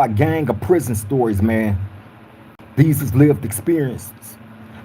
A gang of prison stories, man. These is lived experiences.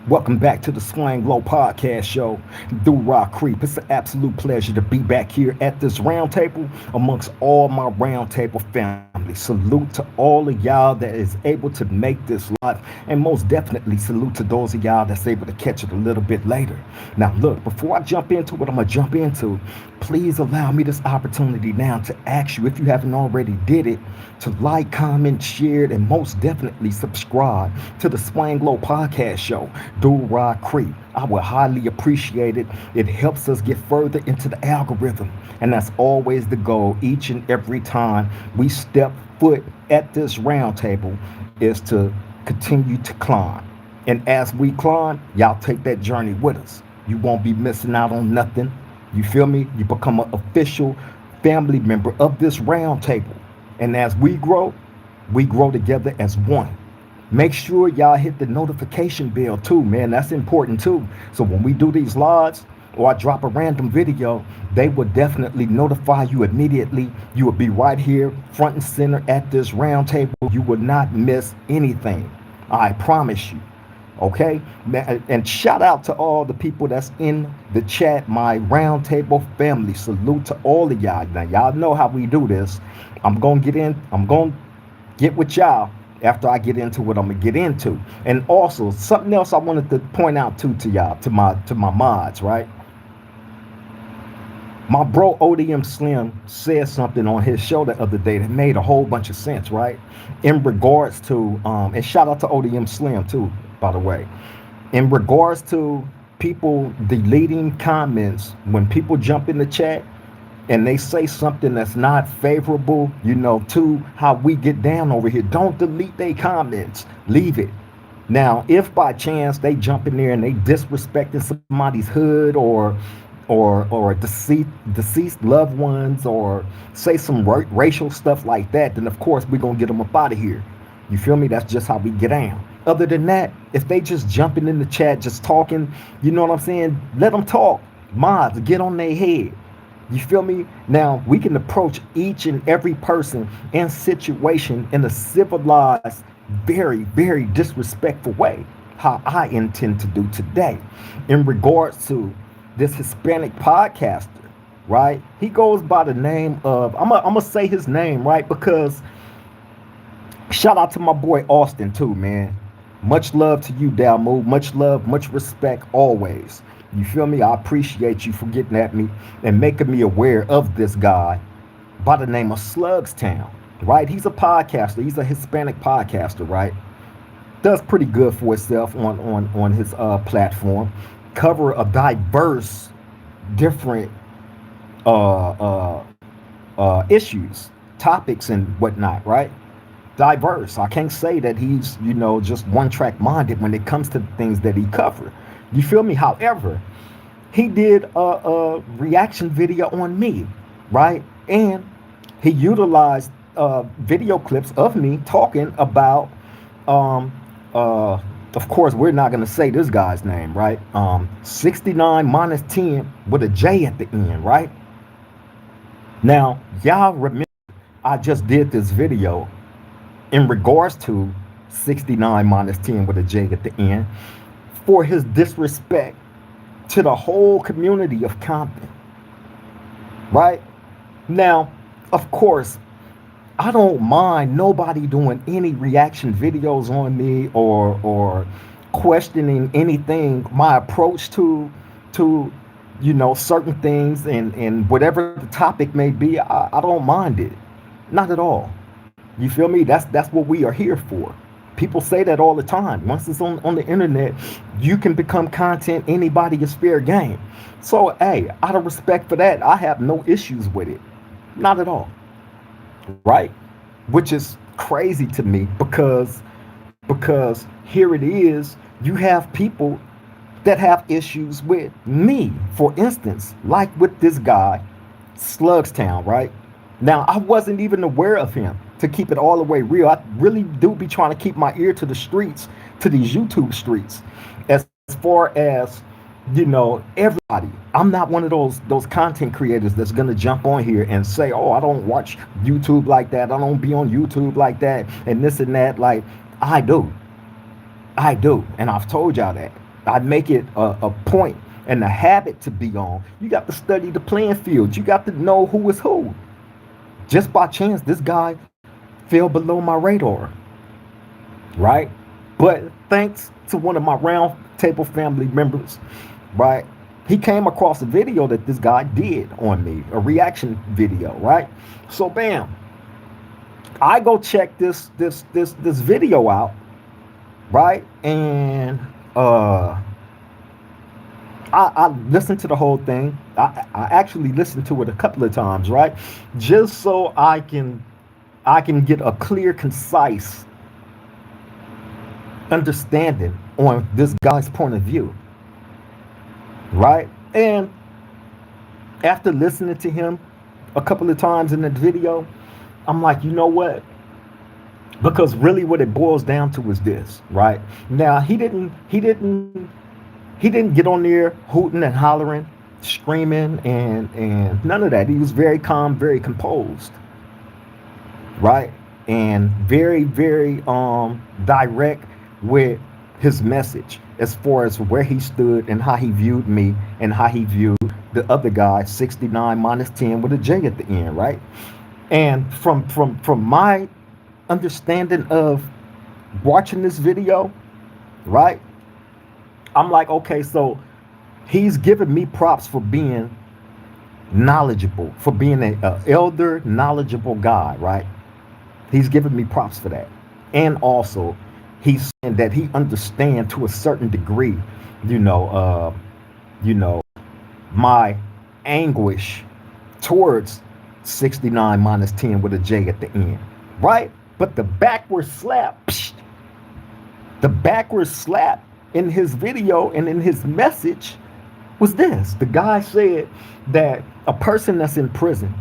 Welcome back to the Swang Low Podcast Show. Duroc Creep. It's an absolute pleasure to be back here at this round table amongst all my round table family. Salute to all of y'all that is able to make this live, and most definitely salute to those of y'all that's able to catch it a little bit later. Now, look, before I jump into what I'm gonna jump into, please allow me this opportunity now to ask you, if you haven't already did it, to like, comment, share, and most definitely subscribe to the Swang Low Podcast Show. Do Rod Creek. I would highly appreciate it. It helps us get further into the algorithm. And that's always the goal each and every time we step foot at this round table, is to continue to climb. And as we climb, y'all take that journey with us. You won't be missing out on nothing. You feel me? You become an official family member of this round table. And as we grow together as one. Make sure y'all hit the notification bell too, man. That's important too. So when we do these lives or I drop a random video, they will definitely notify you immediately. You will be right here, front and center at this round table. You will not miss anything. I promise you. Okay? And shout out to all the people that's in the chat, my roundtable family. Salute to all of y'all. Now, y'all know how we do this. I'm going to get with y'all after I get into what I'm going to get into. And also, something else I wanted to point out to y'all, to my mods, right? My bro ODM Slim said something on his show the other day that made a whole bunch of sense, right? In regards to, and shout out to ODM Slim too, by the way. In regards to people deleting comments, when people jump in the chat and they say something that's not favorable, to how we get down over here, don't delete their comments. Leave it. Now, if by chance they jump in there and they disrespecting somebody's hood or deceased loved ones, or say some racial stuff like that, then of course we're gonna get them up out of here. You feel me? That's just how we get down. Other than that, if they just jumping in the chat, just talking, you know what I'm saying? Let them talk. Mods, get on their head. You feel me? Now, we can approach each and every person and situation in a civilized, very, very disrespectful way, how I intend to do today. In regards to this Hispanic podcaster, right? He goes by the name of, I'm gonna say his name, right? Because shout out to my boy Austin too, man. Much love to you, Dalmo. Much love, much respect always. You feel me? I appreciate you for getting at me and making me aware of this guy by the name of Slugstown, right? He's a podcaster. He's a Hispanic podcaster, right? Does pretty good for himself on his platform. Cover a diverse, different issues, topics, and whatnot, right? Diverse. I can't say that he's, just one track minded when it comes to the things that he covered. You feel me? However, he did a reaction video on me, right? And he utilized video clips of me talking about, of course, we're not going to say this guy's name, right? 69 minus 10 with a J at the end, right? Now, y'all remember I just did this video in regards to 69 minus 10 with a J at the end for his disrespect to the whole community of Compton, right? Now, of course, I don't mind nobody doing any reaction videos on me or questioning anything, my approach to certain things and whatever the topic may be. I don't mind it. Not at all. You feel me? That's what we are here for. People say that all the time. Once it's on the internet, you can become content. Anybody is fair game. So, hey, out of respect for that, I have no issues with it. Not at all. Right? Which is crazy to me because here it is, you have people that have issues with me. For instance, like with this guy, Slugstown, right? Now, I wasn't even aware of him, to keep it all the way real. I really do be trying to keep my ear to the streets, to these YouTube streets, as far as everybody. I'm not one of those content creators that's gonna jump on here and say, "Oh, I don't watch YouTube like that. I don't be on YouTube like that, and this and that." Like, I do, I do, and I've told y'all that. I make it a point and a habit to be on. You got to study the playing field. You got to know who is who. Just by chance, this guy fell below my radar, right? But thanks to one of my round table family members, right? He came across a video that this guy did on me, a reaction video, right? So bam, I go check this video out, right? And I listened to the whole thing. I actually listened to it a couple of times, right? Just so I can get a clear, concise understanding on this guy's point of view, right? And after listening to him a couple of times in the video, I'm like, you know what? Because really what it boils down to is this, right? Now he didn't get on there hooting and hollering, screaming and none of that. He was very calm, very composed, right? And very, very direct with his message as far as where he stood and how he viewed me and how he viewed the other guy, 69 minus 10 with a J at the end, right? And from my understanding of watching this video, right? I'm like, okay, so he's giving me props for being knowledgeable, for being a elder, knowledgeable guy, right? He's giving me props for that. And also, he's saying that he understands to a certain degree, you know, uh, you know, my anguish towards 69 minus 10 with a J at the end, right? But the backward slap in his video and in his message was this. The guy said that a person that's in prison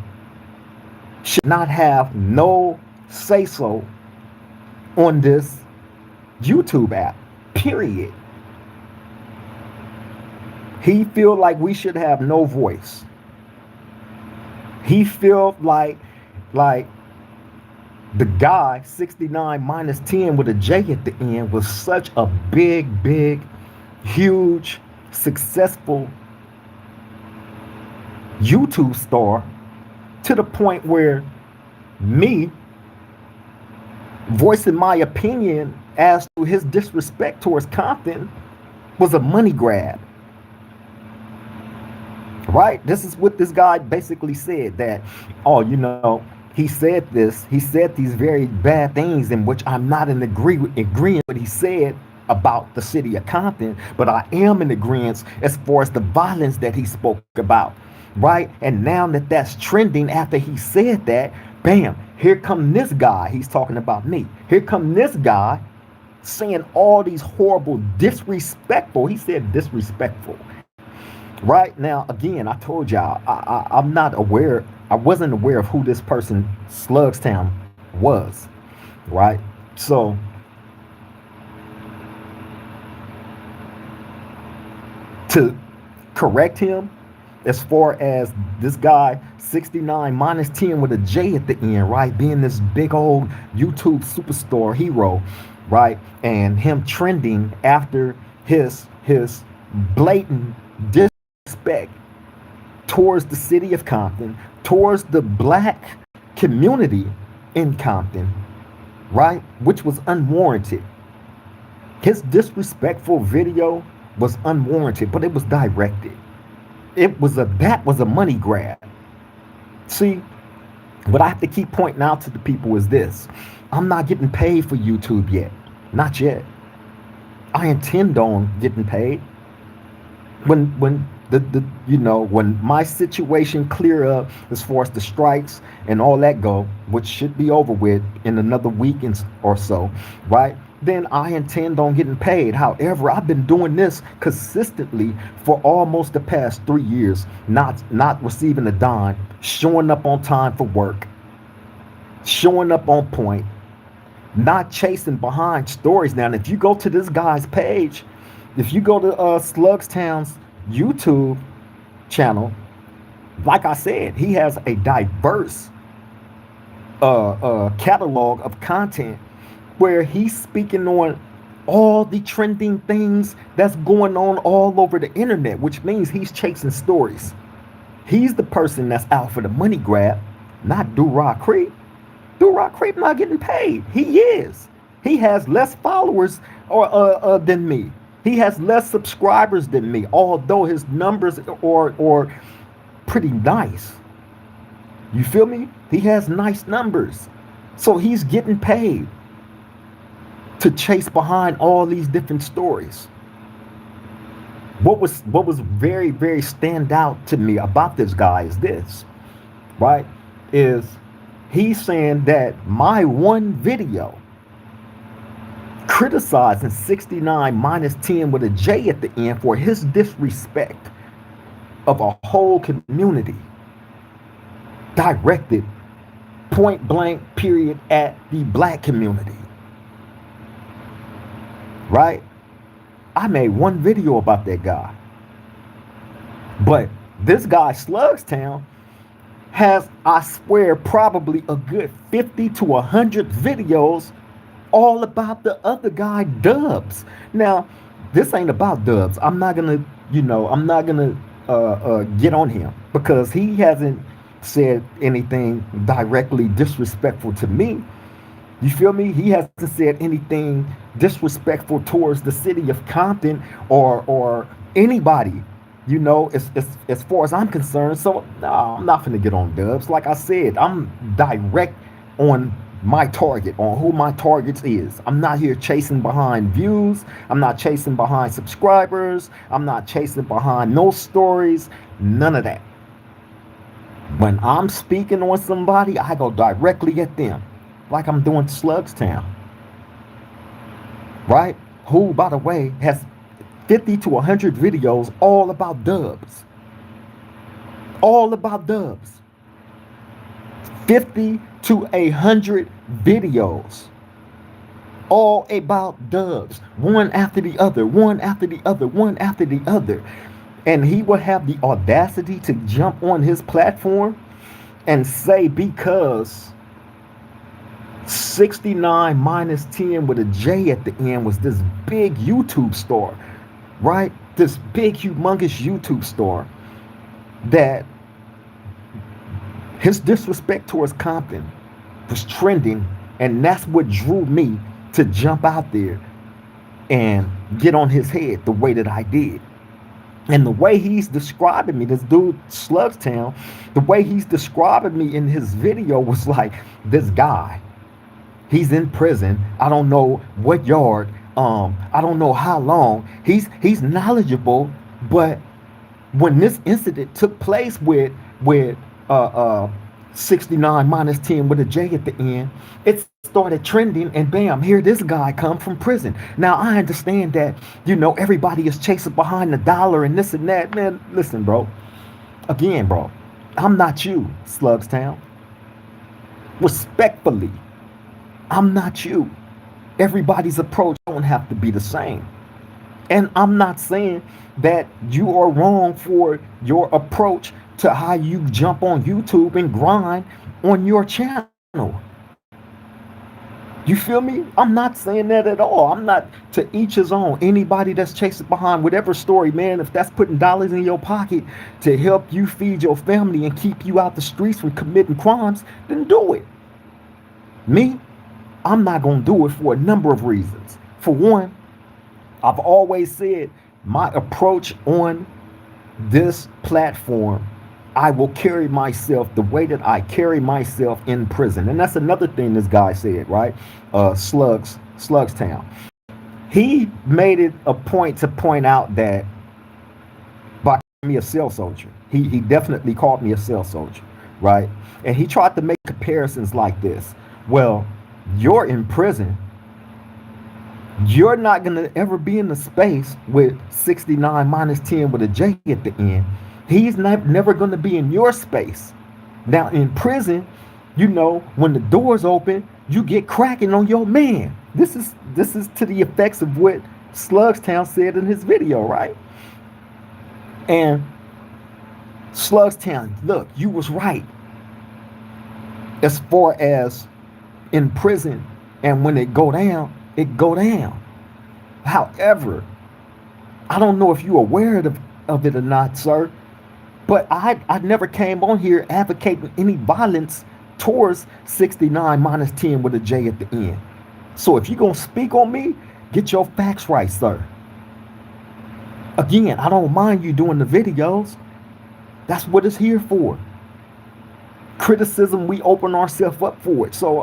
should not have no say so on this YouTube app, period. He feel like we should have no voice. He feel like the guy 69 minus 10 with a J at the end was such a big, huge, successful YouTube star to the point where me voicing my opinion as to his disrespect towards Compton was a money grab. Right? This is what this guy basically said, that, oh, he said these very bad things in which I'm not in agreeing with what he said about the city of Compton, but I am in agreement as far as the violence that he spoke about, right? And now that that's trending after he said that, bam, here come this guy, he's talking about me. Here come this guy saying all these horrible, disrespectful, he said disrespectful. Right now, again, I told y'all I'm not aware. I wasn't aware of who this person Slugstown was. Right. So to correct him, as far as this guy 69 minus 10 with a J at the end, right, being this big old YouTube superstar hero, right, and him trending after his blatant disrespect towards the city of Compton, towards the black community in Compton, right, which was unwarranted. His disrespectful video was unwarranted, but it was directed. That was a money grab. See, what I have to keep pointing out to the people is this: I'm not getting paid for YouTube yet, not yet. I intend on getting paid when when my situation clear up as far as the strikes and all that go, which should be over with in another week or so, right? Then I intend on getting paid. However, I've been doing this consistently for almost the past 3 years, not receiving a dime, showing up on time for work, showing up on point, not chasing behind stories. Now, if you go to this guy's page, if you go to Slugstown's YouTube channel, like I said, he has a diverse catalog of content where he's speaking on all the trending things that's going on all over the internet, which means he's chasing stories. He's the person that's out for the money grab, not Duroc Creep. Duroc Creep not getting paid. He is. He has less followers than me. He has less subscribers than me, although his numbers are pretty nice. You feel me? He has nice numbers. So he's getting paid to chase behind all these different stories. What was very, very stand out to me about this guy is this, right? Is he's saying that my one video criticizing 69 minus 10 with a J at the end for his disrespect of a whole community directed point blank period at the black community, right? I made one video about that guy, but this guy Slugstown has, I swear, probably a good 50 to 100 videos all about the other guy Dubs. Now, this ain't about Dubs. I'm not gonna, get on him because he hasn't said anything directly disrespectful to me. You feel me? He hasn't said anything disrespectful towards the city of Compton or anybody, as far as I'm concerned. So no, I'm not gonna get on Dubs. Like I said, I'm direct on my target, on who my targets is. I'm not here chasing behind views. I'm not chasing behind subscribers. I'm not chasing behind no stories. None of that. When I'm speaking on somebody, I go directly at them, like I'm doing Slugstown, right? Who, by the way, has 50 to 100 videos all about Dubs. All about Dubs. 50 to 100 videos all about Dubs, one after the other, one after the other, one after the other. And he would have the audacity to jump on his platform and say, because 69 minus 10 with a J at the end was this big YouTube star, right? This big, humongous YouTube star, that his disrespect towards Compton was trending, and that's what drew me to jump out there and get on his head the way that I did. And the way he's describing me, this dude Slugstown, the way he's describing me in his video was like, this guy, he's in prison. I don't know what yard. I don't know how long. He's knowledgeable, but when this incident took place with 69 minus 10 with a J at the end, it started trending, and bam, here this guy come from prison. Now I understand that, everybody is chasing behind the dollar and this and that. Man, listen, bro. Again, bro, I'm not you, Slugstown. Respectfully, I'm not you. Everybody's approach don't have to be the same. And I'm not saying that you are wrong for your approach to how you jump on YouTube and grind on your channel. You feel me? I'm not saying that at all. I'm not, to each his own. Anybody that's chasing behind whatever story, man, if that's putting dollars in your pocket to help you feed your family and keep you out the streets from committing crimes, then do it. Me, I'm not going to do it for a number of reasons. For one, I've always said my approach on this platform, I will carry myself the way that I carry myself in prison. And that's another thing this guy said, right? Slugstown. He made it a point to point out that by calling me a cell soldier, he definitely called me a cell soldier, right? And he tried to make comparisons like this. Well, you're in prison. You're not going to ever be in the space with 69 minus 10 with a J at the end. He's never going to be in your space. Now, in prison, when the doors open, you get cracking on your man. This is to the effects of what Slugstown said in his video, right? And Slugstown, look, you was right as far as in prison, and when it go down, it go down. However, I don't know if you're aware of it or not, sir, but I never came on here advocating any violence towards 69 minus 10 with a J at the end. So if you're going to speak on me, get your facts right, sir. Again, I don't mind you doing the videos. That's what it's here for. Criticism, we open ourselves up for it. So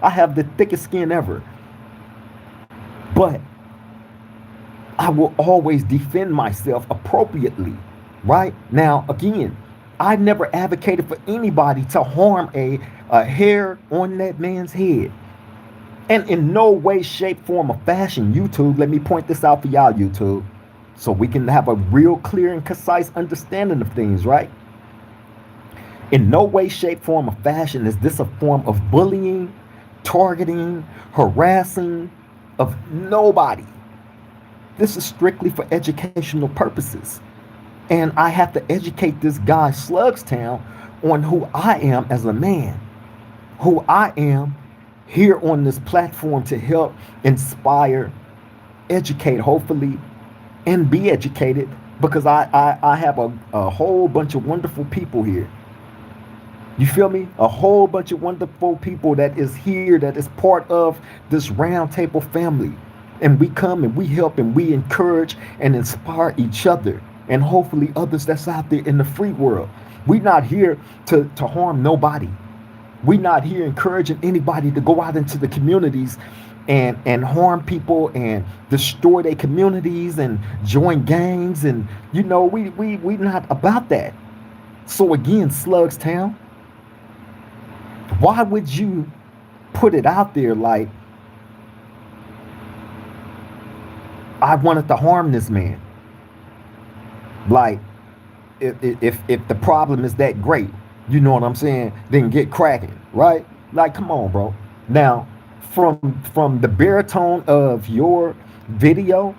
I have the thickest skin ever. But I will always defend myself appropriately, right? Now, again, I never advocated for anybody to harm a hair on that man's head. And in no way, shape, form, or fashion, YouTube, let me point this out for y'all, YouTube, so we can have a real clear and concise understanding of things, right? In no way, shape, form, or fashion is this a form of bullying, targeting, harassing of nobody. This is strictly for educational purposes. And I have to educate this guy, Slugstown, on who I am as a man, who I am here on this platform to help inspire, educate, hopefully, and be educated, because I have a whole bunch of wonderful people here. You feel me? A whole bunch of wonderful people that is here, that is part of this round table family. And we come and we help and we encourage and inspire each other, and hopefully others that's out there in the free world. We're not here to harm nobody. We're not here encouraging anybody to go out into the communities and harm people and destroy their communities and join gangs. And we not about that. So again, Slugstown, why would you put it out there like I wanted to harm this man? Like, if the problem is that great, you know what I'm saying, then get cracking, right? Like, come on, bro. Now, from the baritone of your video,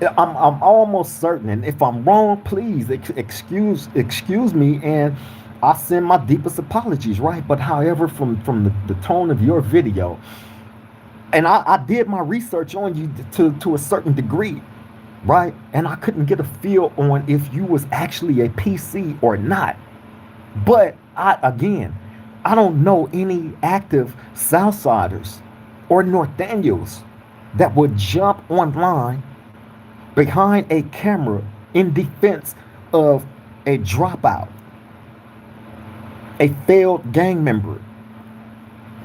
I'm almost certain, and if I'm wrong, please excuse me, and I send my deepest apologies, right? But however, from the tone of your video, and I did my research on you to a certain degree, right? And I couldn't get a feel on if you was actually a PC or not. But I don't know any active Southsiders or Northaniels that would jump online behind a camera in defense of a dropout, a failed gang member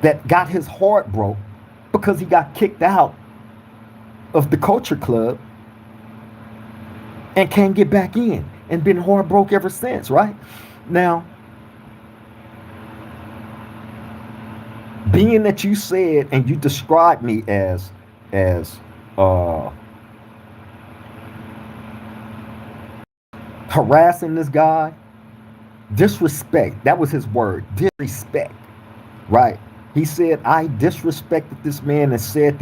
that got his heart broke because he got kicked out of the culture club and can't get back in and been heartbroken ever since, right? Now, being that you said and you described me as harassing this guy, disrespect, that was his word, disrespect, right? He said I disrespected this man and said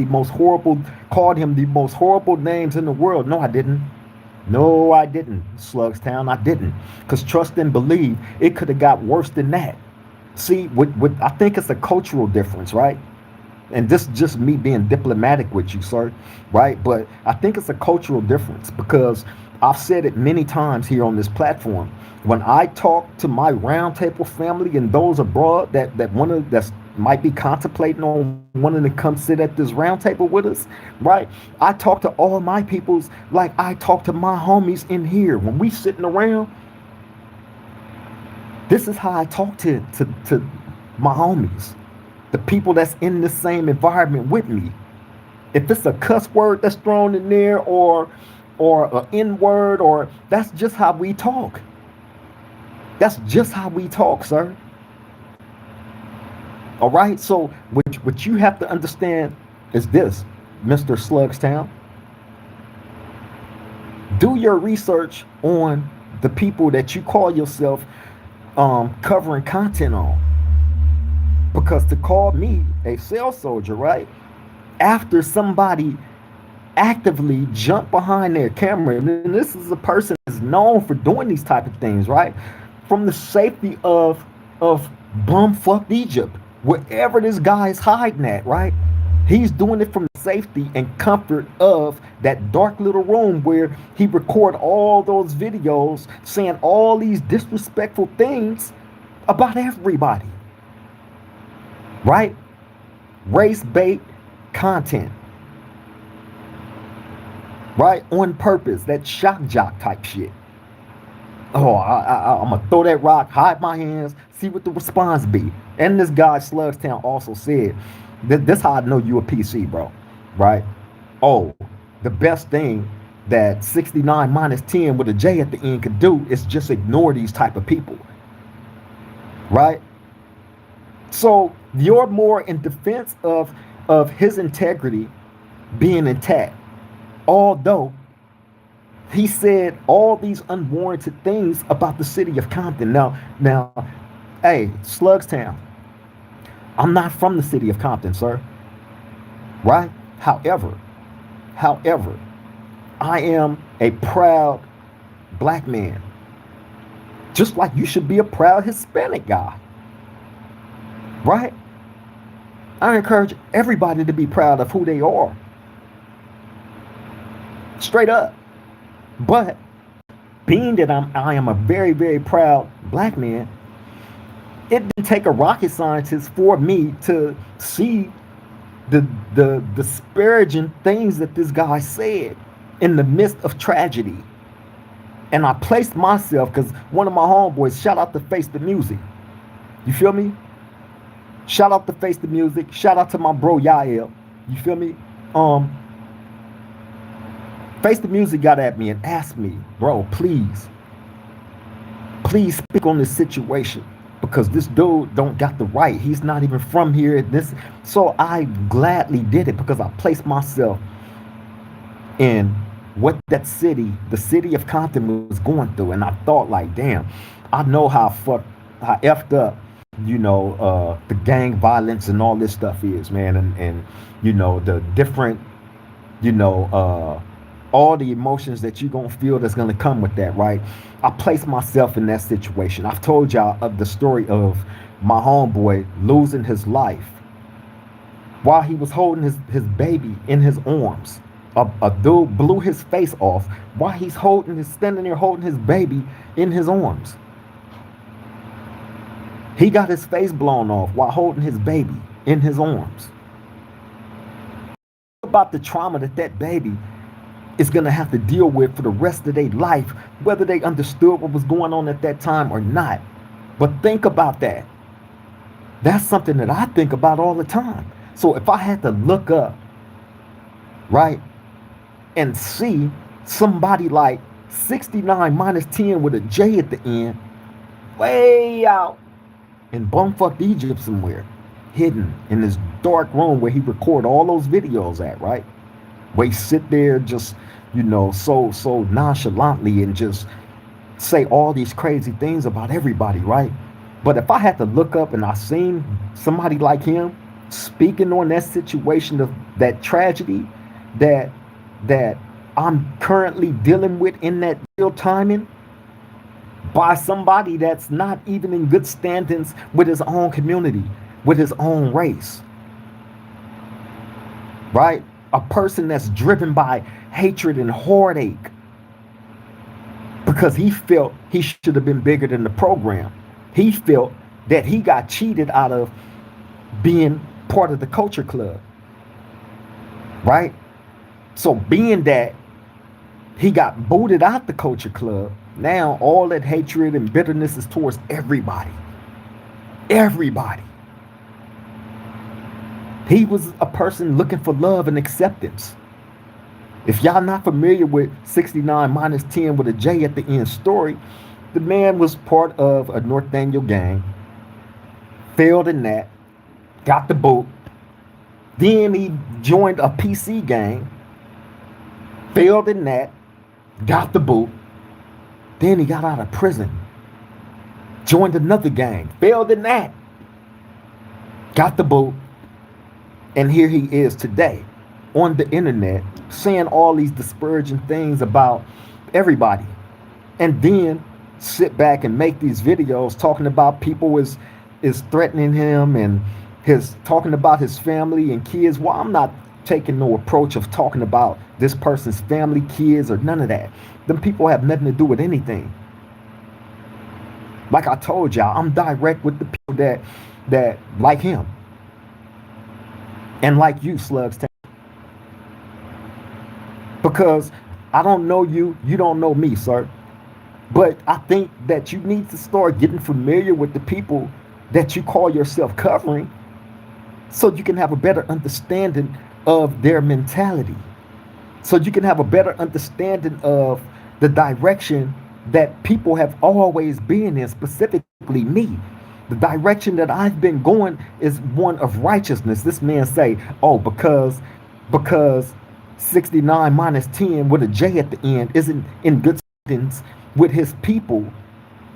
called him the most horrible names in the world. No, I didn't. No, I didn't, Slugstown. I didn't. Because trust and believe, it could have got worse than that. See, I think it's a cultural difference, right? And this is just me being diplomatic with you, sir, right? But I think it's a cultural difference, because I've said it many times here on this platform. When I talk to my roundtable family and those abroad that might be contemplating on wanting to come sit at this roundtable with us, right? I talk to all my peoples like I talk to my homies in here. When we sitting around, this is how I talk to my homies, the people that's in the same environment with me. If it's a cuss word that's thrown in there or an N word, or that's just how we talk. That's just how we talk, sir. All right. So what you have to understand is this, Mr. Slugstown. Do your research on the people that you call yourself covering content on. Because to call me a cell soldier, right, after somebody actively jump behind their camera. And this is a person that's known for doing these type of things, right? From the safety of bumfucked Egypt, wherever this guy is hiding at, right? He's doing it from the safety and comfort of that dark little room where he record all those videos saying all these disrespectful things about everybody, right? Race bait content, right? On purpose, that shock jock type shit. Oh, I'm gonna throw that rock, hide my hands, see what the response be. And this guy Slugstown also said, "This how I know you a PC, bro, right? Oh, the best thing that 69 minus 10 with a J at the end could do is just ignore these type of people, right? So you're more in defense of his integrity being intact, although he said all these unwarranted things about the city of Compton. Now, hey, Slugstown, I'm not from the city of Compton, sir. Right? However, I am a proud black man. Just like you should be a proud Hispanic guy. Right? I encourage everybody to be proud of who they are. Straight up. But being that I am a very, very proud black man, it didn't take a rocket scientist for me to see the disparaging things that this guy said in the midst of tragedy. And I placed myself, because one of my homeboys, shout out to Face the Music. You feel me? Shout out to Face the Music. Shout out to my bro Yael. You feel me? Face the Music got at me and asked me, bro, please speak on this situation, because this dude don't got the right. He's not even from here. So I gladly did it, because I placed myself in what that city, the city of Compton, was going through, and I thought, like, damn, I know how effed up, the gang violence and all this stuff is, man, and the different, all the emotions that you're going to feel that's going to come with that, right? I placed myself in that situation. I've told y'all of the story of my homeboy losing his life while he was holding his baby in his arms. A dude blew his face off while he's standing there holding his baby in his arms. He got his face blown off while holding his baby in his arms. About the trauma that baby is going to have to deal with for the rest of their life, whether they understood what was going on at that time or not. But think about that. That's something that I think about all the time. So if I had to look up, right, and see somebody like 69 minus 10 with a J at the end, way out in bumfucked Egypt somewhere, hidden in this dark room where he record all those videos at, right? Where he sit there just, so nonchalantly and just say all these crazy things about everybody, right? But if I had to look up and I seen somebody like him speaking on that situation of that tragedy that I'm currently dealing with in that real timing by somebody that's not even in good standings with his own community, with his own race, right? A person that's driven by hatred and heartache because he felt he should have been bigger than the program. He felt that he got cheated out of being part of the culture club, right? So being that he got booted out the culture club, now all that hatred and bitterness is towards everybody. Everybody. He was a person looking for love and acceptance. If y'all not familiar with 69 minus 10 with a J at the end story, the man was part of a North Daniel gang, failed in that, got the boot. Then he joined a PC gang, failed in that, got the boot. Then he got out of prison, joined another gang, failed in that, got the boot, and here he is today. on the internet saying all these disparaging things about everybody, and then sit back and make these videos talking about people is threatening him, and his talking about his family and kids. Well, I'm not taking no approach of talking about this person's family, kids, or none of that. Them people have nothing to do with anything. Like I told y'all, I'm direct with the people that like him and like you, Slugs. Because I don't know you, you don't know me, sir. But I think that you need to start getting familiar with the people that you call yourself covering, so you can have a better understanding of their mentality. So you can have a better understanding of the direction that people have always been in, specifically me. The direction that I've been going is one of righteousness. This man say, oh, because 69 minus 10 with a J at the end isn't in good standings with his people,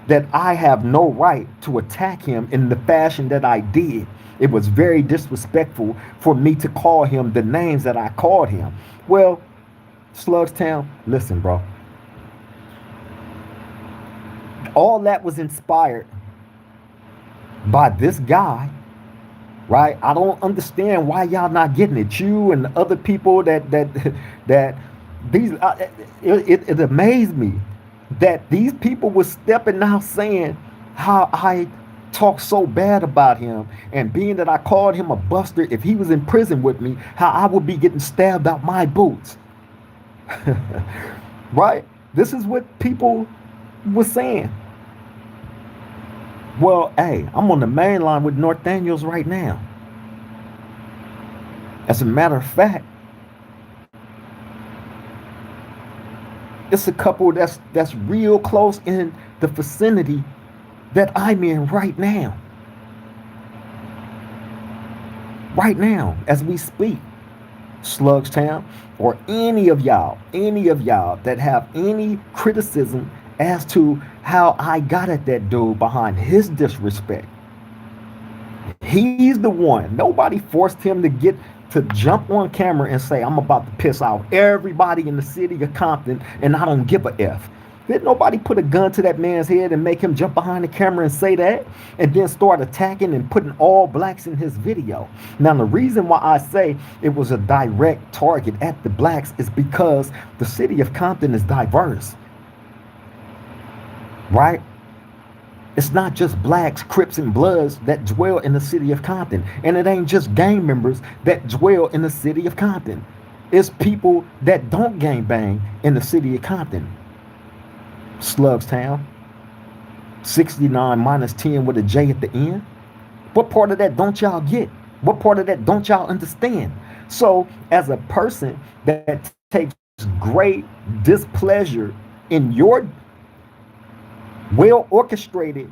that I have no right to attack him in the fashion that I did. It was very disrespectful for me to call him the names that I called him. Well, Slugstown, listen, bro. All that was inspired by this guy, right? I don't understand why y'all not getting it. You and other people that these it amazed me that these people were stepping out saying how I talked so bad about him, and being that I called him a buster, if he was in prison with me, how I would be getting stabbed out my boots. Right? This is what people were saying. Well, hey, I'm on the main line with Northaniels right now. As a matter of fact, it's a couple that's real close in the vicinity that I'm in right now. Right now, as we speak. Slugstown, or any of y'all that have any criticism as to how I got at that dude behind his disrespect. He's the one. Nobody forced him to jump on camera and say, I'm about to piss off everybody in the city of Compton and I don't give a F. Did nobody put a gun to that man's head and make him jump behind the camera and say that, and then start attacking and putting all blacks in his video? Now, the reason why I say it was a direct target at the blacks is because the city of Compton is diverse, right? It's not just blacks, Crips, and Bloods that dwell in the city of Compton. And it ain't just gang members that dwell in the city of Compton. It's people that don't gang bang in the city of Compton. Slugstown, 69 minus 10 with a J at the end. What part of that don't y'all get? What part of that don't y'all understand? So, as a person that takes great displeasure in your well orchestrated,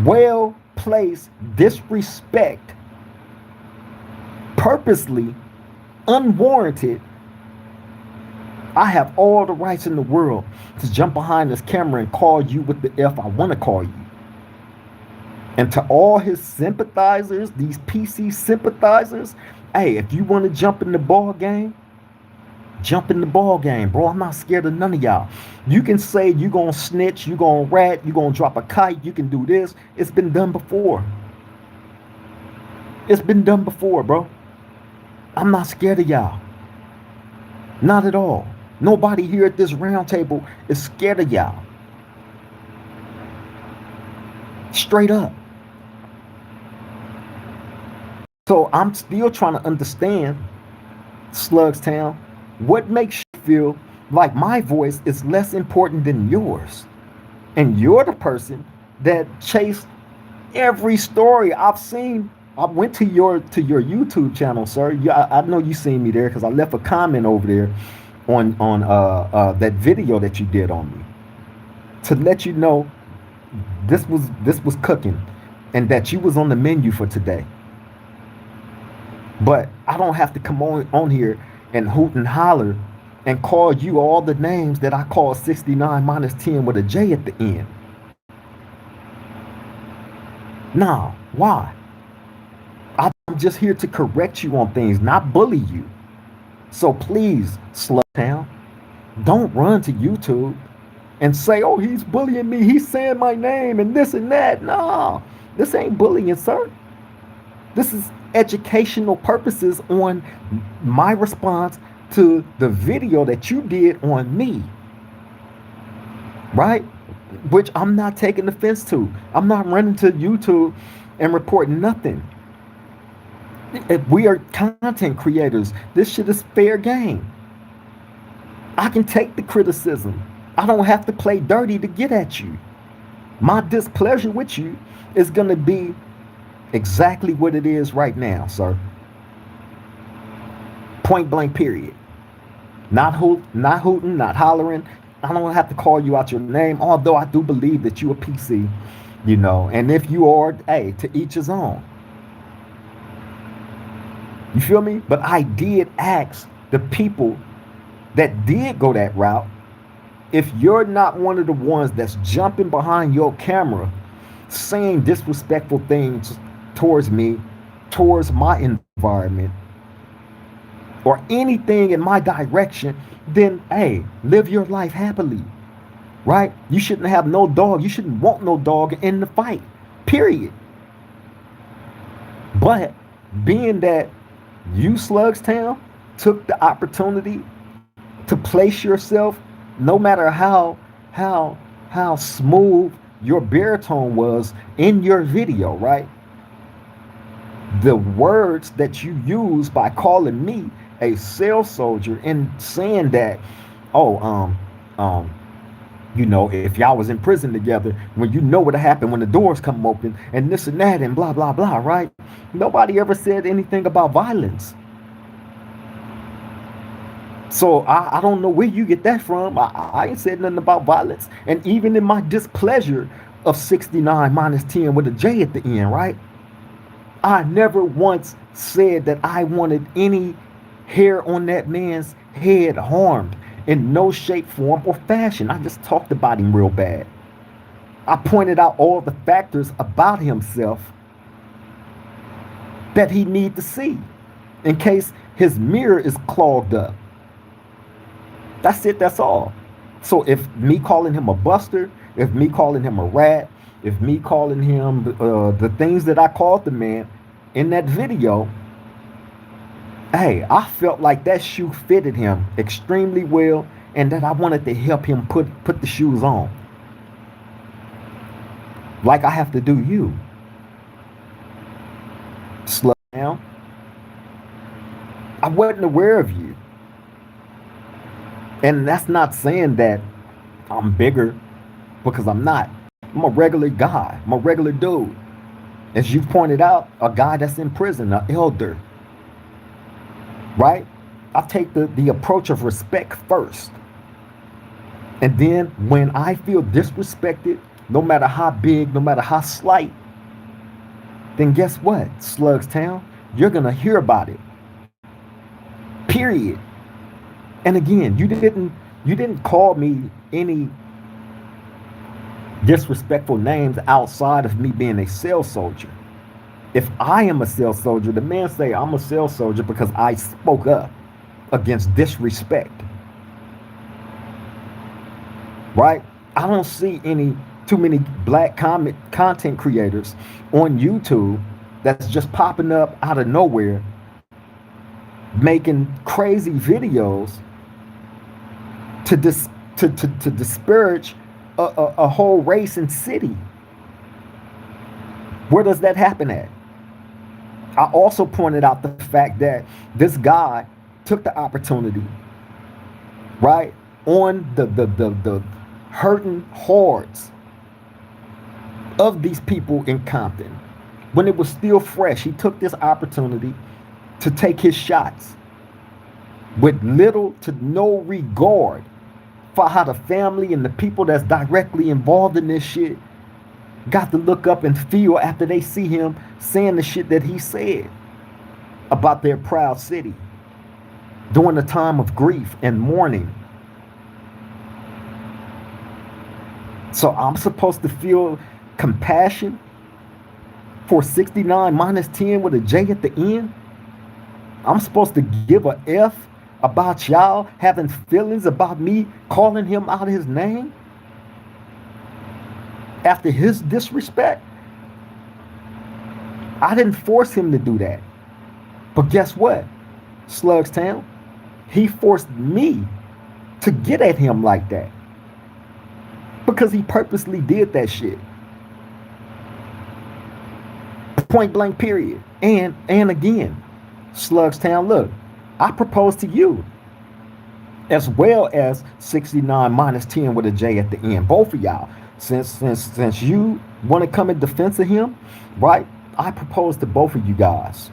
well placed disrespect, purposely unwarranted, I have all the rights in the world to jump behind this camera and call you with the F I want to call you. And to all his sympathizers, these PC sympathizers, hey, if you want to jump in the ball game, jump in the ball game, bro. I'm not scared of none of y'all. You can say you gonna snitch, you gonna rat, you gonna drop a kite, you can do this. It's been done before. It's been done before, bro. I'm not scared of y'all. Not at all. Nobody here at this round table is scared of y'all. Straight up. So I'm still trying to understand, Slugstown, what makes you feel like my voice is less important than yours? And you're the person that chased every story I've seen. I went to your YouTube channel, sir. Yeah, I know you seen me there because I left a comment over there on that video that you did on me to let you know this was cooking and that you was on the menu for today. But I don't have to come on here and hoot and holler and call you all the names that I call 69 minus 10 with a J at the end. Nah, why? I'm I'm just here to correct you on things, not bully you. So please, slow down. Don't run to YouTube and say, oh, he's bullying me. He's saying my name and this and that. No, this ain't bullying, sir. This is educational purposes on my response to the video that you did on me, right? Which I'm not taking offense to. I'm not running to YouTube and reporting nothing. If we are content creators, this shit is fair game. I can take the criticism. I don't have to play dirty to get at you. My displeasure with you is going to be exactly what it is right now, sir. Point blank, period. Not hooting, not hollering. I don't have to call you out your name, although I do believe that you a PC, and if you are, hey, to each his own. You feel me? But I did ask the people that did go that route, if you're not one of the ones that's jumping behind your camera saying disrespectful things towards me, towards my environment, or anything in my direction, then hey, live your life happily, right? You shouldn't have no dog. You shouldn't want no dog in the fight, period. But being that you, Slugstown, took the opportunity to place yourself, no matter how smooth your baritone was in your video, right? The words that you use by calling me a sales soldier and saying that, if y'all was in prison together, when you know what happened when the doors come open and this and that and blah blah blah, right? Nobody ever said anything about violence. So I don't know where you get that from. I ain't said nothing about violence. And even in my displeasure of 69 minus 10 with a J at the end, right? I never once said that I wanted any hair on that man's head harmed in no shape, form, or fashion. I just talked about him real bad. I pointed out all the factors about himself that he need to see in case his mirror is clogged up. That's it, that's all. So if me calling him a buster, if me calling him a rat, if me calling him the things that I called the man in that video, hey, I felt like that shoe fitted him extremely well and that I wanted to help him put the shoes on. Like I have to do you. Slow down. I wasn't aware of you. And that's not saying that I'm bigger, because I'm not. I'm a regular guy. I'm a regular dude. As you pointed out, a guy that's in prison, an elder. Right? I take the approach of respect first. And then when I feel disrespected, no matter how big, no matter how slight, then guess what, Slugstown? You're going to hear about it. Period. And again, you didn't call me any disrespectful names outside of me being a sales soldier. If I am a sales soldier, the man say I'm a sales soldier because I spoke up against disrespect. Right? I don't see too many black content creators on YouTube that's just popping up out of nowhere, making crazy videos to disparage a whole race and city. Where does that happen at? I also pointed out the fact that this guy took the opportunity, right, on the hurting hordes of these people in Compton. When it was still fresh, he took this opportunity to take his shots with little to no regard for how the family and the people that's directly involved in this shit got to look up and feel after they see him saying the shit that he said about their proud city during a time of grief and mourning. So I'm supposed to feel compassion for 69 minus 10 with a J at the end? I'm supposed to give a F about y'all having feelings about me calling him out his name after his disrespect? I didn't force him to do that. But guess what, Slugstown? He forced me to get at him like that because he purposely did that shit. Point blank period. And again, Slugstown, look, I propose to you as well as 69 minus 10 with a J at the end. Both of y'all. Since you want to come in defense of him, right? I propose to both of you guys.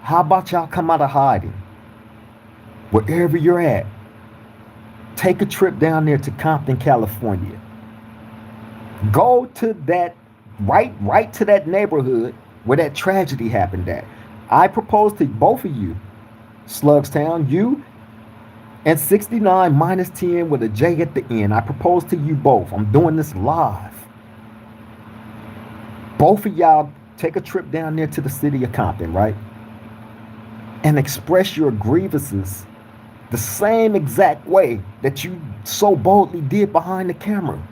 How about y'all come out of hiding? Wherever you're at, take a trip down there to Compton, California. Go to that right to that neighborhood where that tragedy happened at. I propose to both of you, Slugstown, you and 69 minus 10 with a J at the end. I propose to you both. I'm doing this live. Both of y'all take a trip down there to the city of Compton, right? And express your grievances the same exact way that you so boldly did behind the camera.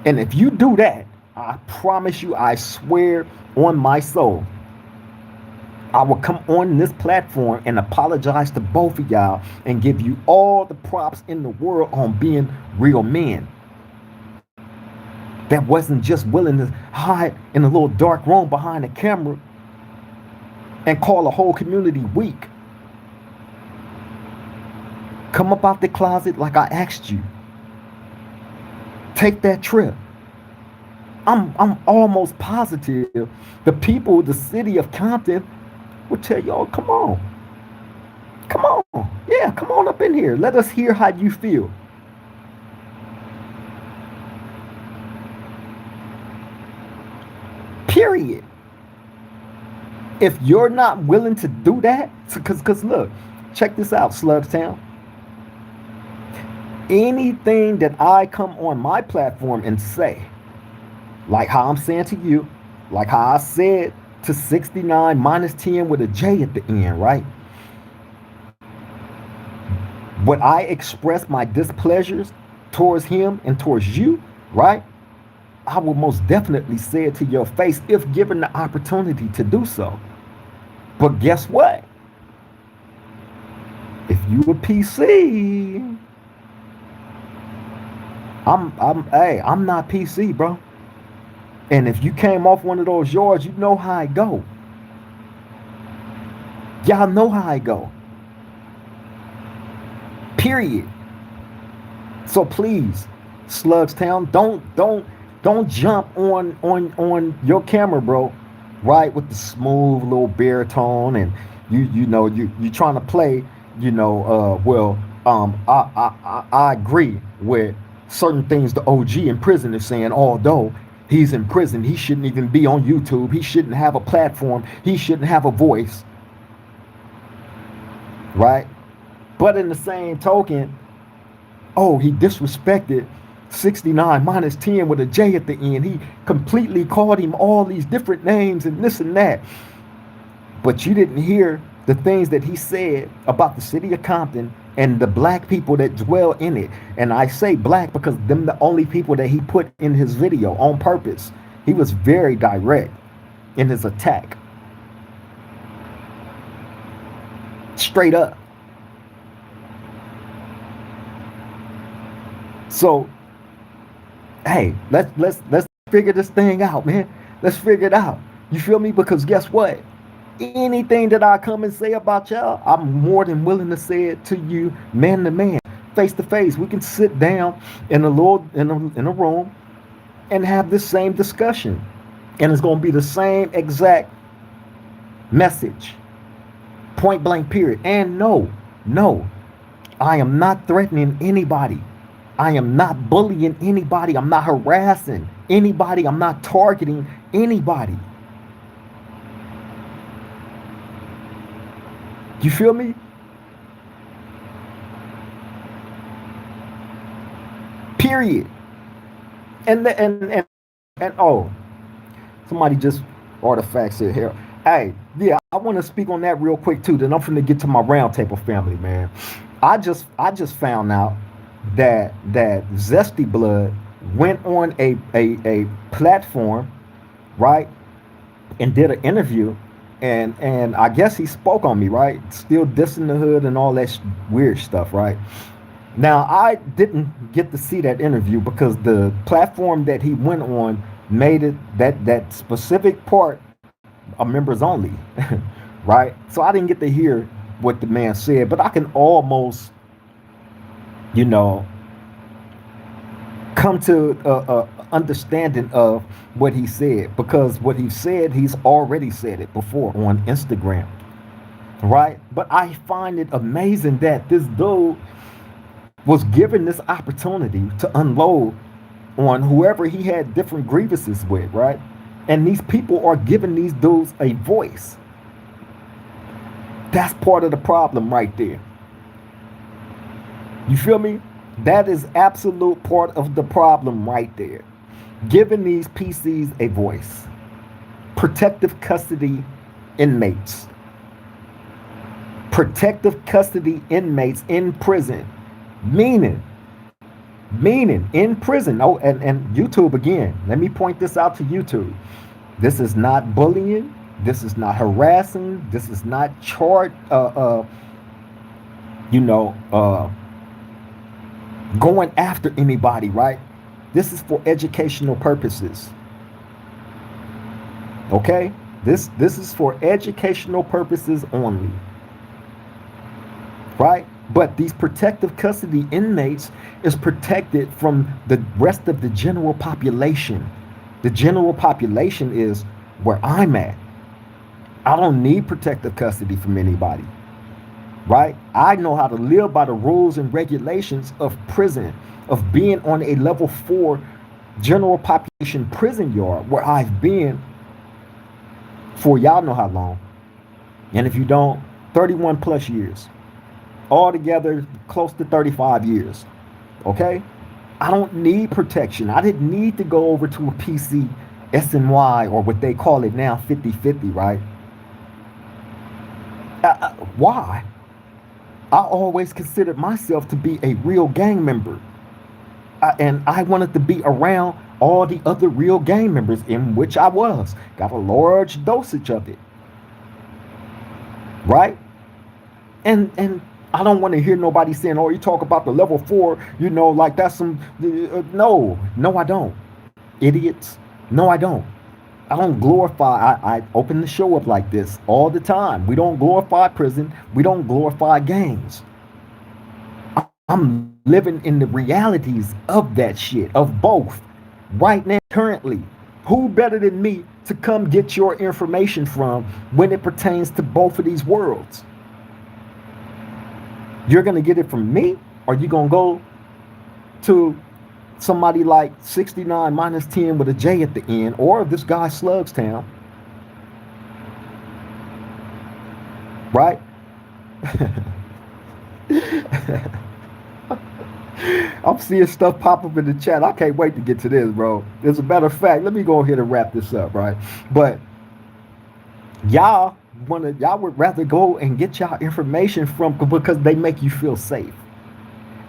And if you do that, I promise you, I swear on my soul, I will come on this platform and apologize to both of y'all and give you all the props in the world on being real men. That wasn't just willing to hide in a little dark room behind the camera and call a whole community weak. Come up out the closet like I asked you. Take that trip. I'm almost positive the people, the city of Compton, will tell y'all, come on. Come on. Yeah, come on up in here. Let us hear how you feel. Period. If you're not willing to do that, because look, check this out, Slugstown. Anything that I come on my platform and say, like how I'm saying to you, like how I said to 69 minus 10 with a J at the end, right? When I express my displeasures towards him and towards you, right? I will most definitely say it to your face if given the opportunity to do so. But guess what? If you a PC, I'm not PC, bro. And if you came off one of those yards, you know how I go. Y'all know how I go. Period. So please, Slugstown, don't jump on your camera, bro. Right, with the smooth little baritone, and you trying to play, I agree with certain things the OG in prison is saying. Although he's in prison, he shouldn't even be on YouTube. He shouldn't have a platform. He shouldn't have a voice. Right? But in the same token, he disrespected 69 minus 10 with a J at the end. He completely called him all these different names and this and that. But you didn't hear the things that he said about the city of Compton and the black people that dwell in it. And I say black because them the only people that he put in his video on purpose. He was very direct in his attack. Straight up. So, hey, let's figure this thing out, man. Let's figure it out. You feel me? Because guess what? Anything that I come and say about y'all, I'm more than willing to say it to you, man to man, face to face. We can sit down in a room and have this same discussion, and it's gonna be the same exact message, point blank, period. And no, I am not threatening anybody. I am not bullying anybody. I'm not harassing anybody. I'm not targeting anybody. You feel me? Period. And somebody just Artifacts here. Hey, yeah, I want to speak on that real quick too. Then I'm finna get to my roundtable family, man. I just found out that Zesty Blood went on a platform, right, and did an interview, and I guess he spoke on me, right, still dissing the hood and all that weird stuff, right. Now I didn't get to see that interview because the platform that he went on made it that specific part of members only, right? So I didn't get to hear what the man said, but I can almost, you know, come to a understanding of what he said, because what he said, he's already said it before on Instagram, right? But I find it amazing that this dude was given this opportunity to unload on whoever he had different grievances with, right? And these people are giving these dudes a voice. That's part of the problem right there. You feel me? That is absolute part of the problem right there. Giving these PCs a voice. Protective custody inmates. Protective custody inmates in prison. Meaning in prison. Oh, and YouTube again. Let me point this out to YouTube. This is not bullying. This is not harassing. This is not you know, going after anybody, right? This is for educational purposes. Okay? This is for educational purposes only. Right? But these protective custody inmates is protected from the rest of the general population. The general population is where I'm at. I don't need protective custody from anybody. Right? I know how to live by the rules and regulations of prison, of being on a level 4 general population prison yard where I've been for y'all know how long. And if you don't, 31 plus years. Altogether, close to 35 years. Okay? I don't need protection. I didn't need to go over to a PC SNY, or what they call it now, 50-50, right? Why? I always considered myself to be a real gang member. And I wanted to be around all the other real gang members, in which I was. Got a large dosage of it. Right? And I don't want to hear nobody saying, oh, you talk about the level 4, you know, like that's some, no, I don't. Idiots. No, I don't. I don't glorify, I open the show up like this all the time. We don't glorify prison. We don't glorify gangs. I'm living in the realities of that shit, of both, right now, currently. Who better than me to come get your information from when it pertains to both of these worlds? You're going to get it from me, or you going to go to somebody like 69 minus 10 with a J at the end, or this guy Slugstown, right? I'm seeing stuff pop up in the chat. I can't wait to get to this, bro. As a matter of fact, let me go ahead and wrap this up, right? But y'all would rather go and get y'all information from, because they make you feel safe.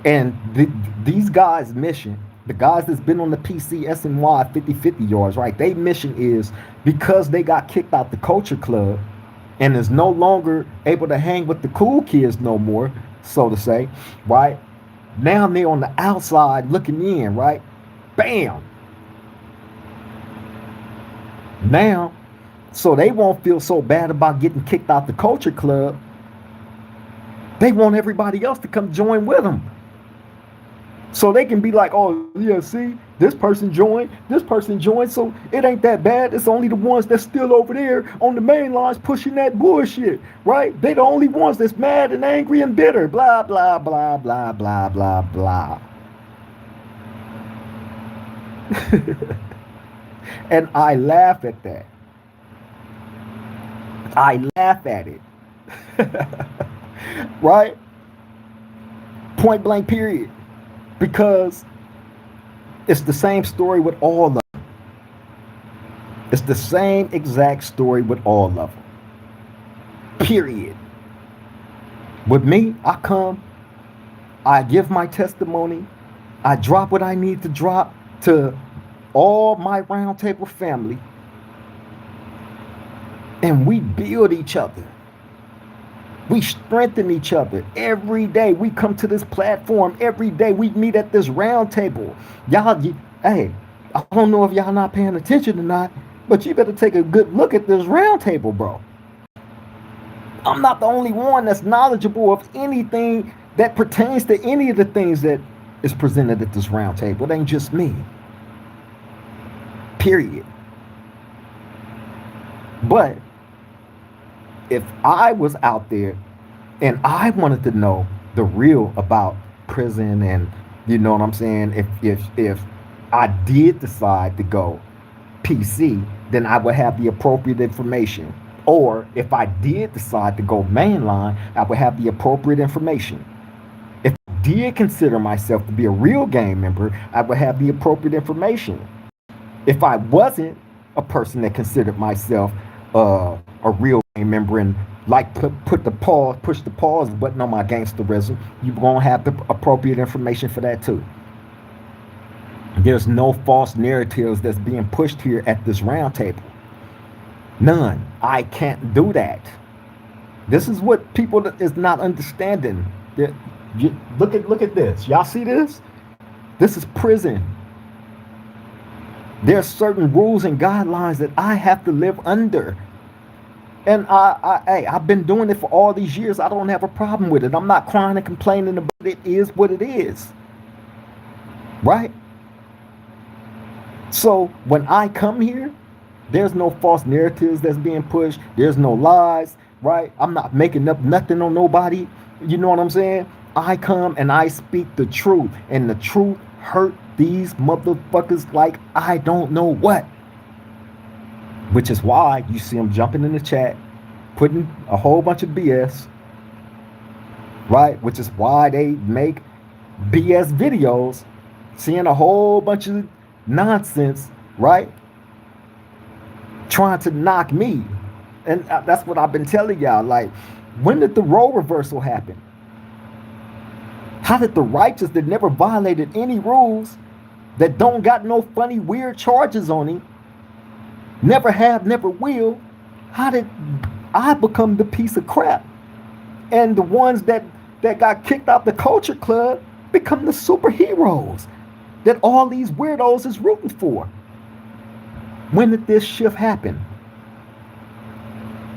And these guys' mission, the guys that's been on the PC SNY 50-50 yards, right? Their mission is, because they got kicked out the culture club and is no longer able to hang with the cool kids no more, so to say, right? Now they're on the outside looking in, right? Bam. Now, so they won't feel so bad about getting kicked out the culture club. They want everybody else to come join with them. So they can be like, oh, yeah, see, this person joined, so it ain't that bad. It's only the ones that's still over there on the main lines pushing that bullshit, right? They the only ones that's mad and angry and bitter, blah, blah, blah, blah, blah, blah, blah. And I laugh at that. I laugh at it. Right? Point blank, period. Because it's the same story with all of them. It's the same exact story with all of them. Period. With me, I come, I give my testimony, I drop what I need to drop to all my roundtable family, and we build each other. We strengthen each other every day. We come to this platform every day. We meet at this round table. Hey, I don't know if y'all not paying attention or not, but you better take a good look at this round table, bro. I'm not the only one that's knowledgeable of anything that pertains to any of the things that is presented at this round table. It ain't just me. Period. But if I was out there and I wanted to know the real about prison, and you know what I'm saying, if I did decide to go PC, then I would have the appropriate information. Or if I did decide to go mainline, I would have the appropriate information. If I did consider myself to be a real gang member, I would have the appropriate information. If I wasn't a person that considered myself a real gang member and like push the pause button on my gangsterism, you're gonna have the appropriate information for that too. There's no false narratives that's being pushed here at this round table. None. I can't do that. This is what people is not understanding. Look at this. Y'all see this? This is prison. There's certain rules and guidelines that I have to live under. And I've been doing it for all these years. I don't have a problem with it. I'm not crying and complaining about it. It is what it is. Right? So when I come here, there's no false narratives that's being pushed. There's no lies, right? I'm not making up nothing on nobody. You know what I'm saying? I come and I speak the truth. And the truth hurt these motherfuckers like I don't know what. Which is why you see them jumping in the chat, putting a whole bunch of BS, right? Which is why they make BS videos, seeing a whole bunch of nonsense, right? Trying to knock me. And that's what I've been telling y'all. Like, when did the role reversal happen? How did the righteous that never violated any rules, that don't got no funny, weird charges on him, never have, never will, how did I become the piece of crap? And the ones that got kicked out the culture club become the superheroes that all these weirdos is rooting for. When did this shift happen?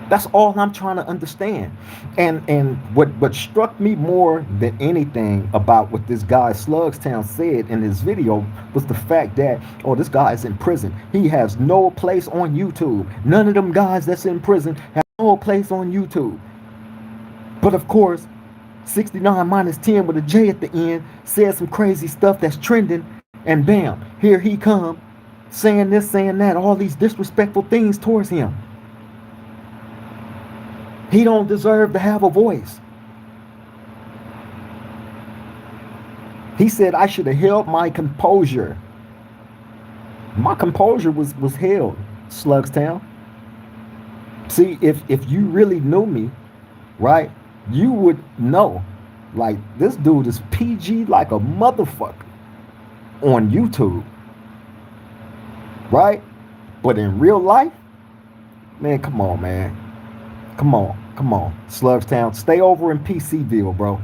That's all I'm trying to understand. And what struck me more than anything about what this guy Slugstown said in his video was the fact that, oh, this guy is in prison. He has no place on YouTube. None of them guys that's in prison have no place on YouTube. But of course, 69 minus 10 with a J at the end said some crazy stuff that's trending, and bam, here he come saying this, saying that, all these disrespectful things towards him. He don't deserve to have a voice. He said I should have held my composure. My composure was held, Slugstown. See, if you really knew me, right, you would know, like, this dude is PG like a motherfucker on YouTube, right? But in real life, man, come on, man. Come on, Slugstown. Stay over in PCville, bro.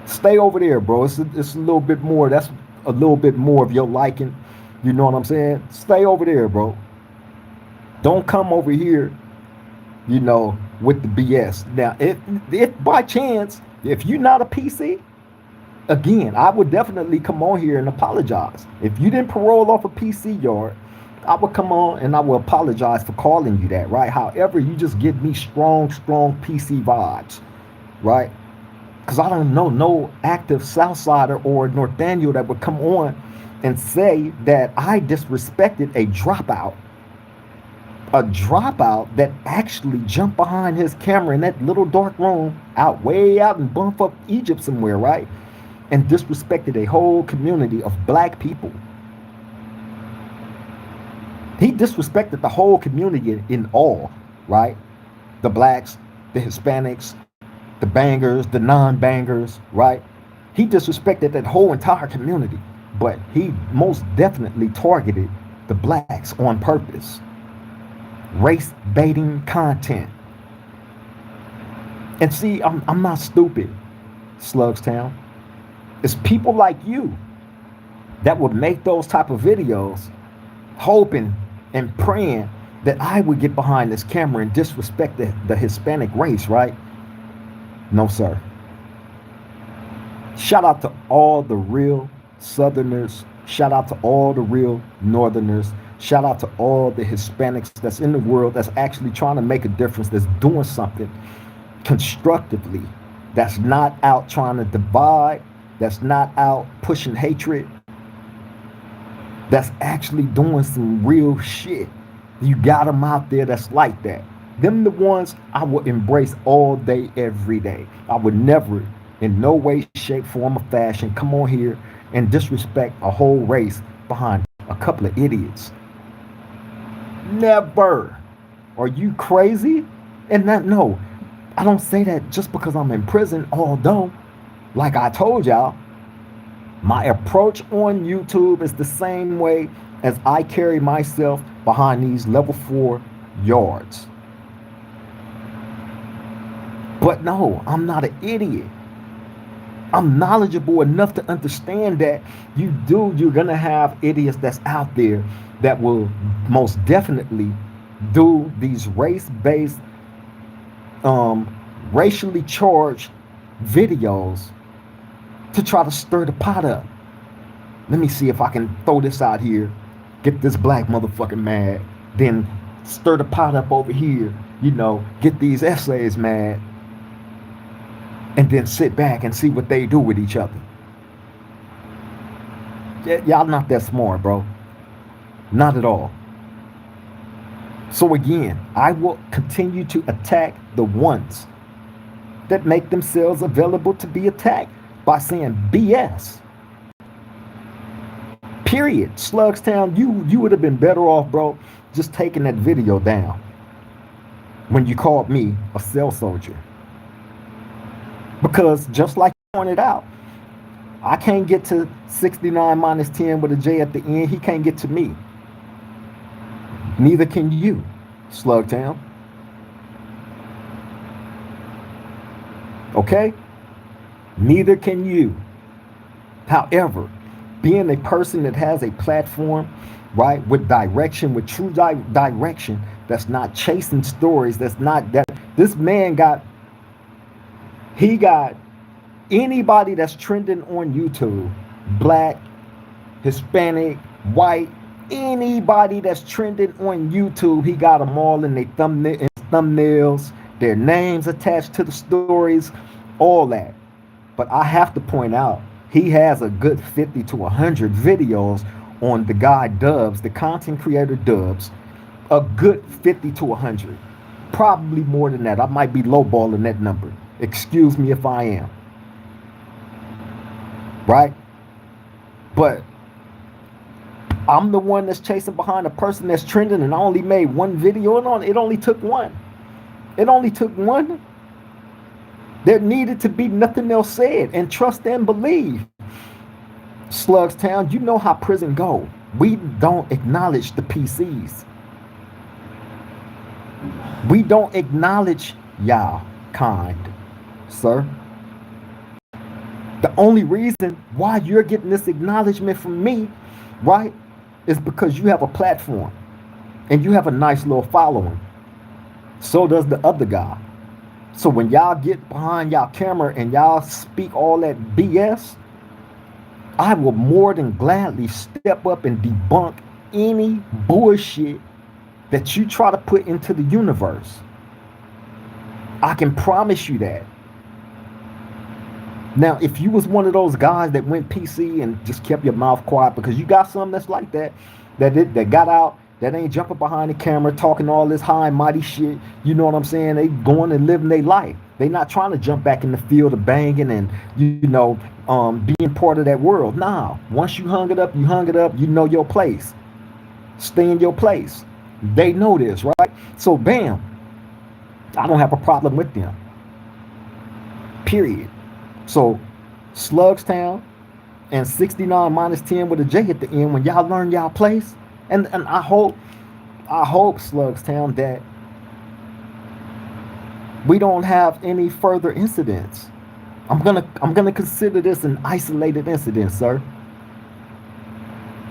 Stay over there, bro. It's a little bit more. That's a little bit more of your liking. You know what I'm saying? Stay over there, bro. Don't come over here, you know, with the BS. Now, if by chance, if you're not a PC, again, I would definitely come on here and apologize. If you didn't parole off a PC yard, I would come on and I will apologize for calling you that, right? However, you just give me strong PC vibes, right? Because I don't know no active Southsider or North Daniel that would come on and say that I disrespected a dropout that actually jumped behind his camera in that little dark room way out in bumfuck Egypt somewhere, right? And disrespected a whole community of black people. He disrespected the whole community in all, right? The blacks, the Hispanics, the bangers, the non-bangers, right? He disrespected that whole entire community, but he most definitely targeted the blacks on purpose. Race baiting content. And see, I'm not stupid, Slugstown. It's people like you that would make those type of videos hoping and praying that I would get behind this camera and disrespect the Hispanic race, right? No, sir. Shout out to all the real Southerners. Shout out to all the real Northerners. Shout out to all the Hispanics that's in the world that's actually trying to make a difference, that's doing something constructively, that's not out trying to divide, that's not out pushing hatred, that's actually doing some real shit. You got them out there that's like that. Them the ones I would embrace all day, every day. I would never, in no way, shape, form, or fashion, come on here and disrespect a whole race behind a couple of idiots. Never. Are you crazy? And that, no, I don't say that just because I'm in prison, although, like I told y'all, my approach on YouTube is the same way as I carry myself behind these level 4 yards. But no, I'm not an idiot. I'm knowledgeable enough to understand that you're going to have idiots that's out there that will most definitely do these race-based, racially charged videos to try to stir the pot up. Let me see if I can throw this out here, get this black motherfucker mad, then stir the pot up over here, get these essays mad, and then sit back and see what they do with each other. Y'all not that smart, bro. Not at all. So again, I will continue to attack the ones that make themselves available to be attacked by saying BS. Period. Slugstown, you would have been better off, bro, just taking that video down when you called me a cell soldier. Because just like you pointed out, I can't get to 69 minus 10 with a J at the end. He can't get to me. Neither can you, Slugtown. Okay? Neither can you. However, being a person that has a platform, right, with direction, with true direction, that's not chasing stories, that's not that. This man got anybody that's trending on YouTube, black, Hispanic, white, anybody that's trending on YouTube, he got them all in their thumbnails, their names attached to the stories, all that. But I have to point out, he has a good 50 to 100 videos on the guy Dubs, the content creator Dubs, a good 50 to 100. Probably more than that. I might be lowballing that number. Excuse me if I am. Right? But I'm the one that's chasing behind a person that's trending, and I only made one video, and it only took one. It only took one. There needed to be nothing else said, and trust and believe. Slugstown, you know how prison go. We don't acknowledge the PCs. We don't acknowledge y'all kind, sir. The only reason why you're getting this acknowledgement from me, right, is because you have a platform and you have a nice little following. So does the other guy. So when y'all get behind y'all camera and y'all speak all that BS, I will more than gladly step up and debunk any bullshit that you try to put into the universe. I can promise you that. Now, if you was one of those guys that went PC and just kept your mouth quiet, because you got some that's like that, that got out, that ain't jumping behind the camera talking all this high and mighty shit, you know what I'm saying? They going and living their life. They not trying to jump back in the field of banging and, being part of that world. Nah, once you hung it up, you know your place. Stay in your place. They know this, right? So, bam, I don't have a problem with them. Period. So, Slugstown and 69 minus 10 with a J at the end, when y'all learn y'all place, and I hope Slugstown that we don't have any further incidents. I'm gonna consider this an isolated incident, sir.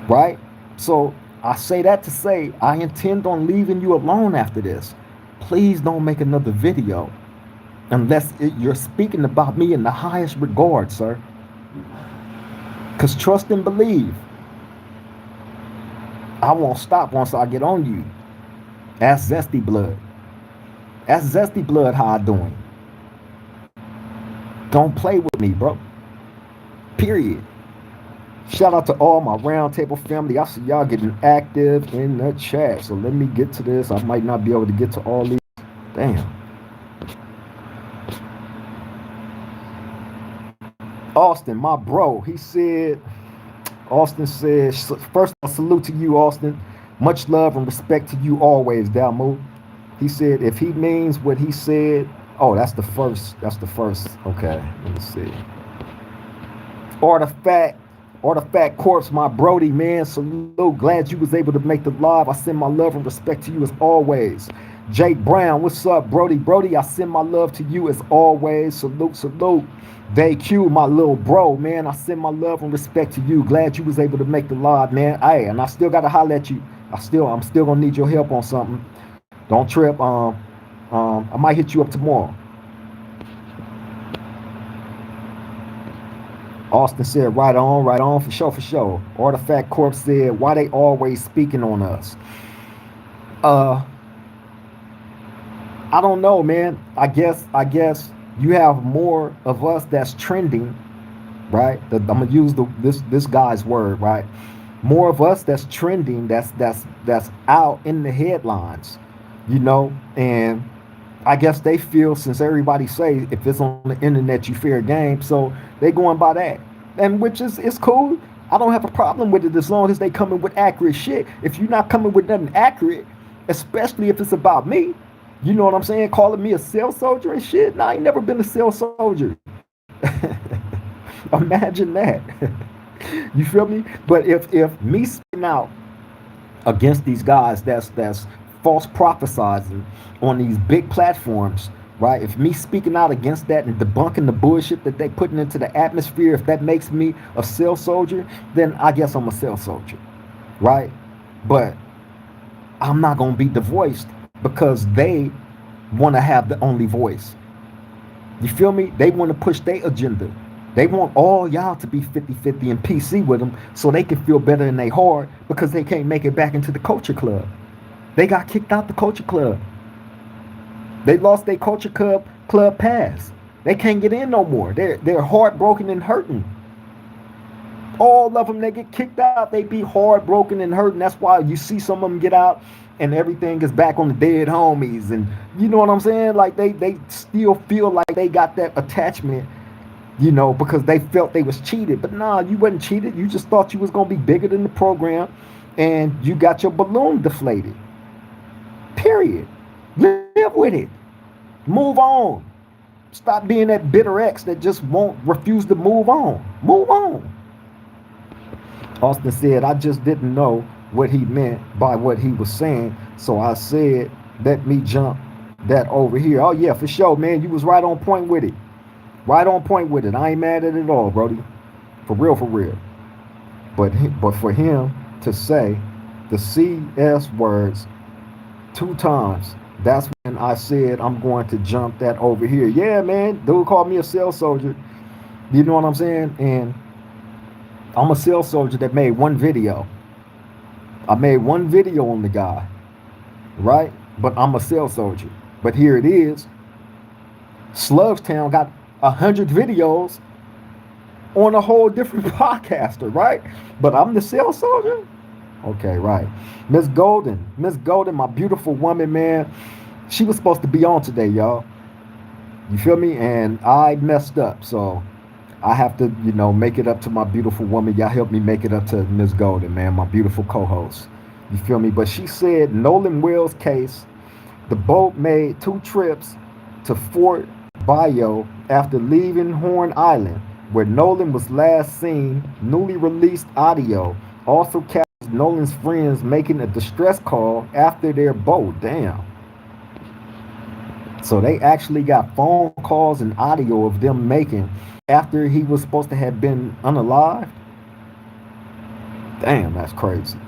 Right? So I say that to say I intend on leaving you alone after this. Please don't make another video unless you're speaking about me in the highest regard, sir. Because trust and believe, I won't stop once I get on you. Ask Zesty Blood. Ask Zesty Blood how I doing. Don't play with me, bro. Period. Shout out to all my roundtable family. I see y'all getting active in the chat. So let me get to this. I might not be able to get to all these. Damn. Austin, my bro, Austin says, first of all, salute to you, Austin. Much love and respect to you always, Dalmo. He said, if he means what he said, oh, that's the first. Okay, let me see. Artifact Corpse, my Brody, man. Salute. Glad you was able to make the live. I send my love and respect to you as always. Jake Brown, what's up, Brody? Brody, I send my love to you as always. Salute. Day Q, my little bro, man. I send my love and respect to you. Glad you was able to make the live, man. Hey, and I still gotta holler at you. I'm still gonna need your help on something. Don't trip. I might hit you up tomorrow. Austin said, right on, for sure. Artifact Corp said, why they always speaking on us? I don't know, man. I guess you have more of us that's trending, right? I'm gonna use this guy's word, right? More of us that's trending, that's out in the headlines, and I guess they feel, since everybody say if it's on the internet you fair game, so they going by that, and which is it's cool. I don't have a problem with it as long as they coming with accurate shit. If you're not coming with nothing accurate, especially if it's about me, you know what I'm saying, calling me a cell soldier and shit. Nah, I ain't never been a cell soldier. Imagine that. You feel me? But if me spitting out against these guys that's false prophesizing on these big platforms, right? If me speaking out against that and debunking the bullshit that they putting into the atmosphere, if that makes me a cell soldier, then I guess I'm a cell soldier, right? But I'm not gonna be the voice because they want to have the only voice. You feel me? They want to push their agenda. They want all y'all to be 50-50 and PC with them so they can feel better in their heart because they can't make it back into the culture club. They got kicked out the culture club. They lost their culture club pass. They can't get in no more. They're heartbroken and hurting. All of them, they get kicked out. They be heartbroken and hurting. That's why you see some of them get out and everything is back on the dead homies. And you know what I'm saying? Like they still feel like they got that attachment, because they felt they was cheated. But nah, you wasn't cheated. You just thought you was going to be bigger than the program and you got your balloon deflated. Period. Live with it. Move on. Stop being that bitter ex that just won't refuse to move on. Move on. Austin said, I just didn't know what he meant by what he was saying. So I said, let me jump that over here. Oh yeah, for sure, man. You was right on point with it. Right on point with it. I ain't mad at it at all, Brody. For real. But for him to say the CS words 2 times, that's when I said I'm going to jump that over here. Yeah, man. Dude called me a cell soldier. You know what I'm saying? And I'm a cell soldier that made one video. I made one video on the guy, right? But I'm a cell soldier. But here it is. Slugstown got 100 videos on a whole different podcaster, right? But I'm the cell soldier. Okay, right. Miss Golden, my beautiful woman, man. She was supposed to be on today, y'all. You feel me? And I messed up, so I have to, make it up to my beautiful woman. Y'all help me make it up to Miss Golden, man, my beautiful co-host. You feel me? But she said Nolan Wells' case, the boat made 2 trips to Fort Bayo after leaving Horn Island, where Nolan was last seen. Newly released audio also captures Nolan's friends making a distress call after their boat. Damn. So they actually got phone calls and audio of them making after he was supposed to have been unalived. Damn, that's crazy.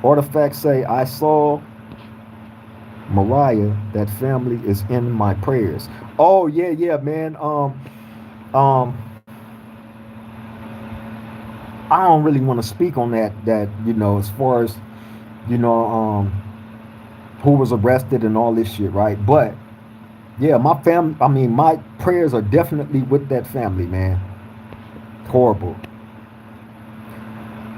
Artifacts say, I saw Mariah, that family is in my prayers. Oh yeah, yeah, man. Um, I don't really want to speak on that. That as far as you know, who was arrested and all this shit, right? But yeah, my family. I mean, my prayers are definitely with that family, man. Horrible.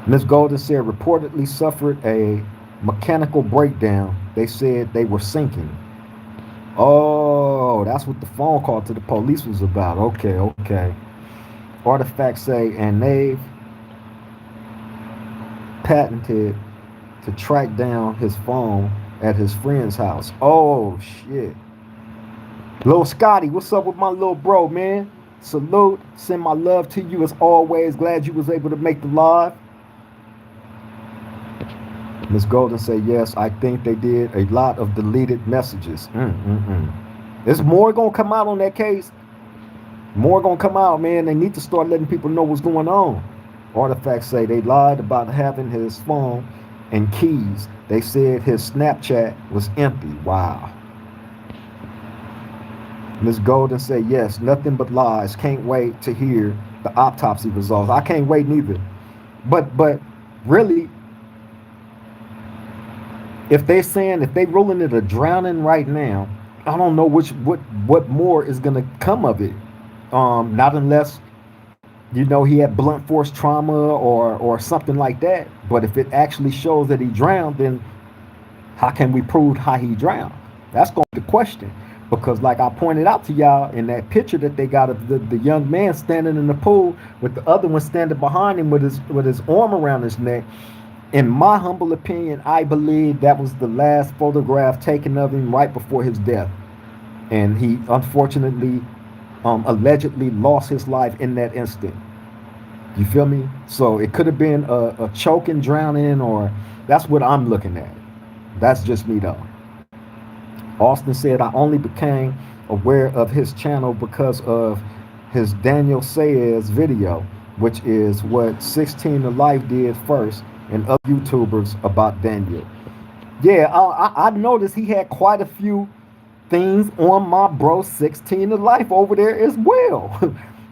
Miss Golden said reportedly suffered a mechanical breakdown. They said they were sinking. Oh, that's what the phone call to the police was about. Okay, okay. Artifacts say, and they've patented to track down his phone at his friend's house. Oh, shit. Little Scotty, what's up with my little bro, man? Salute. Send my love to you as always. Glad you was able to make the live. Miss Golden say, yes, I think they did a lot of deleted messages. There's more going to come out on that case. More going to come out, man. They need to start letting people know what's going on. Artifacts say they lied about having his phone and keys. They said his Snapchat was empty. Wow. Miss Golden say, yes, nothing but lies. Can't wait to hear the autopsy results. I can't wait neither. But really, if they ruling it a drowning right now, I don't know what more is gonna come of it. Not unless he had blunt force trauma or something like that. But if it actually shows that he drowned, then how can we prove how he drowned? That's gonna be the question. Because like I pointed out to y'all in that picture that they got of the young man standing in the pool with the other one standing behind him with his arm around his neck. In my humble opinion, I believe that was the last photograph taken of him right before his death. And he unfortunately, allegedly lost his life in that instant. You feel me? So it could have been a choking, drowning, or that's what I'm looking at. That's just me though. Austin said, I only became aware of his channel because of his Daniel Sayers video, which is what 16 to Life did first, and other YouTubers about Daniel. Yeah, I noticed he had quite a few things on my bro 16 to Life over there as well.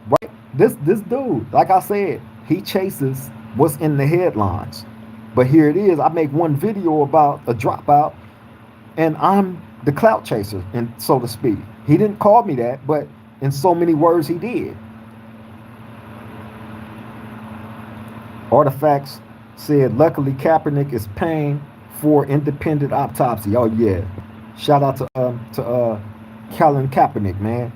Right? This dude, like I said, he chases what's in the headlines. But here it is. I make one video about a dropout, and I'm the clout chaser, and so to speak. He didn't call me that, but in so many words he did. Artifacts said, luckily Kaepernick is paying for independent autopsy. Oh yeah, shout out to Colin Kaepernick, man.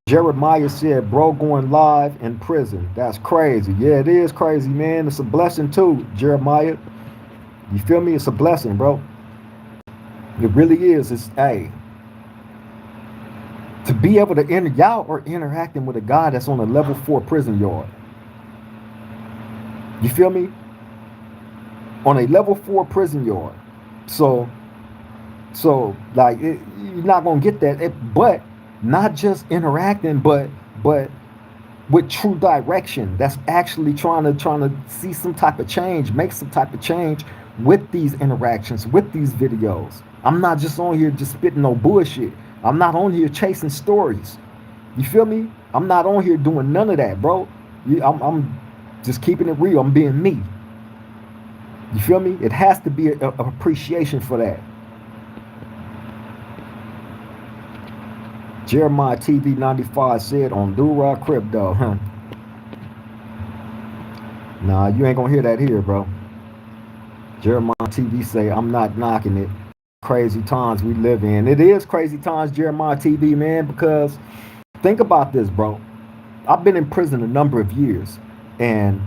Jeremiah said, bro going live in prison. That's crazy. Yeah, it is crazy, man. It's a blessing too, Jeremiah. You feel me? It's a blessing, bro. It really is. It's to be able to y'all are interacting with a guy that's on a level 4 prison yard. You feel me? On a level 4 prison yard. So like you're not gonna get that. But not just interacting, but with true direction. That's actually trying to see some type of change, make some type of change with these interactions, with these videos. I'm not just on here just spitting no bullshit. I'm not on here chasing stories. You feel me? I'm not on here doing none of that, bro. I'm just keeping it real. I'm being me. You feel me? It has to be an appreciation for that. Jeremiah TV 95 said on Duroc Crypto. Nah, you ain't gonna hear that here, bro. Jeremiah TV say, I'm not knocking it. Crazy times we live in. It is crazy times, Jeremiah TV, man, because think about this, bro. I've been in prison a number of years, and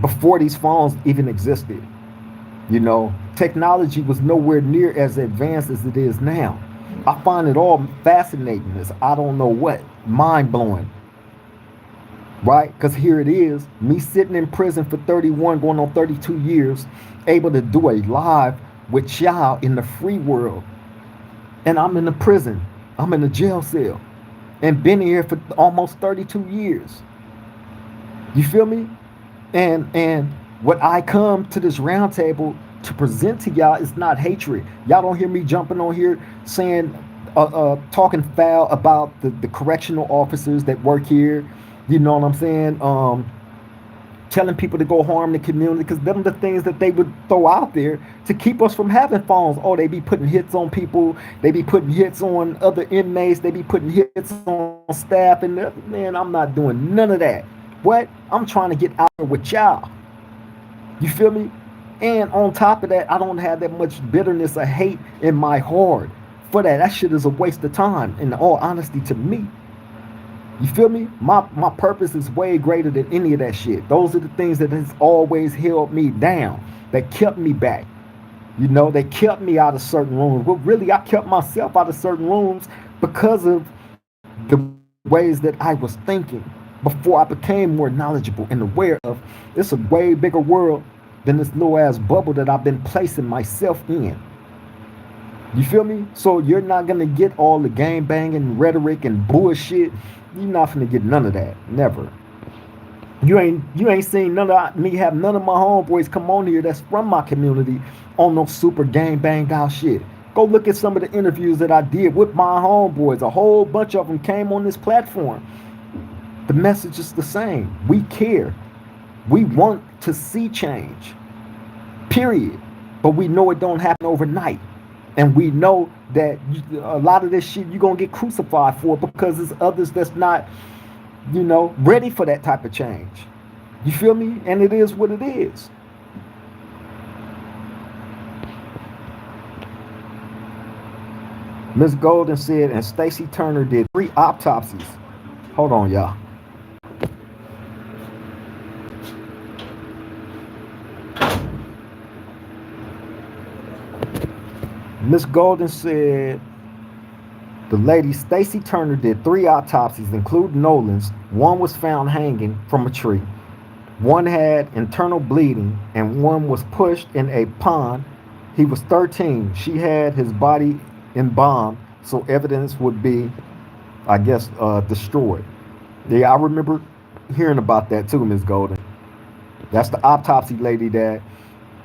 before these phones even existed. You know, technology was nowhere near as advanced as it is now. I find it all fascinating. As I don't know what, mind blowing, right? Because here it is, me sitting in prison for 31, going on 32 years, able to do a live with y'all in the free world, and I'm in the prison. I'm in a jail cell, and been here for almost 32 years. You feel me? And what I come to this round table to present to y'all is not hatred. Y'all don't hear me jumping on here saying, talking foul about the correctional officers that work here. You know what I'm saying? Telling people to go harm the community, because them are the things that they would throw out there to keep us from having phones. Oh, they be putting hits on people. They be putting hits on other inmates. They be putting hits on staff. And man, I'm not doing none of that. What? I'm trying to get out there with y'all. You feel me? And on top of that, I don't have that much bitterness or hate in my heart for that. That shit is a waste of time, in all honesty, to me. You feel me? My purpose is way greater than any of that shit. Those are the things that has always held me down, that kept me back. You know, they kept me out of certain rooms. Well, really, I kept myself out of certain rooms because of the ways that I was thinking before I became more knowledgeable and aware of. It's a way bigger world than this little ass bubble that I've been placing myself in. You feel me? So you're not gonna get all the gang banging rhetoric and bullshit. You're not gonna get none of that. Never. You ain't seen none of me have none of my homeboys come on here that's from my community on no super gang banged out shit. Go look at some of the interviews that I did with my homeboys. A whole bunch of them came on this platform. The message is the same. We care. We want to see change. Period. But we know it don't happen overnight. And we know that a lot of this shit you're going to get crucified for, because there's others that's not, ready for that type of change. You feel me? And it is what it is. Miss Golden said, and Stacey Turner did 3 autopsies. Hold on, y'all. Miss Golden said the lady Stacey Turner did 3 autopsies, including Nolan's. One was found hanging from a tree. One had internal bleeding, and one was pushed in a pond. He was 13. She had his body embalmed, so evidence would be, I guess, destroyed. Yeah, I remember hearing about that too, Miss Golden. That's the autopsy lady that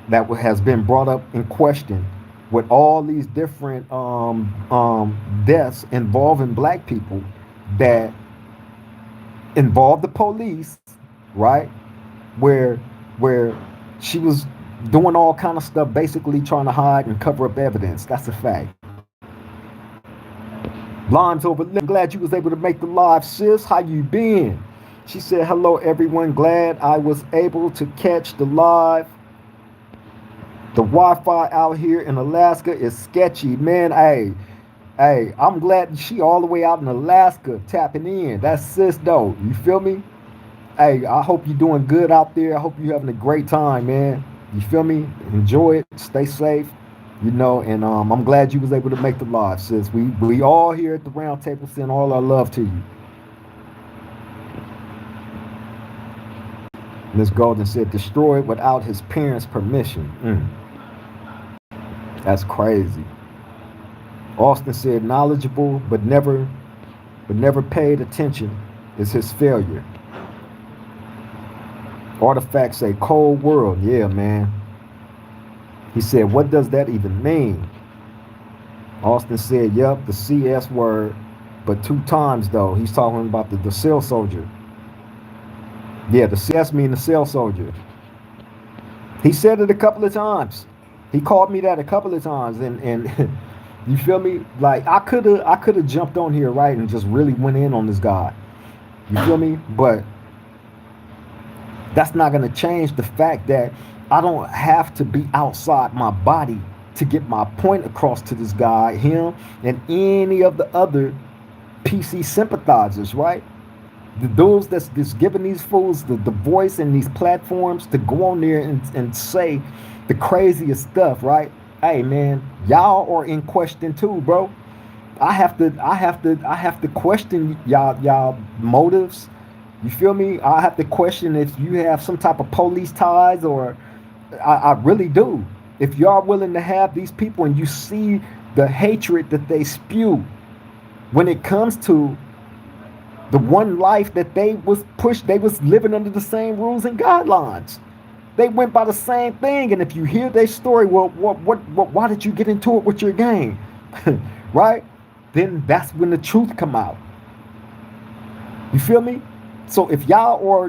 has been brought up in question with all these different deaths involving black people that involved the police, right? Where she was doing all kind of stuff, basically trying to hide and cover up evidence. That's a fact. Lime's over. I'm glad you was able to make the live, sis. How you been? She said, hello, everyone. Glad I was able to catch the live. The Wi-Fi out here in Alaska is sketchy, man. Hey, I'm glad she all the way out in Alaska tapping in. That's sis, though. You feel me? Hey, I hope you're doing good out there. I hope you're having a great time, man. You feel me? Enjoy it. Stay safe. And I'm glad you was able to make the live, sis. We all here at the round table send all our love to you. Miss Golden said, destroyed without his parents' permission. That's crazy. Austin said, knowledgeable but never paid attention is his failure. Artifacts say cold world. Yeah, man. He said, what does that even mean? Austin said, yep, the CS word, but 2 times though. He's talking about the cell soldier. Yeah, the CS mean the cell soldier. He said it a couple of times. He called me that a couple of times, and you feel me? Like I could have jumped on here, right, and just really went in on this guy. You feel me? But that's not gonna change the fact that I don't have to be outside my body to get my point across to this guy, him, and any of the other PC sympathizers, right? The dudes that's giving these fools the voice and these platforms to go on there and say the craziest stuff, right? Hey man, y'all are in question too, bro. I have to question y'all motives. You feel me? I have to question if you have some type of police ties, or I really do. If y'all willing to have these people and you see the hatred that they spew when it comes to the one life that they was pushed, they was living under the same rules and guidelines. They went by the same thing, and if you hear their story, well, why did you get into it with your gang, right? Then that's when the truth come out. You feel me? So if y'all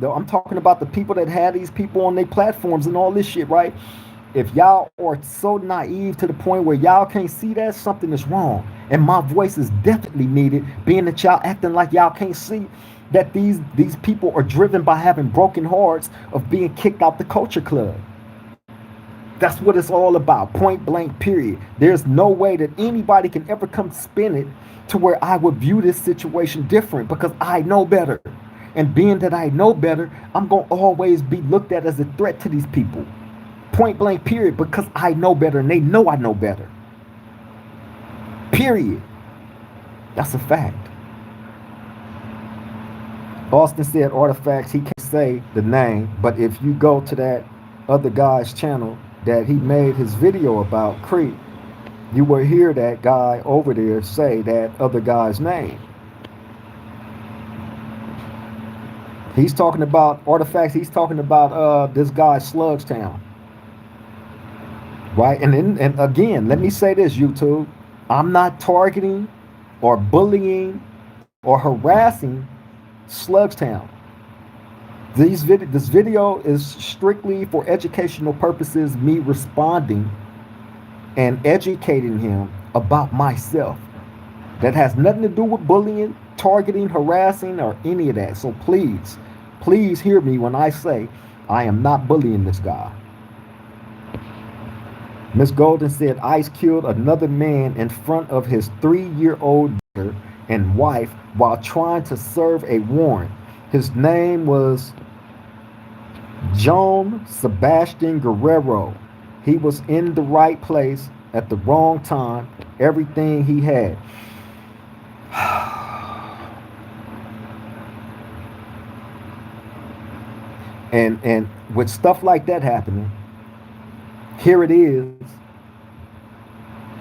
I'm talking about the people that had these people on their platforms and all this shit, right? If y'all are so naive to the point where y'all can't see that, something is wrong. And my voice is definitely needed, being that y'all acting like y'all can't see that these people are driven by having broken hearts of being kicked out the culture club. That's what it's all about, point blank, period. There's no way that anybody can ever come spin it to where I would view this situation different, because I know better. And being that I know better, I'm going to always be looked at as a threat to these people. Point blank, period, because I know better and they know I know better. Period. That's a fact. Austin said Artifacts, he can't say the name, but if you go to that other guy's channel that he made his video about Creek, you will hear that guy over there say that other guy's name. He's talking about Artifacts, he's talking about this guy Slugstown. Right? And again, let me say this, YouTube. I'm not targeting or bullying or harassing Slugstown. This video is strictly for educational purposes, me responding and educating him about myself. That has nothing to do with bullying, targeting, harassing, or any of that. So please hear me when I say I am not bullying this guy. Miss Golden said Ice killed another man in front of his 3-year-old daughter and wife while trying to serve a warrant. His name was John Sebastian Guerrero. He was in the right place at the wrong time. Everything he had. And with stuff like that happening, here it is,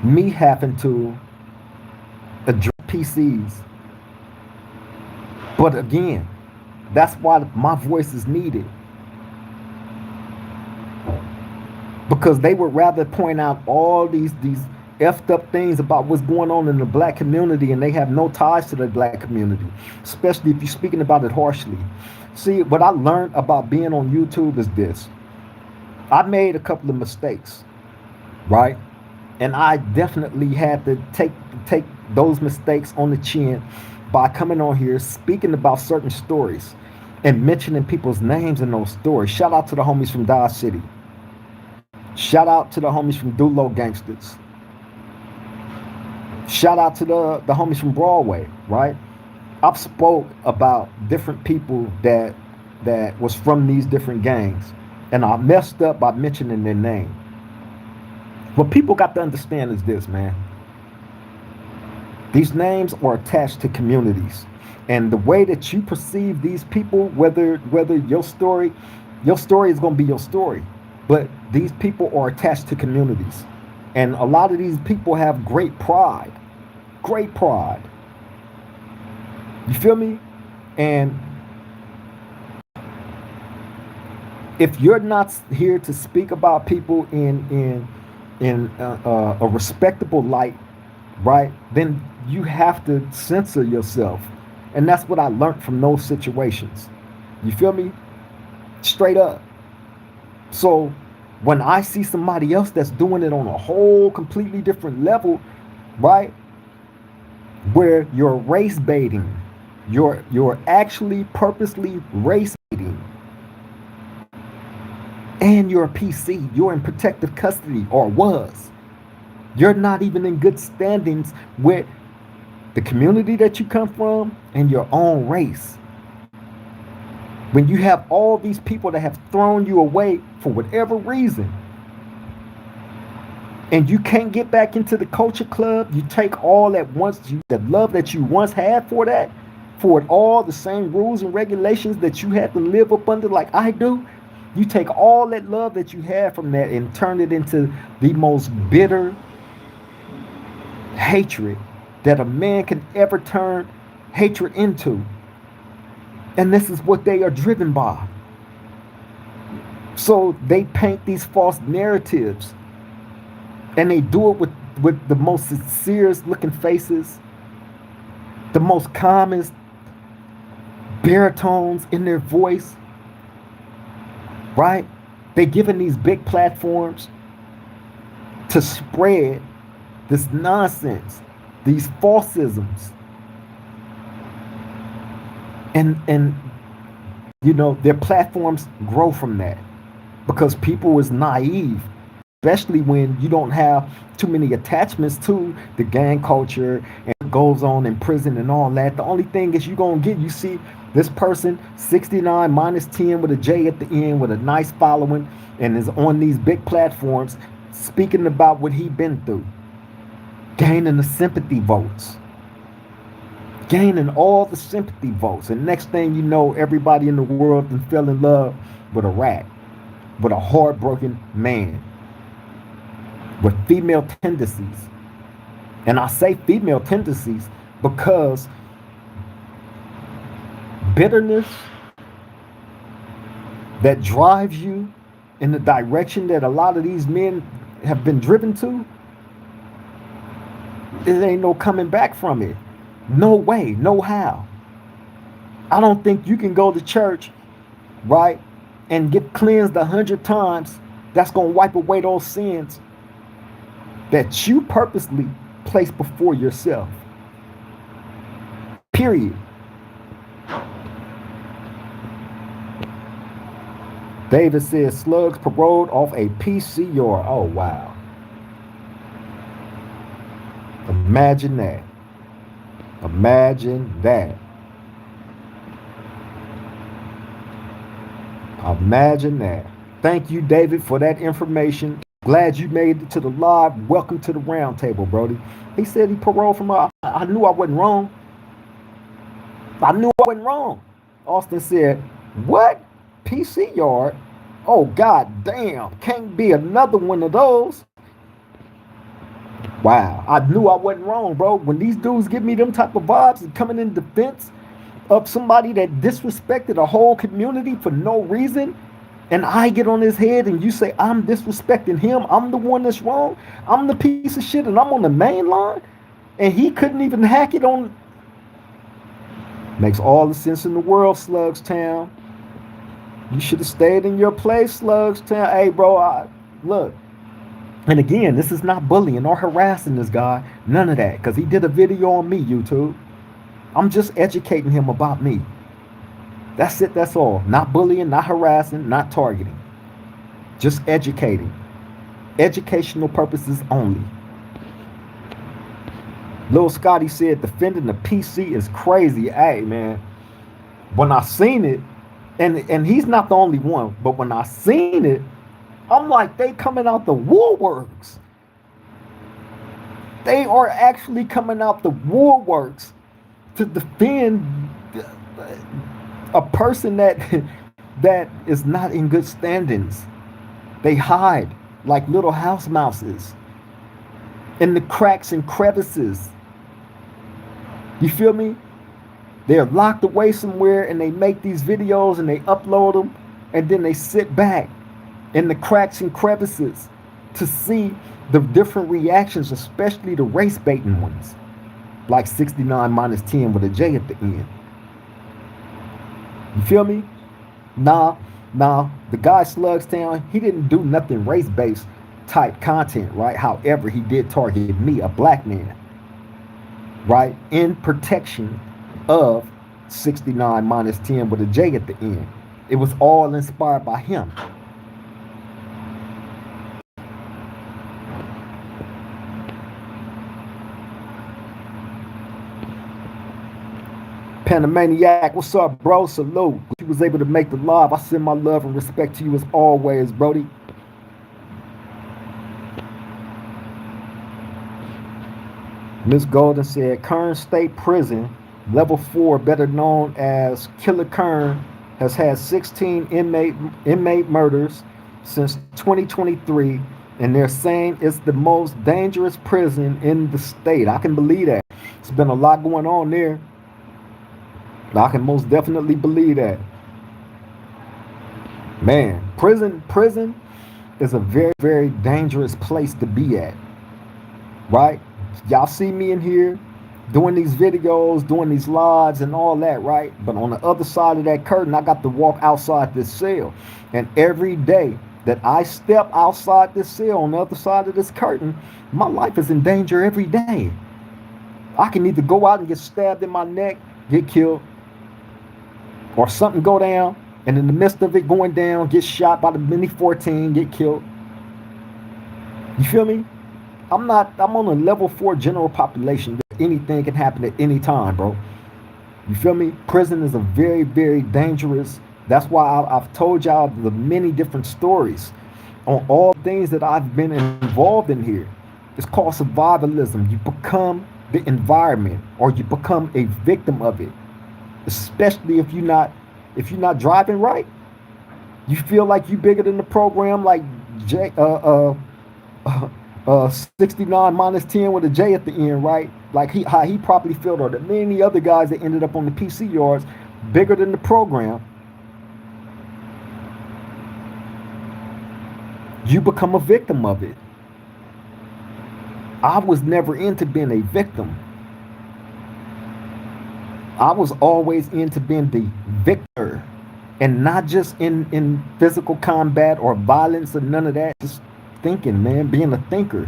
me having to address PCs. But again, that's why my voice is needed. Because they would rather point out all these effed up things about what's going on in the black community, and they have no ties to the black community, especially if you're speaking about it harshly. See, what I learned about being on YouTube is this. I made a couple of mistakes, right? And I definitely had to take those mistakes on the chin by coming on here, speaking about certain stories and mentioning people's names in those stories. Shout out to the homies from Dodge City. Shout out to the homies from Duroc Gangsters. Shout out to the homies from Broadway, right? I've spoke about different people that was from these different gangs, and I messed up by mentioning their name. What people got to understand is this, man. These names are attached to communities, and the way that you perceive these people, whether your story is going to be your story, but these people are attached to communities, and a lot of these people have great pride. You feel me? And if you're not here to speak about people in a respectable light, right, then you have to censor yourself. And that's what I learned from those situations. You feel me? Straight up. So when I see somebody else that's doing it on a whole completely different level, right, where you're race baiting, you're actually purposely race baiting, and you're a PC, you're in protective custody, or was. You're not even in good standings with the community that you come from, and your own race. When you have all these people that have thrown you away for whatever reason, and you can't get back into the culture club, you take all that that love that you once had for it all, the same rules and regulations that you had to live up under, like I do. You take all that love that you had from that and turn it into the most bitter hatred that a man can ever turn hatred into. And this is what they are driven by. So they paint these false narratives, and they do it with the most sincerest looking faces, the most calmest baritones in their voice, right? They're given these big platforms to spread this nonsense, these falsisms. And their platforms grow from that because people is naive, especially when you don't have too many attachments to the gang culture and what goes on in prison and all that. The only thing is you see this person 69 minus 10 with a J at the end with a nice following and is on these big platforms speaking about what he been through, gaining the sympathy votes, gaining all the sympathy votes. And next thing you know, everybody in the world then fell in love with a rat, with a heartbroken man, with female tendencies. And I say female tendencies because bitterness that drives you in the direction that a lot of these men have been driven to, there ain't no coming back from it. No way, no how. I don't think you can go to church, right, and get cleansed 100 times. That's going to wipe away those sins that you purposely place before yourself. Period. David says slugs paroled off a PCR. Oh, wow. Imagine that. Imagine that. Imagine that. Thank you, David, for that information. Glad you made it to the live. Welcome to the round table, Brody. He said he paroled from I knew I wasn't wrong. I knew I wasn't wrong. Austin said, what? PC yard? Oh, god damn. Can't be another one of those. Wow. I knew I wasn't wrong, bro. When these dudes give me them type of vibes and coming in defense of somebody that disrespected a whole community for no reason, and I get on his head and you say I'm disrespecting him, I'm the one that's wrong, I'm the piece of shit, and I'm on the main line, and he couldn't even hack it on. Makes all the sense in the world, Slugs Town. You should have stayed in your place, Slugs Town. Hey, bro, look. And again, this is not bullying or harassing this guy. None of that. Because he did a video on me, YouTube. I'm just educating him about me. That's it. That's all. Not bullying, not harassing, not targeting. Just educating. Educational purposes only. Lil Scotty said defending the PC is crazy. Hey, man. When I seen it, and he's not the only one, but when I seen it, I'm like, they coming out the woolworks. They are actually coming out the woolworks to defend a person that is not in good standings. They hide like little house mouses in the cracks and crevices. You feel me? They're locked away somewhere and they make these videos and they upload them and then they sit back in the cracks and crevices to see the different reactions, especially the race baiting ones, like 69 minus 10 with a J at the end. You feel me? Nah, the guy Slugs Town, he didn't do nothing race-based type content, right? However, he did target me, a black man, right? In protection of 69 minus 10 with a J at the end. It was all inspired by him. Panamaniac, what's up, bro? Salute. You was able to make the live. I send my love and respect to you as always, Brody. Miss Golden said, Kern State Prison, Level 4, better known as Killer Kern, has had 16 inmate murders since 2023, and they're saying it's the most dangerous prison in the state. I can believe that. It's been a lot going on there. I can most definitely believe that. Man, prison is a very, very dangerous place to be at, right? Y'all see me in here doing these videos, doing these lives and all that, right? But on the other side of that curtain, I got to walk outside this cell. And every day that I step outside this cell on the other side of this curtain, my life is in danger every day. I can either go out and get stabbed in my neck, get killed, or something go down, and in the midst of it going down, get shot by the Mini 14, get killed. You feel me? I'm on a level 4 general population. Anything can happen at any time, bro. You feel me? Prison is a very, very dangerous. That's why I've told y'all the many different stories on all things that I've been involved in here. It's called survivalism. You become the environment, or you become a victim of it. Especially if you're not driving right. You feel like you bigger than the program, like 69 minus 10 with a J at the end, right? Like how he probably felt, or the many other guys that ended up on the PC yards, bigger than the program. You become a victim of it. I was never into being a victim. I was always into being the victor, and not just in physical combat or violence or none of that. Just thinking, man, being a thinker.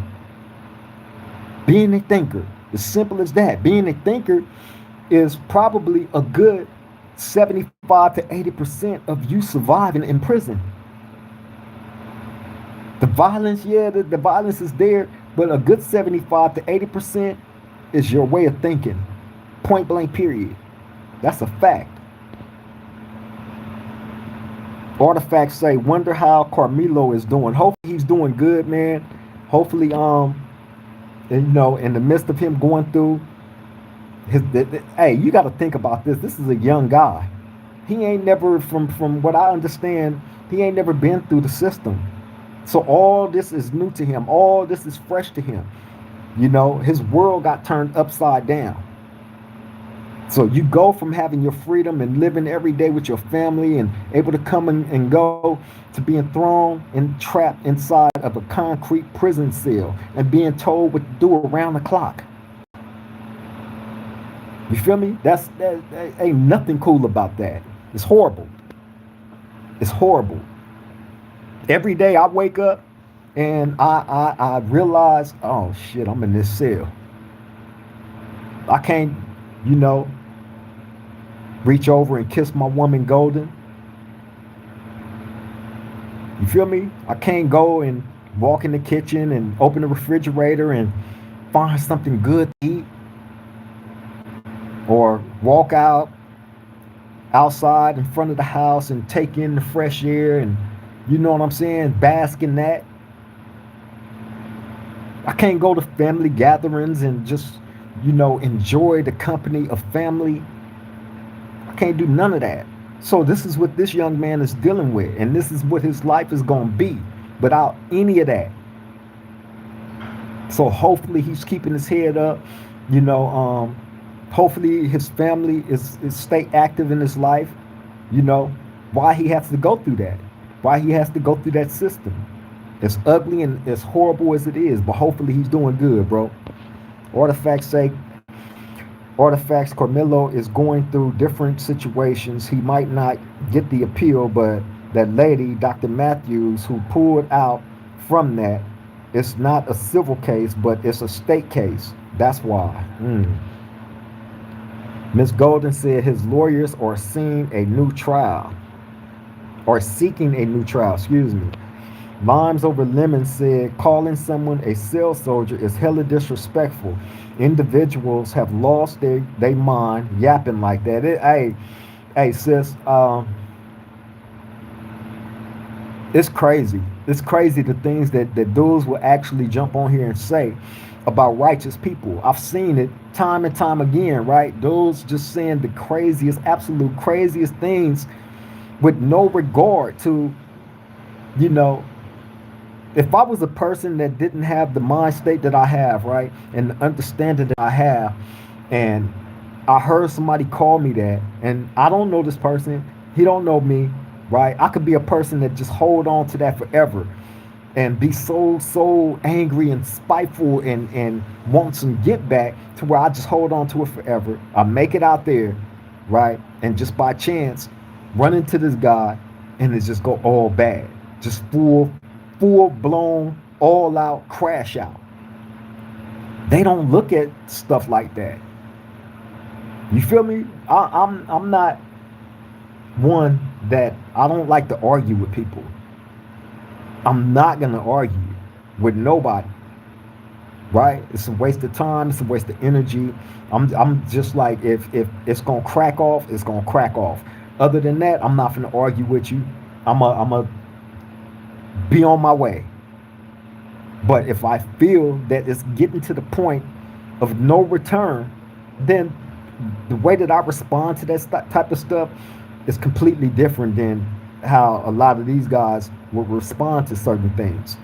Being a thinker. As simple as that. Being a thinker is probably a good 75 to 80% of you surviving in prison. The violence, yeah, the violence is there, but a good 75 to 80% is your way of thinking. Point blank, period. That's a fact. Artifacts say, wonder how Carmelo is doing. Hopefully he's doing good, man. Hopefully, you know, in the midst of him going through hey, you got to think about this. This is a young guy. He ain't never, from what I understand, he ain't never been through the system. So all this is new to him. All this is fresh to him. You know, his world got turned upside down. So you go from having your freedom and living every day with your family and able to come and go, to being thrown and trapped inside of a concrete prison cell and being told what to do around the clock. You feel me? That ain't nothing cool about that. It's horrible. It's horrible. Every day I wake up and I realize, oh shit, I'm in this cell. I can't, you know, reach over and kiss my woman Golden. You feel me? I can't go and walk in the kitchen and open the refrigerator and find something good to eat. Or walk outside in front of the house and take in the fresh air and, you know what I'm saying, bask in that. I can't go to family gatherings and just, you know, enjoy the company of family. I can't do none of that. So this is what this young man is dealing with, and this is what his life is going to be without any of that. So hopefully he's keeping his head up, you know, hopefully his family is stay active in his life. You know, why he has to go through that, why he has to go through that system. As ugly and as horrible as it is, but hopefully he's doing good, bro. Artifacts Carmelo is going through different situations. He might not get the appeal, but that lady, Dr. Matthews, who pulled out from that, it's not a civil case, but it's a state case. That's why. Ms. Golden said his lawyers are seeking a new trial, excuse me. Limes over lemons said calling someone a cell soldier is hella disrespectful. Individuals have lost their mind yapping like that. Hey, sis, it's crazy. It's crazy the things that dudes will actually jump on here and say about righteous people. I've seen it time and time again, right? Dudes just saying the craziest, absolute craziest things with no regard to, you know, if I was a person that didn't have the mind state that I have, right, and the understanding that I have, and I heard somebody call me that, and I don't know this person, he don't know me, right? I could be a person that just hold on to that forever and be so angry and spiteful and want some get back to where I just hold on to it forever. I make it out there, right? And just by chance run into this guy and it just go all bad. Just full blown, all out crash out. They don't look at stuff like that. You feel me? I'm not one that I don't like to argue with people. I'm not gonna argue with nobody, right? It's a waste of time. It's a waste of energy. I'm just like if it's gonna crack off, it's gonna crack off. Other than that, I'm not gonna argue with you. I'm a be on my way. But if I feel that it's getting to the point of no return, then the way that I respond to that type of stuff is completely different than how a lot of these guys will respond to certain things.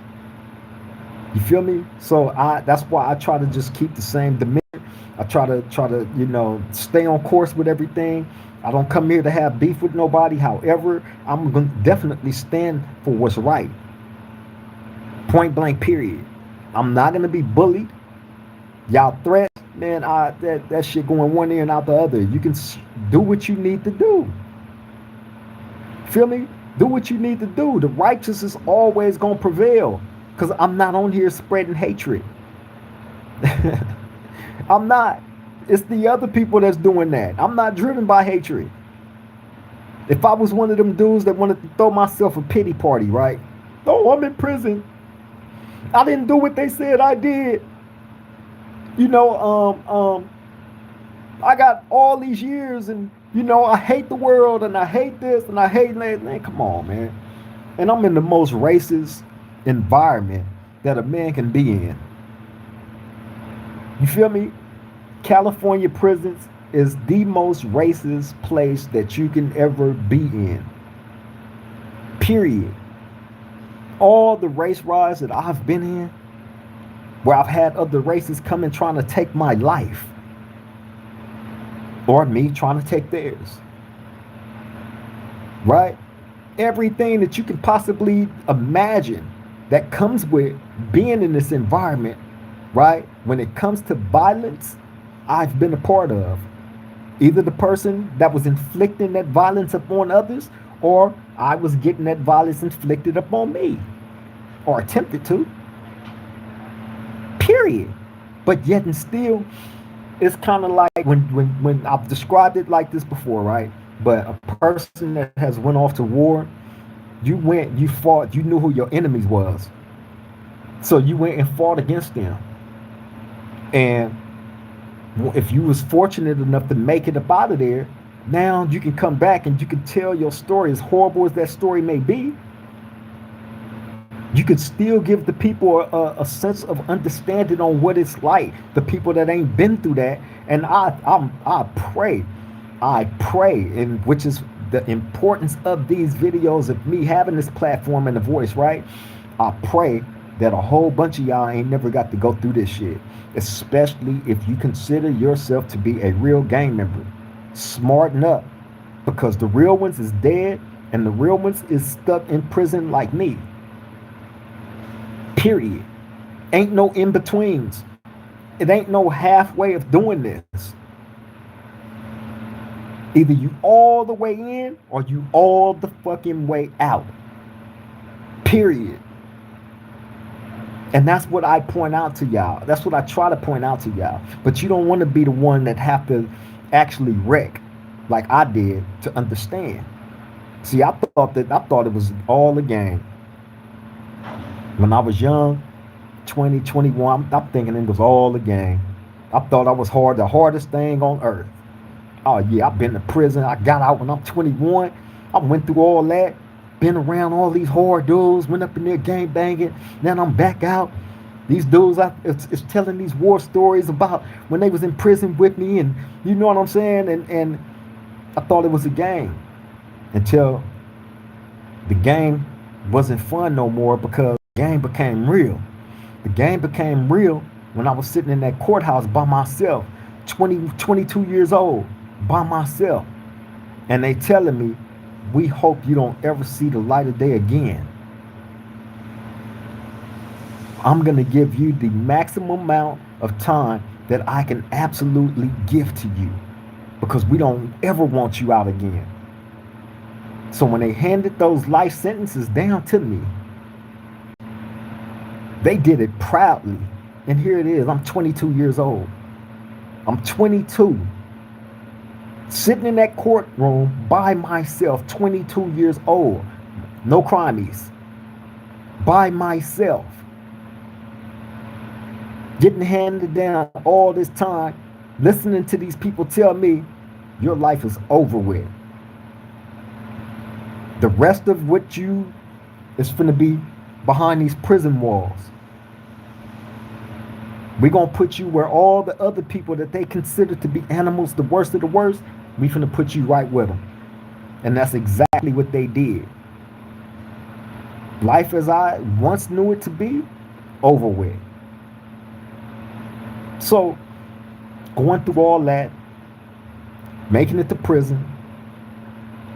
You feel me? So that's why I try to just keep the same demeanor. I try to stay on course with everything. I don't come here to have beef with nobody. However, I'm going to definitely stand for what's right. Point blank, period. I'm not gonna be bullied. Y'all threats, man. That shit going one ear and out the other. You can do what you need to do. Feel me? Do what you need to do. The righteous is always gonna prevail. Cause I'm not on here spreading hatred. I'm not. It's the other people that's doing that. I'm not driven by hatred. If I was one of them dudes that wanted to throw myself a pity party, right? Oh, I'm in prison. I didn't do what they said I did. I got all these years and, I hate the world and I hate this and I hate that. Man, come on, man. And I'm in the most racist environment that a man can be in. You feel me? California prisons is the most racist place that you can ever be in. Period. All the race riots that I've been in, where I've had other races come and trying to take my life, or me trying to take theirs, right? Everything that you can possibly imagine that comes with being in this environment, right? When it comes to violence, I've been a part of. Either the person that was inflicting that violence upon others, or I was getting that violence inflicted upon me, or attempted to. Period. But yet and still, it's kind of like when I've described it like this before, right? But a person that has went off to war, you fought, you knew who your enemies was. So you went and fought against them. And if you was fortunate enough to make it up out of there, now you can come back and you can tell your story, as horrible as that story may be. You could still give the people a sense of understanding on what it's like. The people that ain't been through that, and I pray, and which is the importance of these videos of me having this platform and the voice, right? I pray that a whole bunch of y'all ain't never got to go through this shit, especially if you consider yourself to be a real gang member. Smarten up, because the real ones is dead and the real ones is stuck in prison like me. Period. Ain't no in-betweens. It ain't no halfway of doing this. Either you all the way in or you all the fucking way out. Period. And that's what I point out to y'all. That's what I try to point out to y'all. But you don't want to be the one that have to actually wreck like I did to understand. See, I thought it was all a game. When I was young, 20, 21, I'm thinking it was all a game. I thought I was hard, the hardest thing on earth. Oh yeah, I've been to prison. I got out when I'm 21. I went through all that. Been around all these hard dudes. Went up in there gang banging. Then I'm back out. These dudes, it's telling these war stories about when they was in prison with me, and you know what I'm saying. And I thought it was a game until the game wasn't fun no more because the game became real. The game became real when I was sitting in that courthouse by myself, 20, 22 years old, by myself. And they telling me, we hope you don't ever see the light of day again. I'm going to give you the maximum amount of time that I can absolutely give to you because we don't ever want you out again. So when they handed those life sentences down to me, they did it proudly. And here it is. I'm 22 years old. I'm 22. Sitting in that courtroom by myself, 22 years old. No crimies. By myself. Getting handed down all this time, listening to these people tell me, your life is over with. The rest of what you is finna be behind these prison walls. We're going to put you where all the other people that they consider to be animals, the worst of the worst, we finna put you right with them. And that's exactly what they did. Life as I once knew it to be, over with. So, going through all that, making it to prison,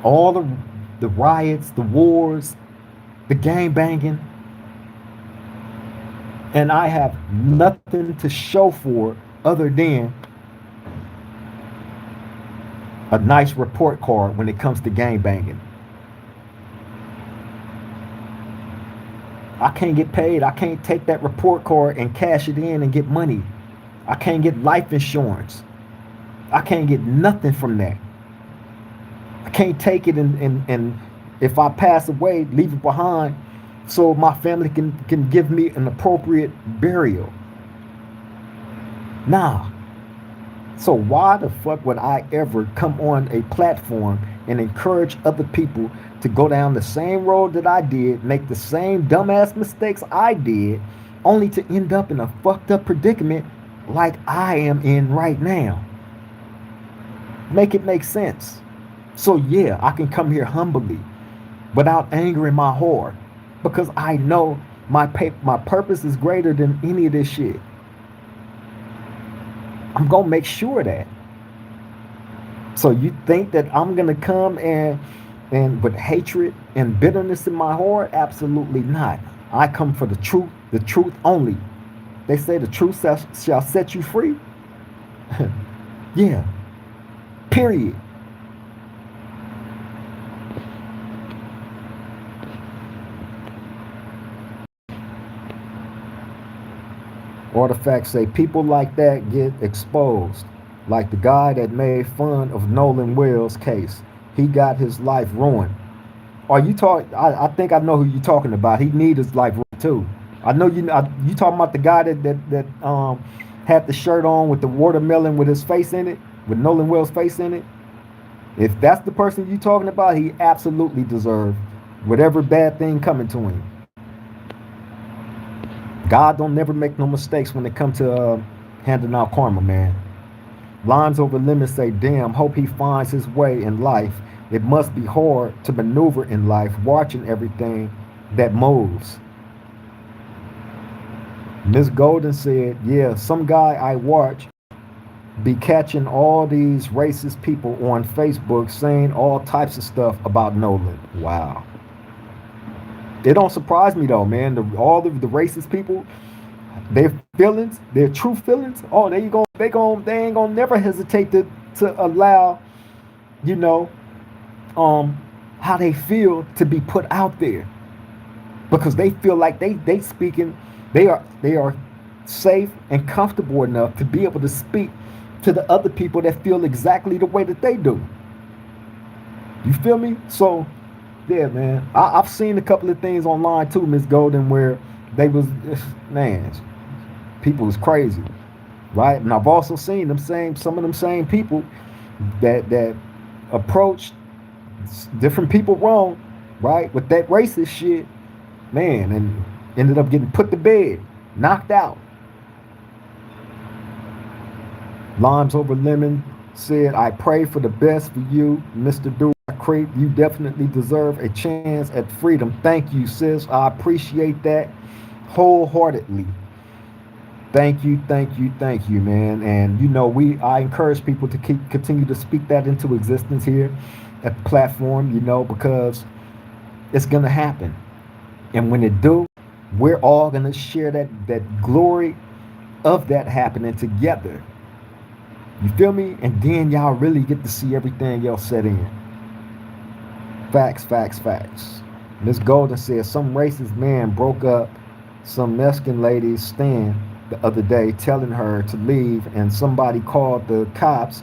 all the riots, the wars, the gang banging, and I have nothing to show for it other than a nice report card when it comes to gang banging. I can't get paid. I can't take that report card and cash it in and get money. I can't get life insurance. I can't get nothing from that. I can't take it and if I pass away, leave it behind so my family can give me an appropriate burial. Nah. So why the fuck would I ever come on a platform and encourage other people to go down the same road that I did, make the same dumbass mistakes I did, only to end up in a fucked up predicament like I am in right now? Make it make sense. So yeah, I can come here humbly without anger in my heart because I know my purpose is greater than any of this shit. I'm going to make sure that. So you think that I'm going to come and with hatred and bitterness in my heart? Absolutely not. I come for the truth only. They say the truth shall set you free. Yeah. Period. Artifacts say people like that get exposed. Like the guy that made fun of Nolan Wells' case. He got his life ruined. Are you talking? I think I know who you're talking about. He need his life ruined too. I know you talking about the guy that had the shirt on with the watermelon with his face in it, with Nolan Wells' face in it. If that's the person you talking about, he absolutely deserves whatever bad thing coming to him. God don't never make no mistakes when it comes to handing out karma, man. Lines over limits say, damn, hope he finds his way in life. It must be hard to maneuver in life, watching everything that moves. Miss Golden said, yeah, some guy I watch be catching all these racist people on Facebook saying all types of stuff about Nolan. Wow. It don't surprise me though, man. All the racist people, their feelings, their true feelings. Oh, there you go. They ain't gonna never hesitate to allow, you know, how they feel to be put out there, because they feel like they speaking. They are safe and comfortable enough to be able to speak to the other people that feel exactly the way that they do. You feel me? So yeah, man. I've seen a couple of things online too, Miss Golden, where They was, man, people was crazy, right? And I've also seen some of them same people that approached different people wrong, right, with that racist shit, man, and ended up getting put to bed, knocked out. Limes over lemon said, "I pray for the best for you, Mr. Duroc Creep. You definitely deserve a chance at freedom. Thank you, sis. I appreciate that wholeheartedly. Thank you, thank you, thank you, man. And you know, I encourage people to continue to speak that into existence here at the platform, you know, because it's gonna happen. And when it do, we're all gonna share that glory of that happening together. You feel me? And then y'all really get to see everything y'all set in. Facts, facts, facts. Miss Golden says some racist man broke up some Mexican lady's stand the other day, telling her to leave, and somebody called the cops,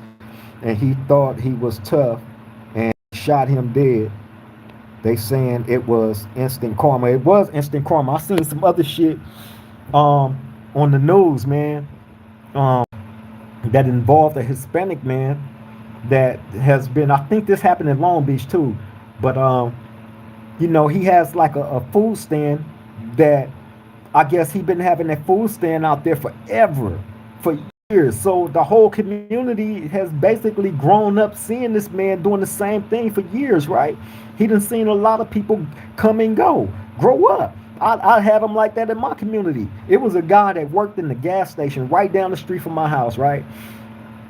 and he thought he was tough and shot him dead. They saying it was instant karma. It was instant karma. I seen some other shit on the news, man, um, that involved a Hispanic man that has been. I think this happened in Long Beach too, but you know, he has like a food stand that I guess he been having that food stand out there forever, for years. So the whole community has basically grown up seeing this man doing the same thing for years, right? He done seen a lot of people come and go, grow up. I have him like that in my community. It was a guy that worked in the gas station right down the street from my house, right?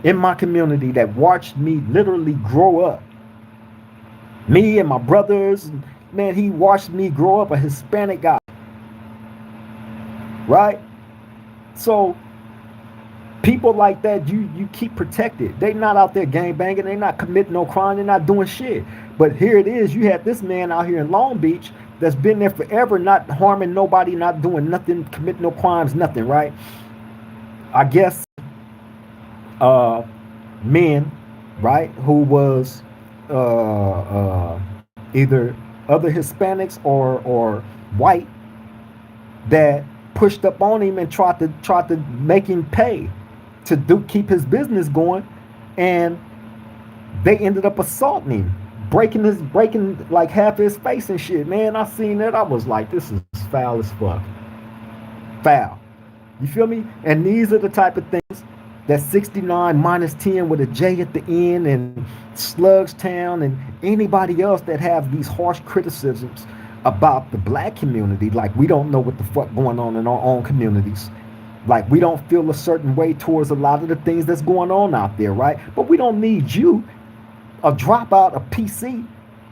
In my community that watched me literally grow up. Me and my brothers, man, he watched me grow up, a Hispanic guy, right? So people like that, you keep protected. They not out there gang banging. They not committing no crime. They're not doing shit. But here it is. You had this man out here in Long Beach that's been there forever, not harming nobody, not doing nothing, committing no crimes, nothing, right? I guess uh, men, right, who was either other Hispanics or white that pushed up on him and tried to make him pay to do keep his business going, and they ended up assaulting him, breaking like half his face and shit. Man, I seen that. I was like, this is foul as fuck. Foul. You feel me? And these are the type of things that 69 minus 10 with a J at the end, and Slugstown, and anybody else that have these harsh criticisms about the black community, like we don't know what the fuck going on in our own communities. Like we don't feel a certain way towards a lot of the things that's going on out there, right? But we don't need you, a dropout, a PC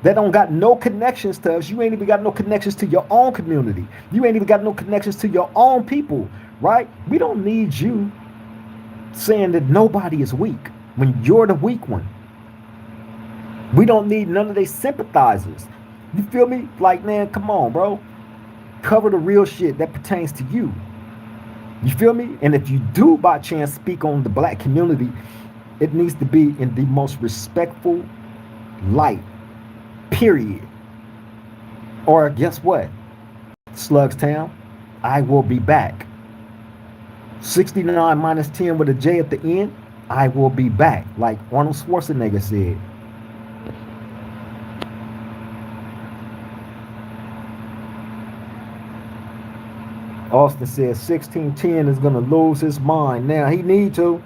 that don't got no connections to us. You ain't even got no connections to your own community. You ain't even got no connections to your own people, right? We don't need you saying that nobody is weak when you're the weak one. We don't need none of their sympathizers. You feel me? Like, man, come on, bro. Cover the real shit that pertains to you. You feel me? And if you do by chance speak on the black community, it needs to be in the most respectful light, period. Or guess what? Slugstown, I will be back. 69 minus 10 with a J at the end, I will be back. Like Arnold Schwarzenegger said. Austin says 1610 is gonna lose his mind. Now he need to,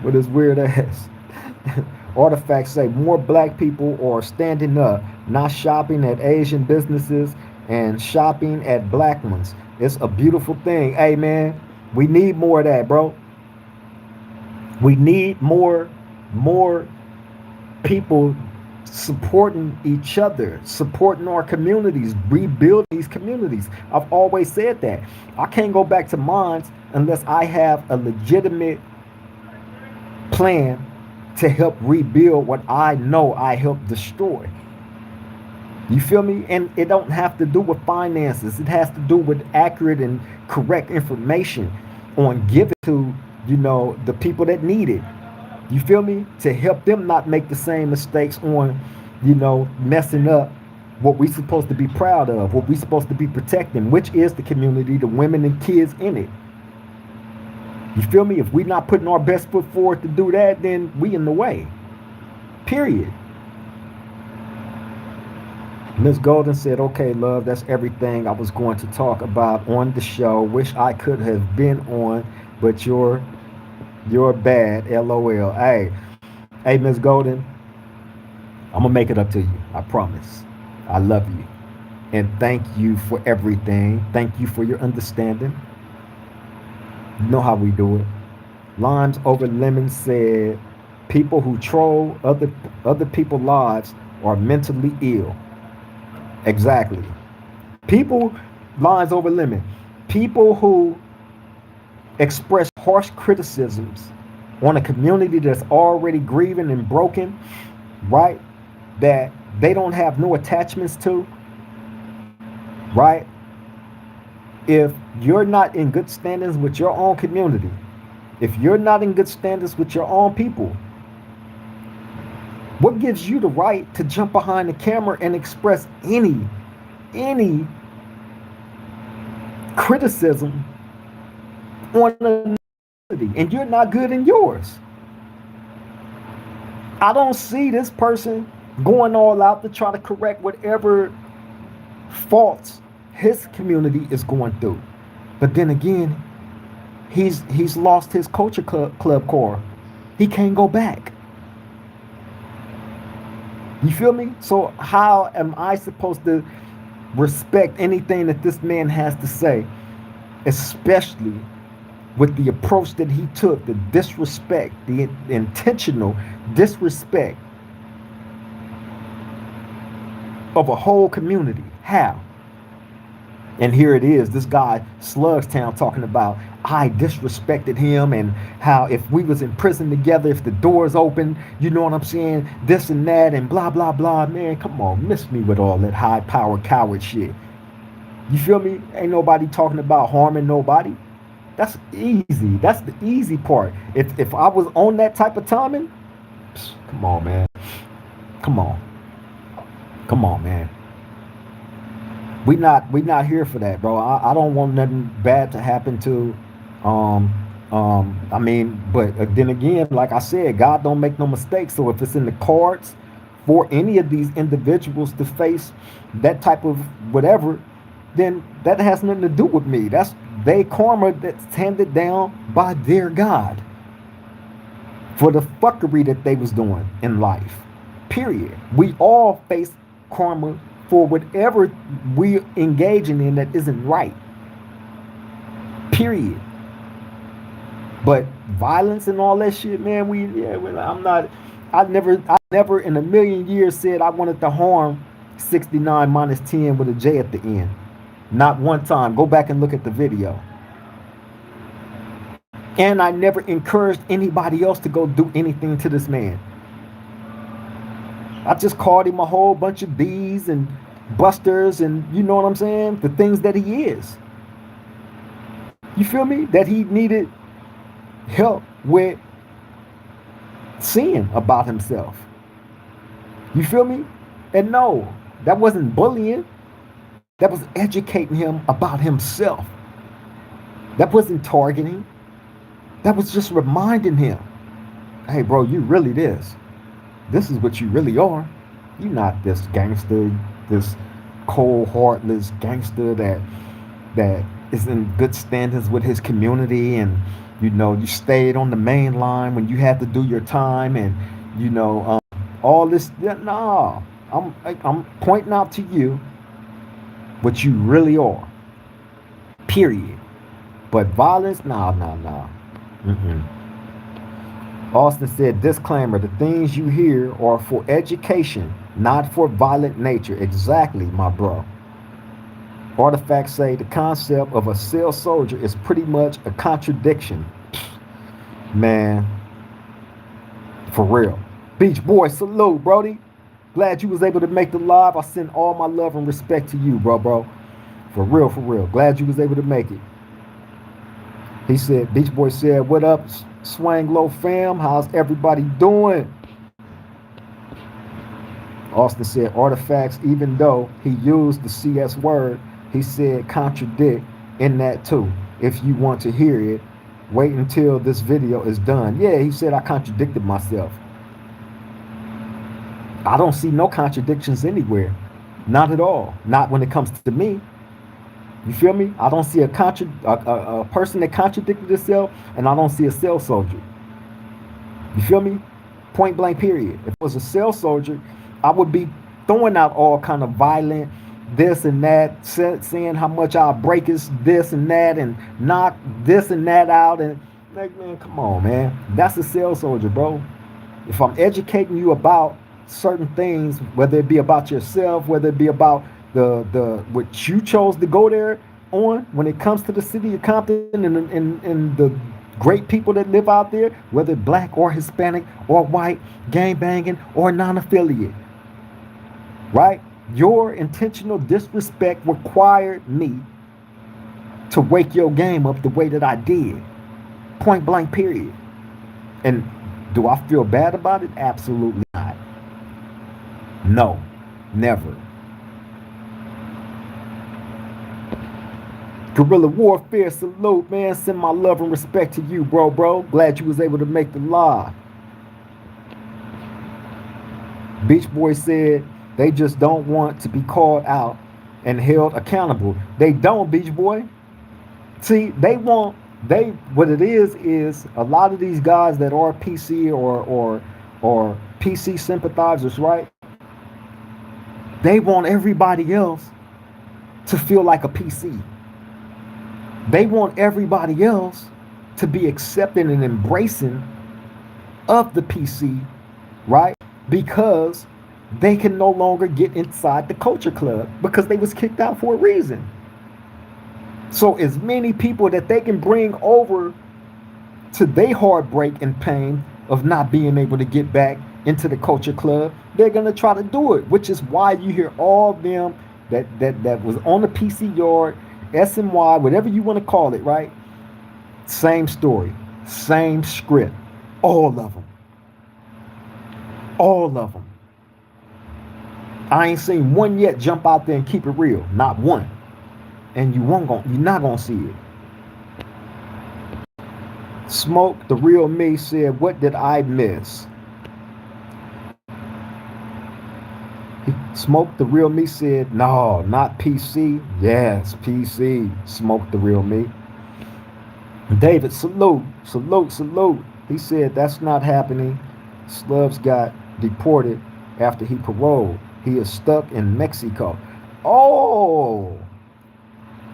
with his weird ass. Artifacts say more black people are standing up, not shopping at Asian businesses and shopping at black ones. It's a beautiful thing. Hey man, we need more of that, bro. We need more people supporting each other, supporting our communities, rebuilding these communities. I've always said that. I can't go back to mine unless I have a legitimate plan to help rebuild what I know I helped destroy. You feel me? And it don't have to do with finances. It has to do with accurate and correct information on giving to, you know, the people that need it. You feel me? To help them not make the same mistakes on, you know, messing up what we supposed to be proud of, what we supposed to be protecting, which is the community, the women and kids in it. You feel me? If we not putting our best foot forward to do that, then we in the way. Period. Miss Golden said, okay, love, that's everything I was going to talk about on the show. Wish I could have been on, but you're bad. LOL. Hey, Miss Golden, I'm gonna make it up to you. I promise. I love you. And thank you for everything. Thank you for your understanding. You know how we do it. Limes over lemons said, people who troll other people's lives are mentally ill. Exactly. People, lines over lemon. People who express harsh criticisms on a community that's already grieving and broken, right? That they don't have no attachments to, right? If you're not in good standings with your own community, if you're not in good standings with your own people, what gives you the right to jump behind the camera and express any criticism on another community and you're not good in yours? I don't see this person going all out to try to correct whatever faults his community is going through. But then again, he's lost his culture club core. He can't go back. You feel me? So how am I supposed to respect anything that this man has to say, especially with the approach that he took, the disrespect, the intentional disrespect of a whole community? How? And here it is, this guy Slugstown talking about I disrespected him and how if we was in prison together, if the doors open, you know what I'm saying, this and that and blah blah blah. Man, come on, miss me with all that high power coward shit. You feel me? Ain't nobody talking about harming nobody. That's easy. That's the easy part. If I was on that type of timing, come on, man. Come on. Come on, man. We not here for that, bro. I don't want nothing bad to happen to I mean, but then again, like I said, God don't make no mistakes. So if it's in the cards for any of these individuals to face that type of whatever, then that has nothing to do with me. That's they karma that's handed down by their God for the fuckery that they was doing in life. Period. We all face karma for whatever we engaging in that isn't right. Period. But violence and all that shit, man, I'm not. I never in a million years said I wanted to harm 69 minus 10 with a J at the end. Not one time. Go back and look at the video. And I never encouraged anybody else to go do anything to this man. I just called him a whole bunch of B's and busters and you know what I'm saying? The things that he is. You feel me? That he needed help with seeing about himself. You feel me? And no, that wasn't bullying. That was educating him about himself. That wasn't targeting. That was just reminding him, hey, bro, you really this. This is what you really are. You're not this gangster, this cold, heartless gangster that is in good standings with his community, and you know you stayed on the main line when you had to do your time, and you know all this. Nah, I'm pointing out to you what you really are. Period. But violence, nah. Mm-mm. Austin said, disclaimer, the things you hear are for education, not for violent nature. Exactly, my bro. Artifacts say the concept of a cell soldier is pretty much a contradiction. Man, for real. Beach Boy, salute, Brody. Glad you was able to make the live. I send all my love and respect to you, bro. For real. Glad you was able to make it. He said, Beach Boy said, what up, Swang Low fam? How's everybody doing? Austin said artifacts, even though he used the CS word, he said contradict in that too. If you want to hear it, wait until this video is done. Yeah, he said I contradicted myself. I don't see no contradictions anywhere. Not at all. Not when it comes to me. You feel me? I don't see a person that contradicted itself, and I don't see a cell soldier. You feel me? Point blank period. If it was a cell soldier, I would be throwing out all kind of violent this and that, saying how much I'll break this and that and knock this and that out. And like, man, come on, man. That's a cell soldier, bro. If I'm educating you about certain things, whether it be about yourself, whether it be about the what you chose to go there on when it comes to the city of Compton and the great people that live out there, whether black or Hispanic or white, gang banging or non-affiliate, right? Your intentional disrespect required me to wake your game up the way that I did. Point blank period. And do I feel bad about it? Absolutely not. No, never. Guerrilla Warfare, salute, man. Send my love and respect to you, bro. Glad you was able to make the live. Beach Boy said they just don't want to be called out and held accountable. They don't, Beach Boy. See, what it is a lot of these guys that are PC or PC sympathizers, right? They want everybody else to feel like a PC. They want everybody else to be accepting and embracing of the PC, right? Because they can no longer get inside the culture club because they was kicked out for a reason. So as many people that they can bring over to their heartbreak and pain of not being able to get back into the culture club, they're gonna try to do it, which is why you hear all of them that was on the PC yard, SNY, whatever you want to call it, right? Same story, same script, all of them. All of them. I ain't seen one yet jump out there and keep it real. Not one. And you're not gonna see it. Smoke, the real me, said, what did I miss? Smoke, the real me, said, no, not PC. Yes, PC. Smoke, the real me. David, salute. He said, that's not happening. Slubs got deported after he paroled. He is stuck in Mexico. Oh,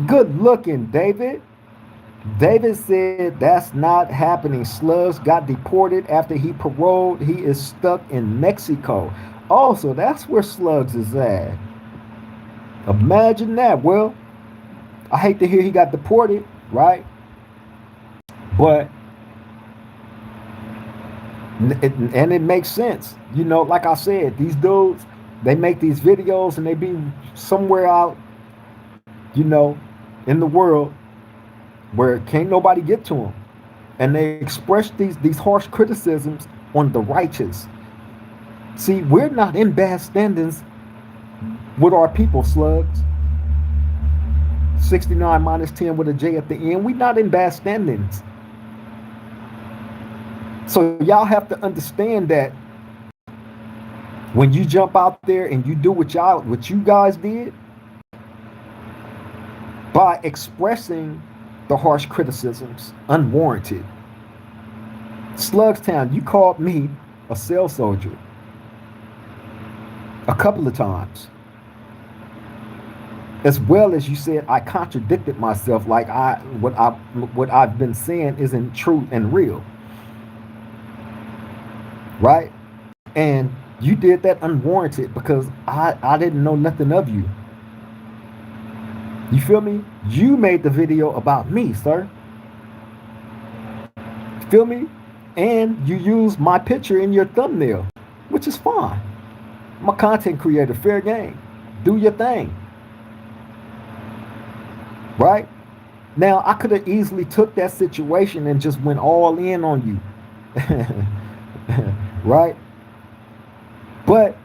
good looking, David. David said that's not happening. Slugs got deported after he paroled. He is stuck in Mexico. Oh, so that's where Slugs is at. Imagine that. Well, I hate to hear he got deported, right? But it makes sense. You know, like I said, these dudes, they make these videos and they be somewhere out, you know, in the world where can't nobody get to them. And they express these harsh criticisms on the righteous. See, we're not in bad standings with our people, Slugs. 69 minus 10 with a J at the end. We're not in bad standings. So y'all have to understand that when you jump out there and you do what you guys did, by expressing the harsh criticisms, unwarranted. Slugstown, you called me a cell soldier a couple of times. As well as you said I contradicted myself, like what I've been saying isn't true and real. Right? And you did that unwarranted because I didn't know nothing of you. You feel me? You made the video about me, sir. Feel me? And you used my picture in your thumbnail, which is fine. I'm a content creator, fair game. Do your thing. Right? Now, I could have easily took that situation and just went all in on you. Right? But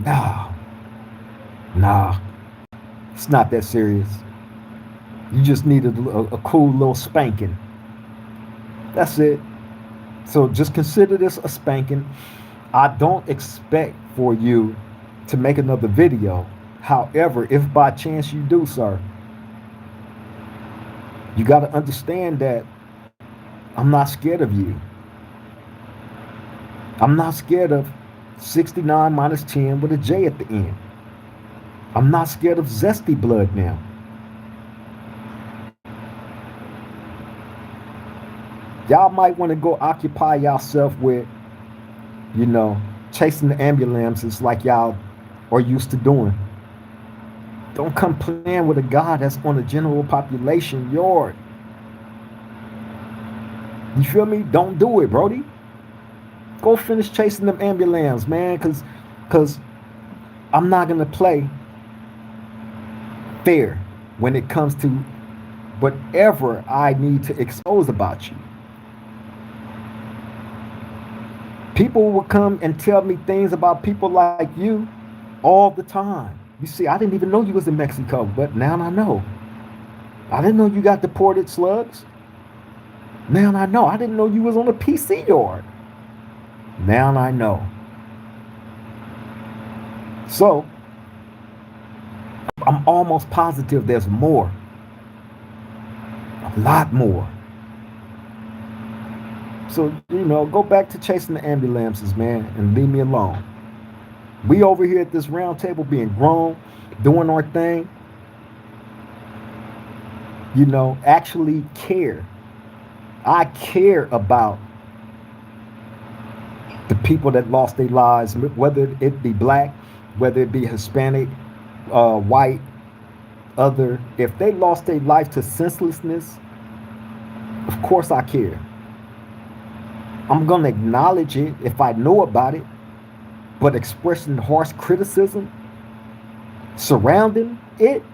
Nah, nah, it's not that serious. You just needed a cool little spanking. That's it. So just consider this a spanking. I don't expect for you to make another video. However, if by chance you do, sir, you got to understand that I'm not scared of you. I'm not scared of 69 minus 10 with a J at the end. I'm not scared of zesty blood now. Y'all might want to go occupy yourself with, you know, chasing the ambulances like y'all are used to doing. Don't come playing with a God that's on the general population yard. You feel me? Don't do it, Brody. Go finish chasing them ambulance, man, cause I'm not gonna play fair when it comes to whatever I need to expose about you. People will come and tell me things about people like you all the time. You see, I didn't even know you was in Mexico, but now I know. I didn't know you got deported, slugs. Now I know. I didn't know you was on a PC yard. Now I know. So, I'm almost positive there's more. A lot more. So, go back to chasing the ambulances, man, and leave me alone. We over here at this round table being grown, doing our thing, actually care. I care about the people that lost their lives, whether it be black, whether it be Hispanic, white, other. If they lost their life to senselessness, of course I care. I'm going to acknowledge it if I know about it, but expressing harsh criticism surrounding it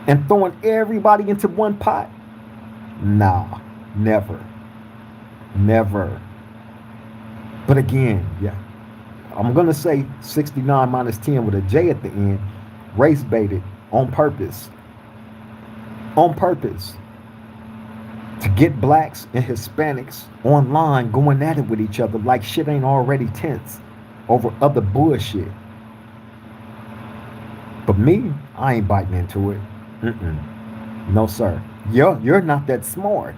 and throwing everybody into one pot, nah, never. Never. But again, yeah, I'm going to say 69 minus 10 with a J at the end, race baited on purpose. On purpose. To get blacks and Hispanics online going at it with each other like shit ain't already tense over other bullshit. But me, I ain't biting into it. No, sir. You're not that smart.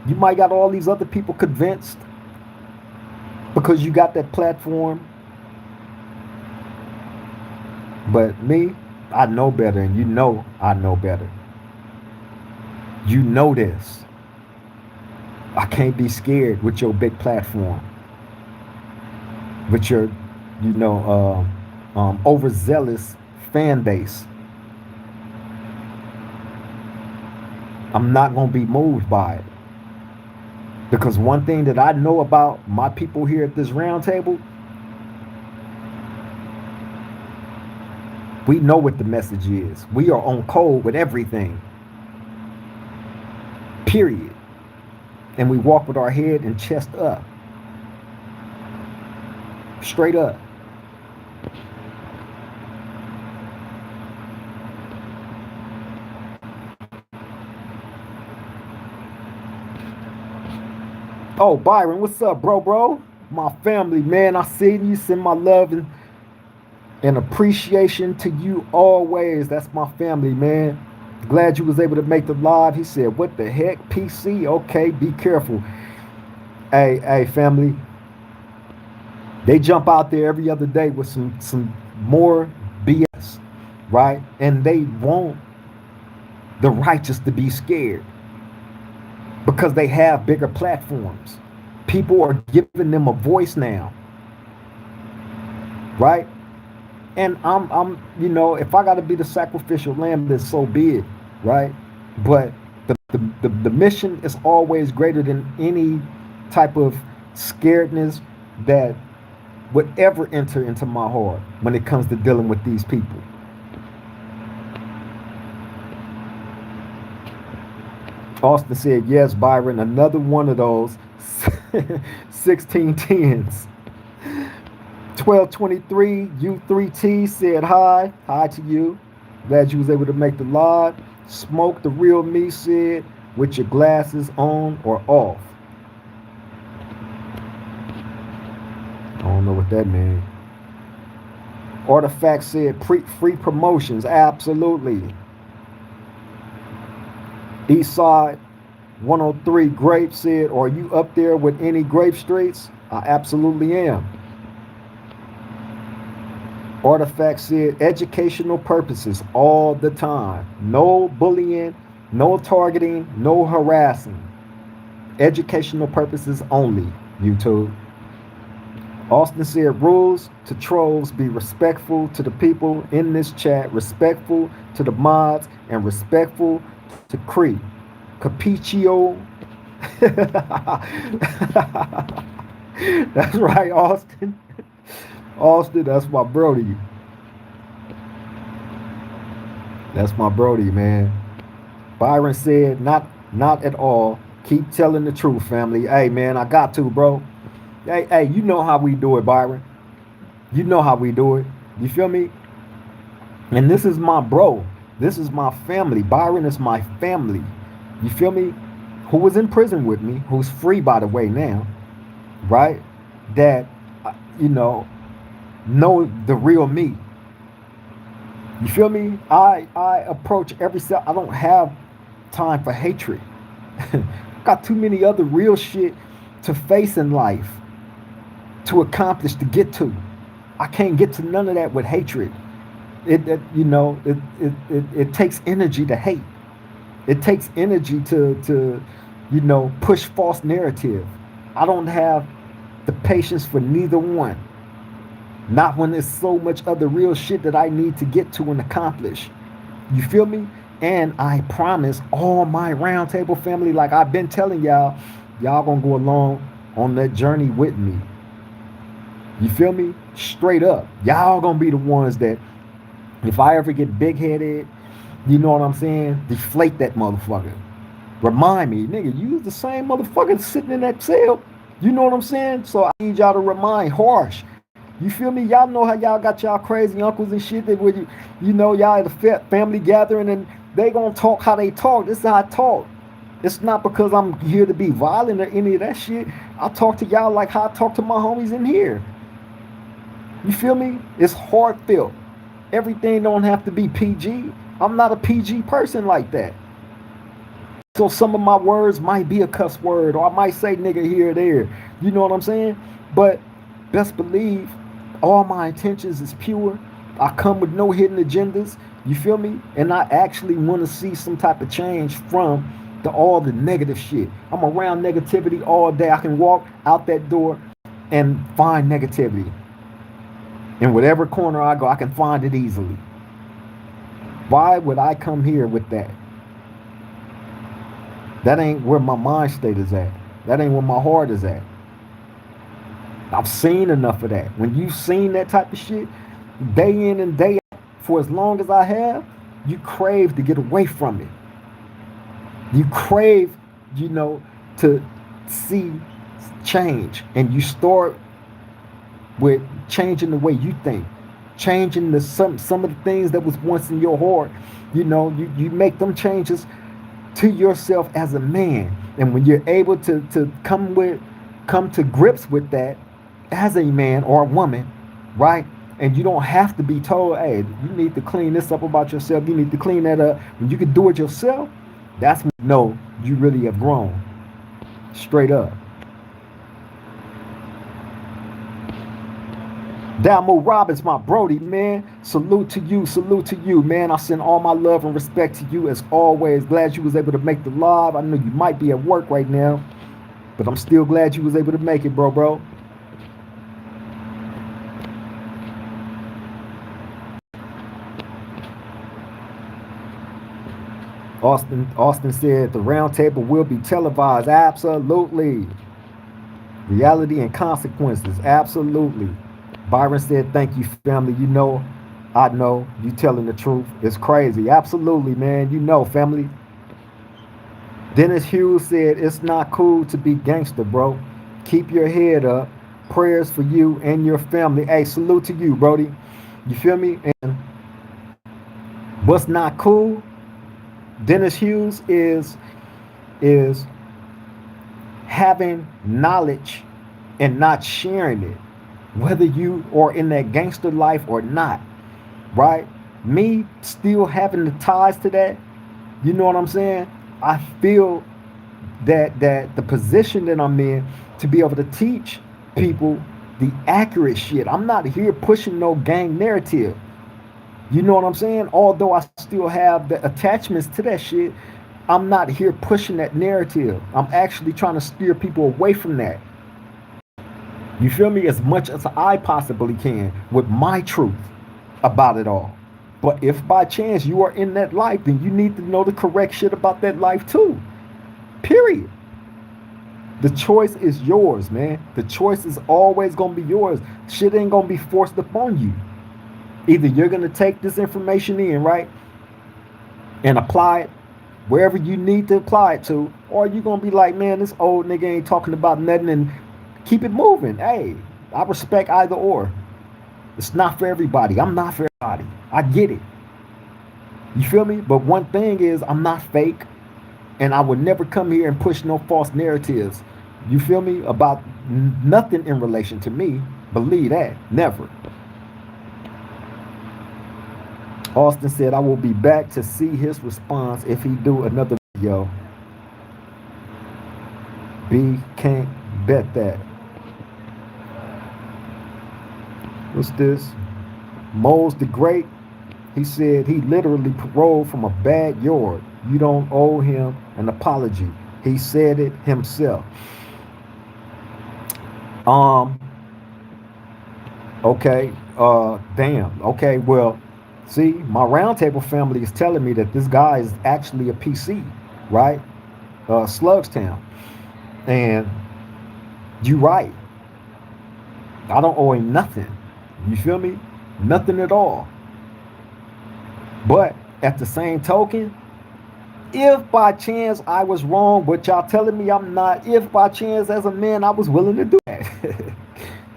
You might got all these other people convinced because you got that platform. But me, I know better, and you know I know better. You know this. I can't be scared with your big platform, with your, overzealous fan base. I'm not going to be moved by it. Because one thing that I know about my people here at this round table, we know what the message is. We are on code with everything. Period. And we walk with our head and chest up. Straight up. Oh, Byron, what's up, bro? My family, man. I see you. Send my love and appreciation to you always. That's my family, man. Glad you was able to make the live. He said, what the heck? PC? Okay, be careful. Hey, family. They jump out there every other day with some more BS, right? And they want the righteous to be scared because they have bigger platforms. People are giving them a voice now, right? And I'm, if I got to be the sacrificial lamb, then so be it, right? But the mission is always greater than any type of scaredness that would ever enter into my heart when it comes to dealing with these people. Austin said, yes, Byron, another one of those 1610s. 1223 U3T said hi. Hi to you. Glad you was able to make the live. Smoke the real me said with your glasses on or off. I don't know what that means. Artifact said free promotions. Absolutely. Eastside 103 Grape said, are you up there with any grape streets? I absolutely am. Artifact said, educational purposes all the time. No bullying, no targeting, no harassing. Educational purposes only, YouTube. Austin said, rules to trolls, be respectful to the people in this chat, respectful to the mods, and respectful to Cree. Capicio. That's right, Austin. Austin, that's my Brody. That's my Brody, man. Byron said, not at all. Keep telling the truth, family. Hey, man, I got to, bro. Hey, you know how we do it, Byron. You know how we do it. You feel me? And this is my bro. This is my family. Byron is my family. You feel me? Who was in prison with me, who's free, by the way, now, right? That, you know the real me. You feel me? I approach every step. I don't have time for hatred. Got too many other real shit to face in life, to accomplish, to get to. I can't get to none of that with hatred. It takes energy to hate. It takes energy to push false narrative. I don't have the patience for neither one. Not when there's so much other real shit that I need to get to and accomplish. You feel me? And I promise all my roundtable family, like I've been telling y'all gonna go along on that journey with me. You feel me? Straight up. Y'all gonna be the ones that, if I ever get big headed, you know what I'm saying? Deflate that motherfucker. Remind me, nigga, you was the same motherfucker sitting in that cell. You know what I'm saying? So I need y'all to remind harsh. You feel me? Y'all know how y'all got y'all crazy uncles and shit that when y'all at a family gathering and they gonna talk how they talk. This is how I talk. It's not because I'm here to be violent or any of that shit. I talk to y'all like how I talk to my homies in here. You feel me? It's heartfelt. Everything don't have to be PG. I'm not a PG person like that. So some of my words might be a cuss word, or I might say nigga here or there. You know what I'm saying? But best believe all my intentions is pure. I come with no hidden agendas. You feel me? And I actually want to see some type of change from all the negative shit. I'm around negativity all day. I can walk out that door and find negativity. In whatever corner I go, I can find it easily. Why would I come here with that? That ain't where my mind state is at. That ain't where my heart is at. I've seen enough of that. When you've seen that type of shit, day in and day out, for as long as I have, you crave to get away from it. You crave, to see change. And you start with changing the way you think. Changing some of the things that was once in your heart. You make them changes to yourself as a man. And when you're able to come to grips with that as a man or a woman, right? And you don't have to be told, hey, you need to clean this up about yourself. You need to clean that up. When you can do it yourself, that's when you know you really have grown. Straight up. Damo Robbins, my Brody, man. Salute to you, man. I send all my love and respect to you as always. Glad you was able to make the live. I know you might be at work right now, but I'm still glad you was able to make it, bro. Austin said the round table will be televised. Absolutely. Reality and consequences. Absolutely. Byron said, thank you, family. I know you telling the truth. It's crazy. Absolutely, man. Family. Dennis Hughes said, it's not cool to be gangster, bro. Keep your head up. Prayers for you and your family. Hey, salute to you, Brody. You feel me? And what's not cool, Dennis Hughes, is having knowledge and not sharing it, whether you are in that gangster life or not, right? Me still having the ties to that, you know what I'm saying? I feel that the position that I'm in to be able to teach people the accurate shit. I'm not here pushing no gang narrative. You know what I'm saying? Although I still have the attachments to that shit, I'm not here pushing that narrative. I'm actually trying to steer people away from that. You feel me? As much as I possibly can with my truth about it all. But if by chance you are in that life, then you need to know the correct shit about that life too. Period. The choice is yours, man. The choice is always going to be yours. Shit ain't going to be forced upon you. Either you're going to take this information in, right, and apply it wherever you need to apply it to, or you're going to be like, man, this old nigga ain't talking about nothing, and keep it moving. Hey, I respect either or. It's not for everybody. I'm not for everybody. I get it. You feel me? But one thing is, I'm not fake, and I would never come here and push no false narratives. You feel me? About nothing in relation to me. Believe that. Never. Austin said, I will be back to see his response if he do another video. B can't bet that. What's this? Moles the Great. He said he literally paroled from a bad yard. You don't owe him an apology. He said it himself. Okay. Damn. Okay. Well, see, my roundtable family is telling me that this guy is actually a PC, right? Slugstown. And you right. I don't owe him nothing. You feel me? Nothing at all. But at the same token, if by chance I was wrong, but y'all telling me I'm not, if by chance as a man I was willing to do that.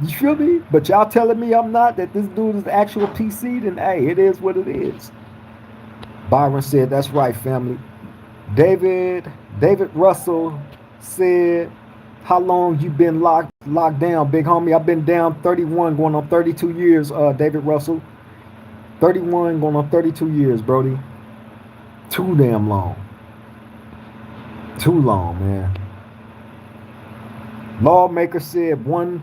You feel me? But y'all telling me I'm not, that this dude is actual PC, then hey, it is what it is. Byron said, that's right, family. David Russell said, how long you been locked down, big homie? I've been down 31 going on 32 years, David Russell. 31 going on 32 years, Brody. Too damn long. Too long, man. Lawmaker said one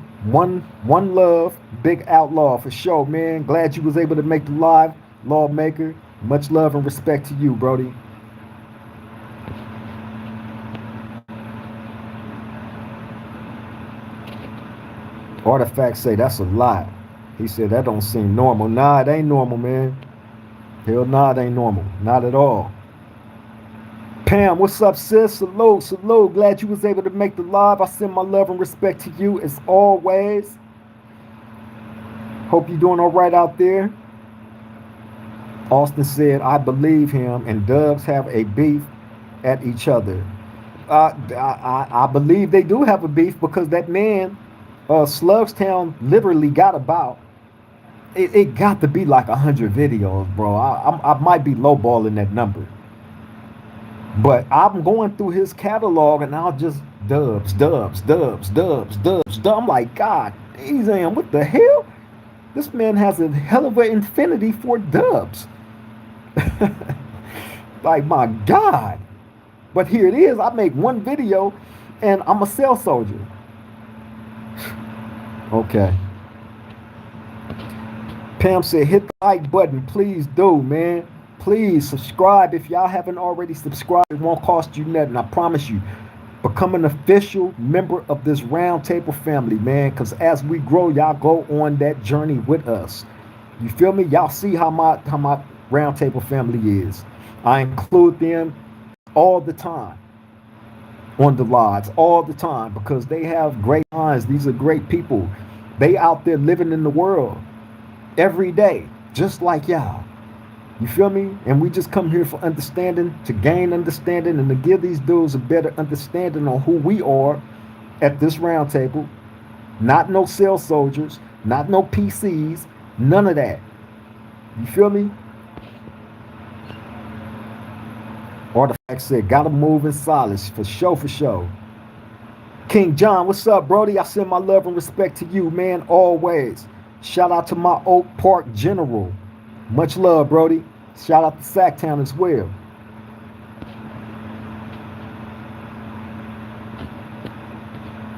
love, big outlaw for sure, man. Glad you was able to make the live, Lawmaker. Much love and respect to you, Brody. Artifacts say that's a lot. He said that don't seem normal. Nah, it ain't normal, man. Hell nah, it ain't normal. Not at all. Pam, what's up, sis? Salute. Glad you was able to make the live. I send my love and respect to you as always. Hope you're doing all right out there. Austin said, I believe him, and Dubs have a beef at each other. I believe they do have a beef because that man, Slugstown, literally got about, it got to be like 100 videos, bro. I might be lowballing that number. But I'm going through his catalog and I'll just dubs. I'm like, God damn, what the hell? This man has a hell of an infinity for dubs. Like, my God. But here it is. I make one video and I'm a cell soldier. Okay. Pam said, hit the like button. Please do, man. Please subscribe if y'all haven't already subscribed. It won't cost you nothing. I promise you. Become an official member of this roundtable family, man. Because as we grow, y'all go on that journey with us. You feel me? Y'all see how my roundtable family is. I include them all the time on the lives, all the time, because they have great minds. These are great people. They out there living in the world every day, just like y'all. You feel me? And we just come here for understanding, to gain understanding, and to give these dudes a better understanding on who we are at this round table. Not no cell soldiers, not no PCs, none of that. You feel me? Artifact said, gotta move in silence, for sure, for sure. King John, what's up, Brody? I send my love and respect to you, man, always. Shout out to my Oak Park General. Much love, Brody. Shout out to Sacktown as well.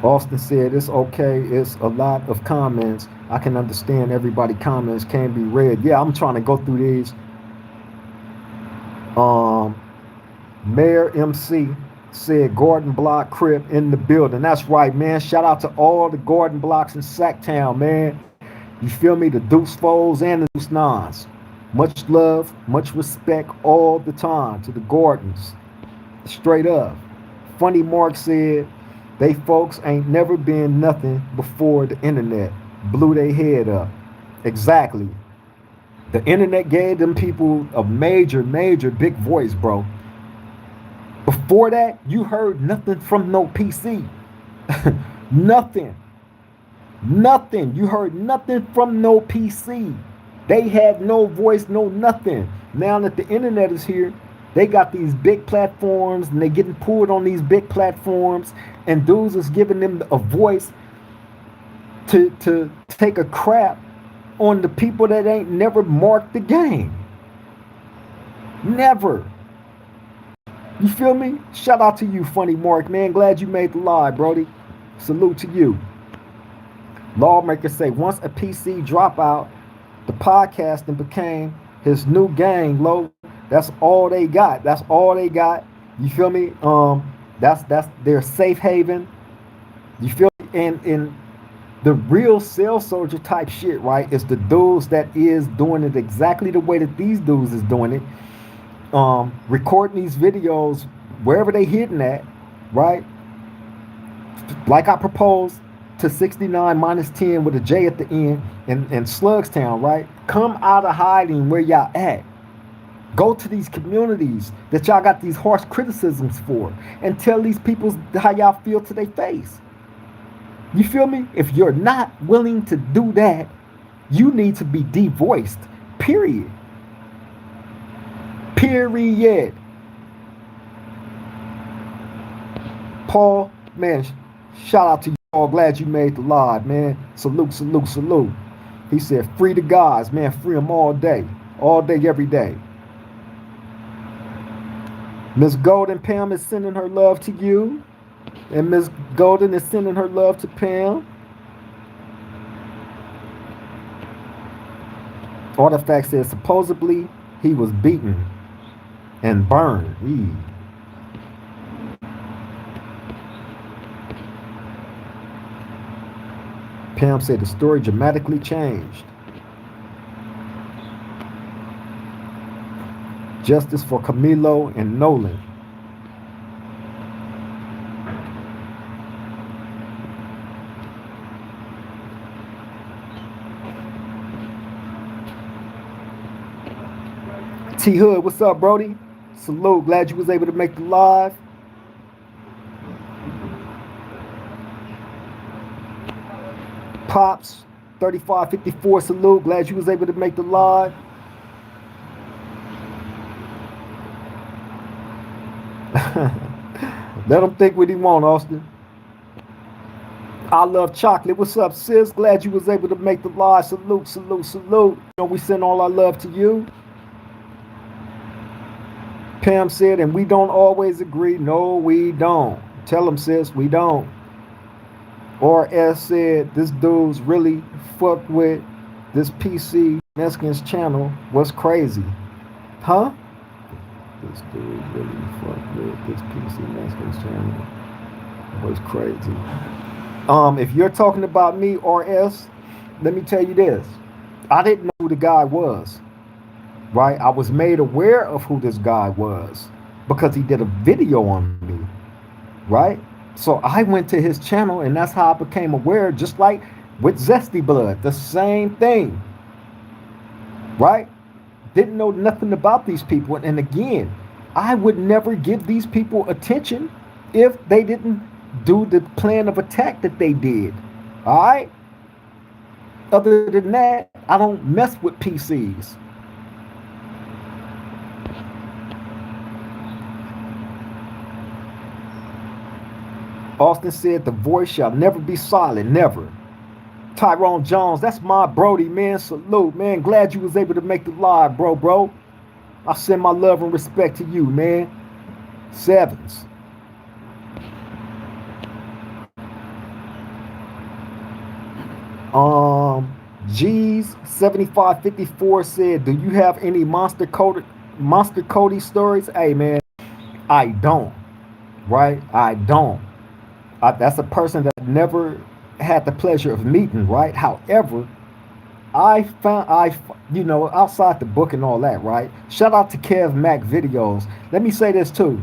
Austin said, it's okay. It's a lot of comments. I can understand everybody comments can be read. Yeah, I'm trying to go through these. Mayor MC said Gordon Block Crip in the building. That's right, man. Shout out to all the Gordon Blocks in Sacktown, man. You feel me? The Deuce Foes and the Deuce Nines. Much love, much respect all the time to the Gordons. Straight up. Funny Mark said, they folks ain't never been nothing before the internet. Blew their head up. Exactly. The internet gave them people a major, major big voice, bro. Before that, you heard nothing from no PC. Nothing. Nothing. You heard nothing from no PC. They had no voice, no nothing. Now that the internet is here, they got these big platforms and they getting pulled on these big platforms, and dudes is giving them a voice to take a crap on the people that ain't never marked the game. Never. You feel me? Shout out to you, Funny Mark, man. Glad you made the live, Brody. Salute to you. Lawmakers say once a PC dropout, the podcasting became his new gang, Low. That's all they got. That's all they got. You feel me? That's their safe haven. You feel me? And the real cell soldier type shit, right, is the dudes that is doing it exactly the way that these dudes is doing it. Recording these videos wherever they hidden at, right? Like I proposed to 69 minus 10 with a J at the end in Slugstown, right? Come out of hiding where y'all at. Go to these communities that y'all got these harsh criticisms for and tell these people how y'all feel to their face. You feel me? If you're not willing to do that, you need to be devoiced. Period. Period. Paul, man, shout out to you, Paul. Glad you made the live, man. Salute, salute, salute. He said, free the guys, man. Free them all day, every day. Miss Golden, Pam is sending her love to you. And Miss Golden is sending her love to Pam. Artifact says supposedly he was beaten and burned. Pam said the story dramatically changed. Justice for Camilo and Nolan. T Hood, what's up, Brody? Salute, glad you was able to make the live. Pops, 3554, salute, glad you was able to make the live. Let him think what he want, Austin. I love chocolate. What's up, sis? Glad you was able to make the live. Salute, salute, salute. You know, we send all our love to you. Pam said, and we don't always agree. No, we don't. Tell him, sis, we don't. RS said, this dude's really fucked with this PC Mexicans channel. What's crazy? Huh? This dude really fucked with this PC Mexicans channel. What's crazy? If you're talking about me, RS, let me tell you this. I didn't know who the guy was. Right? I was made aware of who this guy was because he did a video on me. Right? So I went to his channel and that's how I became aware, just like with Zesty Blood, the same thing. Right? Didn't know nothing about these people. And again, I would never give these people attention if they didn't do the plan of attack that they did. All right. Other than that, I don't mess with PCs. Austin said the voice shall never be silent, never. Tyrone Jones, that's my Brody, man. Salute, man. Glad you was able to make the live, bro. I send my love and respect to you, man. Sevens. Um, G's 7554 said, "Do you have any Monster Cody stories?" Hey, man, I don't. Right? I don't. That's a person that never had the pleasure of meeting. Right? However, outside the book and all that. Right? Shout out to Kev Mac videos. Let me say this too.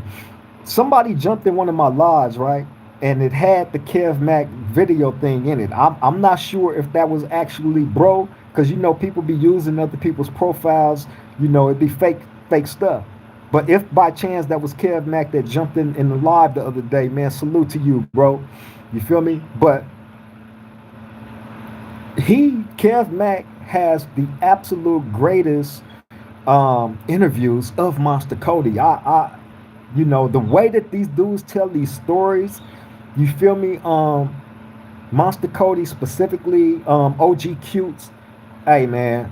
Somebody jumped in one of my lives, right? And it had the Kev Mac video thing in it. I'm not sure if that was actually bro, because people be using other people's profiles. It'd be fake stuff. But if by chance that was Kev Mac that jumped in the live the other day, man, salute to you, bro. You feel me? But Kev Mac has the absolute greatest interviews of Monster Cody. The way that these dudes tell these stories, you feel me? Monster Cody specifically, OG Cutes. Hey man,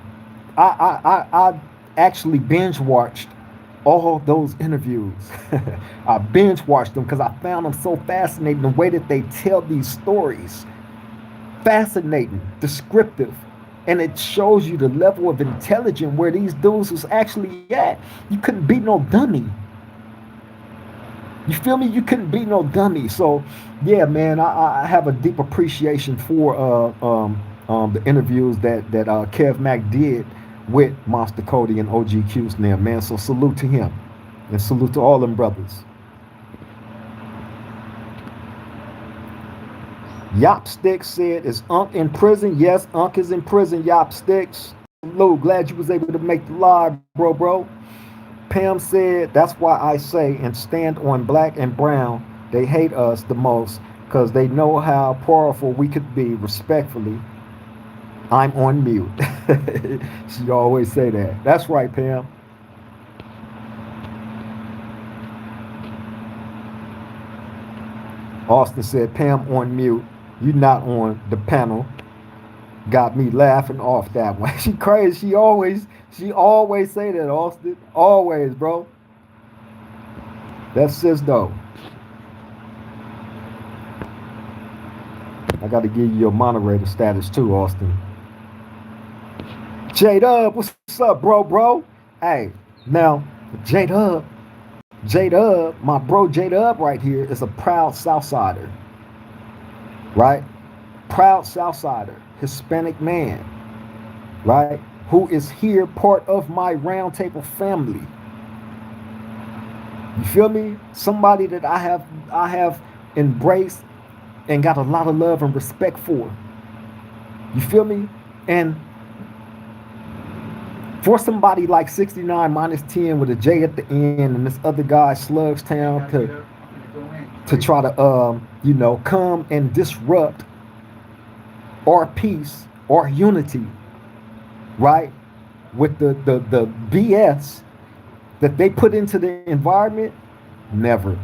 I actually binge watched all those interviews. I binge watched them because I found them so fascinating. The way that they tell these stories, fascinating, descriptive, and it shows you the level of intelligence where these dudes was actually at. You couldn't beat no dummy. You feel me? You couldn't be no dummy. So, yeah, man, I have a deep appreciation for the interviews that Kev Mac did with Monster Cody and OG Q's there, man. So salute to him, and salute to all them brothers. Yop Sticks said, "Is Unc in prison?" Yes, Unc is in prison. Yop Sticks, salute. Glad you was able to make the live, bro. Pam said, "That's why I say and stand on black and brown. They hate us the most because they know how powerful we could be. Respectfully, I'm on mute." She always say that. That's right, Pam. Austin said, "Pam on mute. You not on the panel." Got me laughing off that one. She crazy. She always say that, Austin. Always, bro. That's sis though. I got to give you your moderator status too, Austin. J Dub, what's up, bro? Hey, now J Dub, my bro J Dub right here is a proud Southsider, right? Proud Southsider, Hispanic man, right? Who is here part of my roundtable family. You feel me? Somebody that I have embraced and got a lot of love and respect for. You feel me? And for somebody like 69 minus 10 with a J at the end and this other guy Slugstown to try to come and disrupt our peace, our unity, right? With the BS that they put into the environment, never,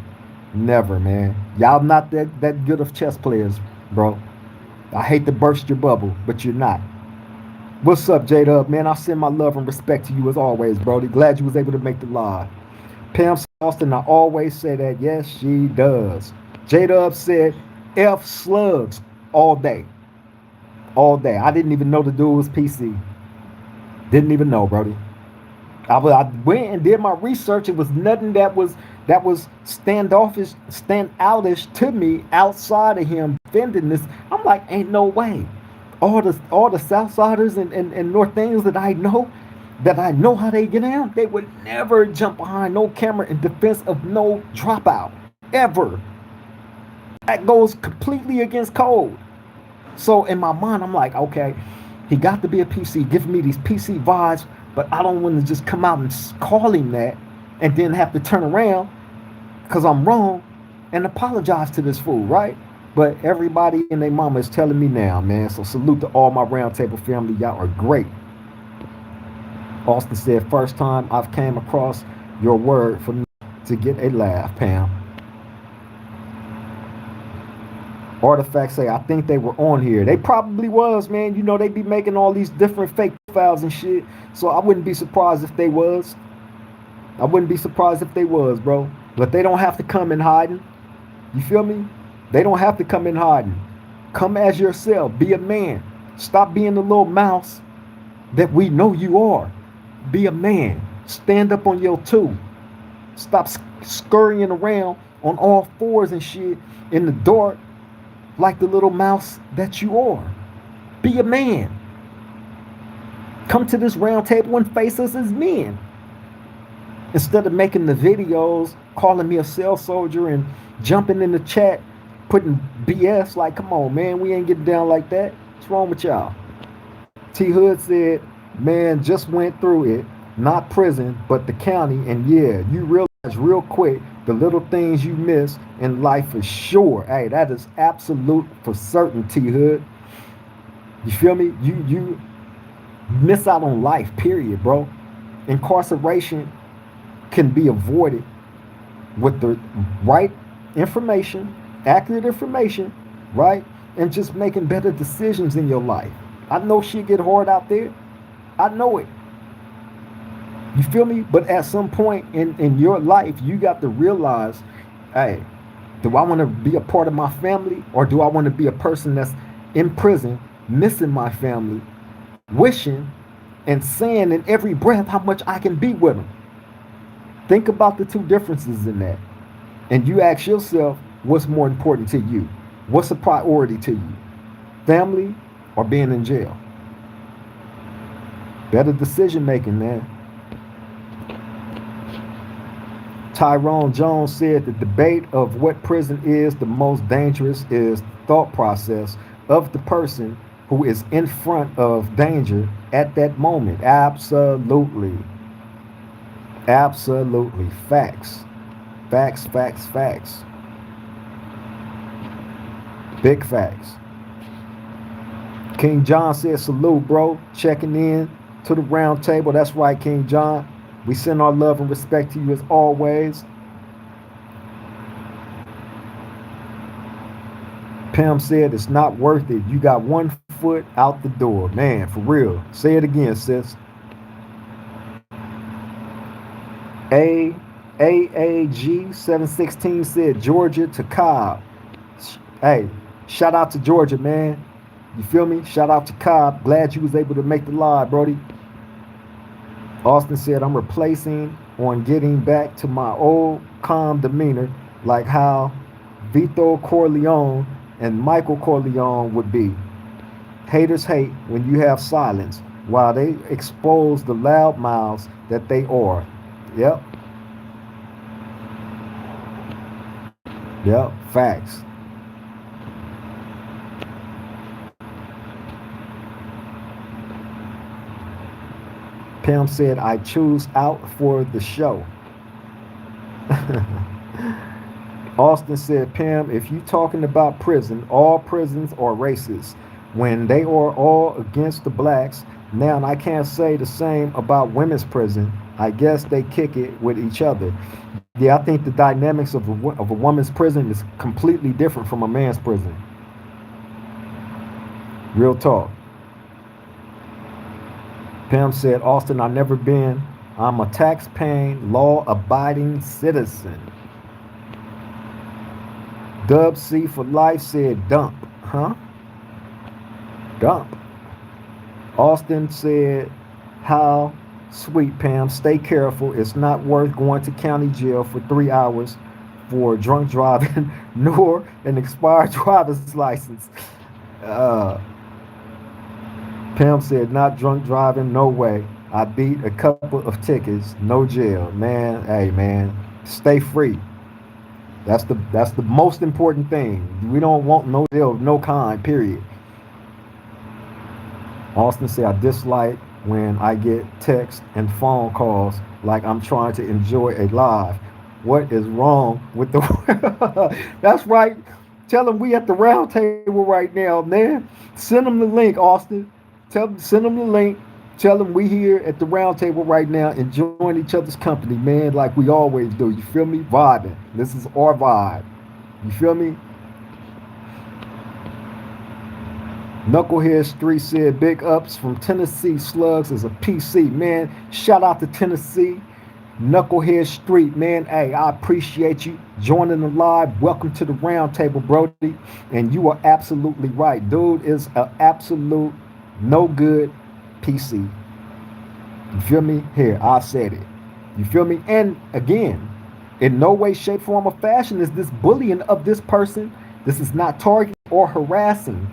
man. Y'all not that good of chess players, bro. I hate to burst your bubble, but you're not. What's up, J Dub, man? I send my love and respect to you as always, Brody. Glad you was able to make the live. Pam Austin, I always say that. Yes, she does. J Dub said F slugs all day. All day. I didn't even know the dude was PC. Didn't even know, Brody. I went and did my research. It was nothing that was standoutish to me outside of him defending this. I'm like, ain't no way. All the Southsiders and North things that I know how they get down, they would never jump behind no camera in defense of no dropout. Ever. That goes completely against code. So in my mind, I'm like, okay, he got to be a PC, giving me these PC vibes, but I don't want to just come out and call him that and then have to turn around because I'm wrong and apologize to this fool, right? But everybody and their mama is telling me now, man. So salute to all my roundtable family. Y'all are great. Austin said, first time I've came across your word for to get a laugh, Pam. Artifacts say, I think they were on here. They probably was, man. You know, they be making all these different fake profiles and shit. So I wouldn't be surprised if they was. I wouldn't be surprised if they was, bro. But they don't have to come in hiding. You feel me? They don't have to come in hiding. Come as yourself. Be a man. Stop being the little mouse that we know you are. Be a man. Stand up on your two. Stop scurrying around on all fours and shit in the dark like the little mouse that you are. Be a man. Come to this round table and face us as men. Instead of making the videos, calling me a cell soldier and jumping in the chat, putting BS, like, come on, man, we ain't getting down like that. What's wrong with y'all? T Hood said, man, just went through it, not prison, but the county, and yeah, you realize real quick the little things you miss in life for sure. Hey, that is absolute for certain, T Hood. You feel me? You miss out on life, period, bro. Incarceration can be avoided with the right information, accurate information, right? And just making better decisions in your life. I know shit get hard out there. I know it. You feel me? But at some point in your life, you got to realize, hey, do I want to be a part of my family, or do I want to be a person that's in prison, missing my family, wishing and saying in every breath how much I can be with them? Think about the two differences in that. And you ask yourself, what's more important to you? What's a priority to you? Family or being in jail? Better decision making, man. Tyrone Jones said the debate of what prison is the most dangerous is the thought process of the person who is in front of danger at that moment. Absolutely. Absolutely. Facts. Facts, facts, facts. Big facts. King John said, salute, bro. Checking in to the round table. That's right, King John. We send our love and respect to you as always. Pam said, it's not worth it. You got 1 foot out the door. Man, for real. Say it again, sis. AAG 716 said Georgia to Cobb. Hey, shout out to Georgia, man. You feel me? Shout out to Cobb. Glad you was able to make the live, Brody. Austin said, I'm replacing on getting back to my old calm demeanor, like how Vito Corleone and Michael Corleone would be. Haters hate when you have silence, while they expose the loud mouths that they are. Yep. Yep. Facts. Pam said, I choose out for the show. Austin said, Pam, if you talking about prison, all prisons are racist. When they are all against the blacks, now I can't say the same about women's prison. I guess they kick it with each other. Yeah, I think the dynamics of a woman's prison is completely different from a man's prison. Real talk. Pam said, Austin, I've never been. I'm a tax-paying, law-abiding citizen. Dub C for life said, dump. Huh? Dump. Austin said, how sweet, Pam. Stay careful. It's not worth going to county jail for 3 hours for drunk driving, nor an expired driver's license. Pam said, not drunk driving, no way. I beat a couple of tickets, no jail. Man, hey, man, stay free. That's the most important thing. We don't want no jail, no kind, period. Austin said, I dislike when I get texts and phone calls like I'm trying to enjoy a live. What is wrong with the That's right. Tell them we at the round table right now, man. Send them the link, Austin. Send them the link. Tell them we here at the round table right now, enjoying each other's company, man, like we always do. You feel me? Vibing. This is our vibe. You feel me? Knucklehead Street said, big ups from Tennessee Slugs as a PC, man. Shout out to Tennessee. Knucklehead Street, man. Hey, I appreciate you joining the live. Welcome to the round table, Brody. And you are absolutely right. Dude is an absolute no good PC. You feel me? Here, I said it. You feel me? And again, in no way, shape, form, or fashion is this bullying of this person. This is not targeting or harassing,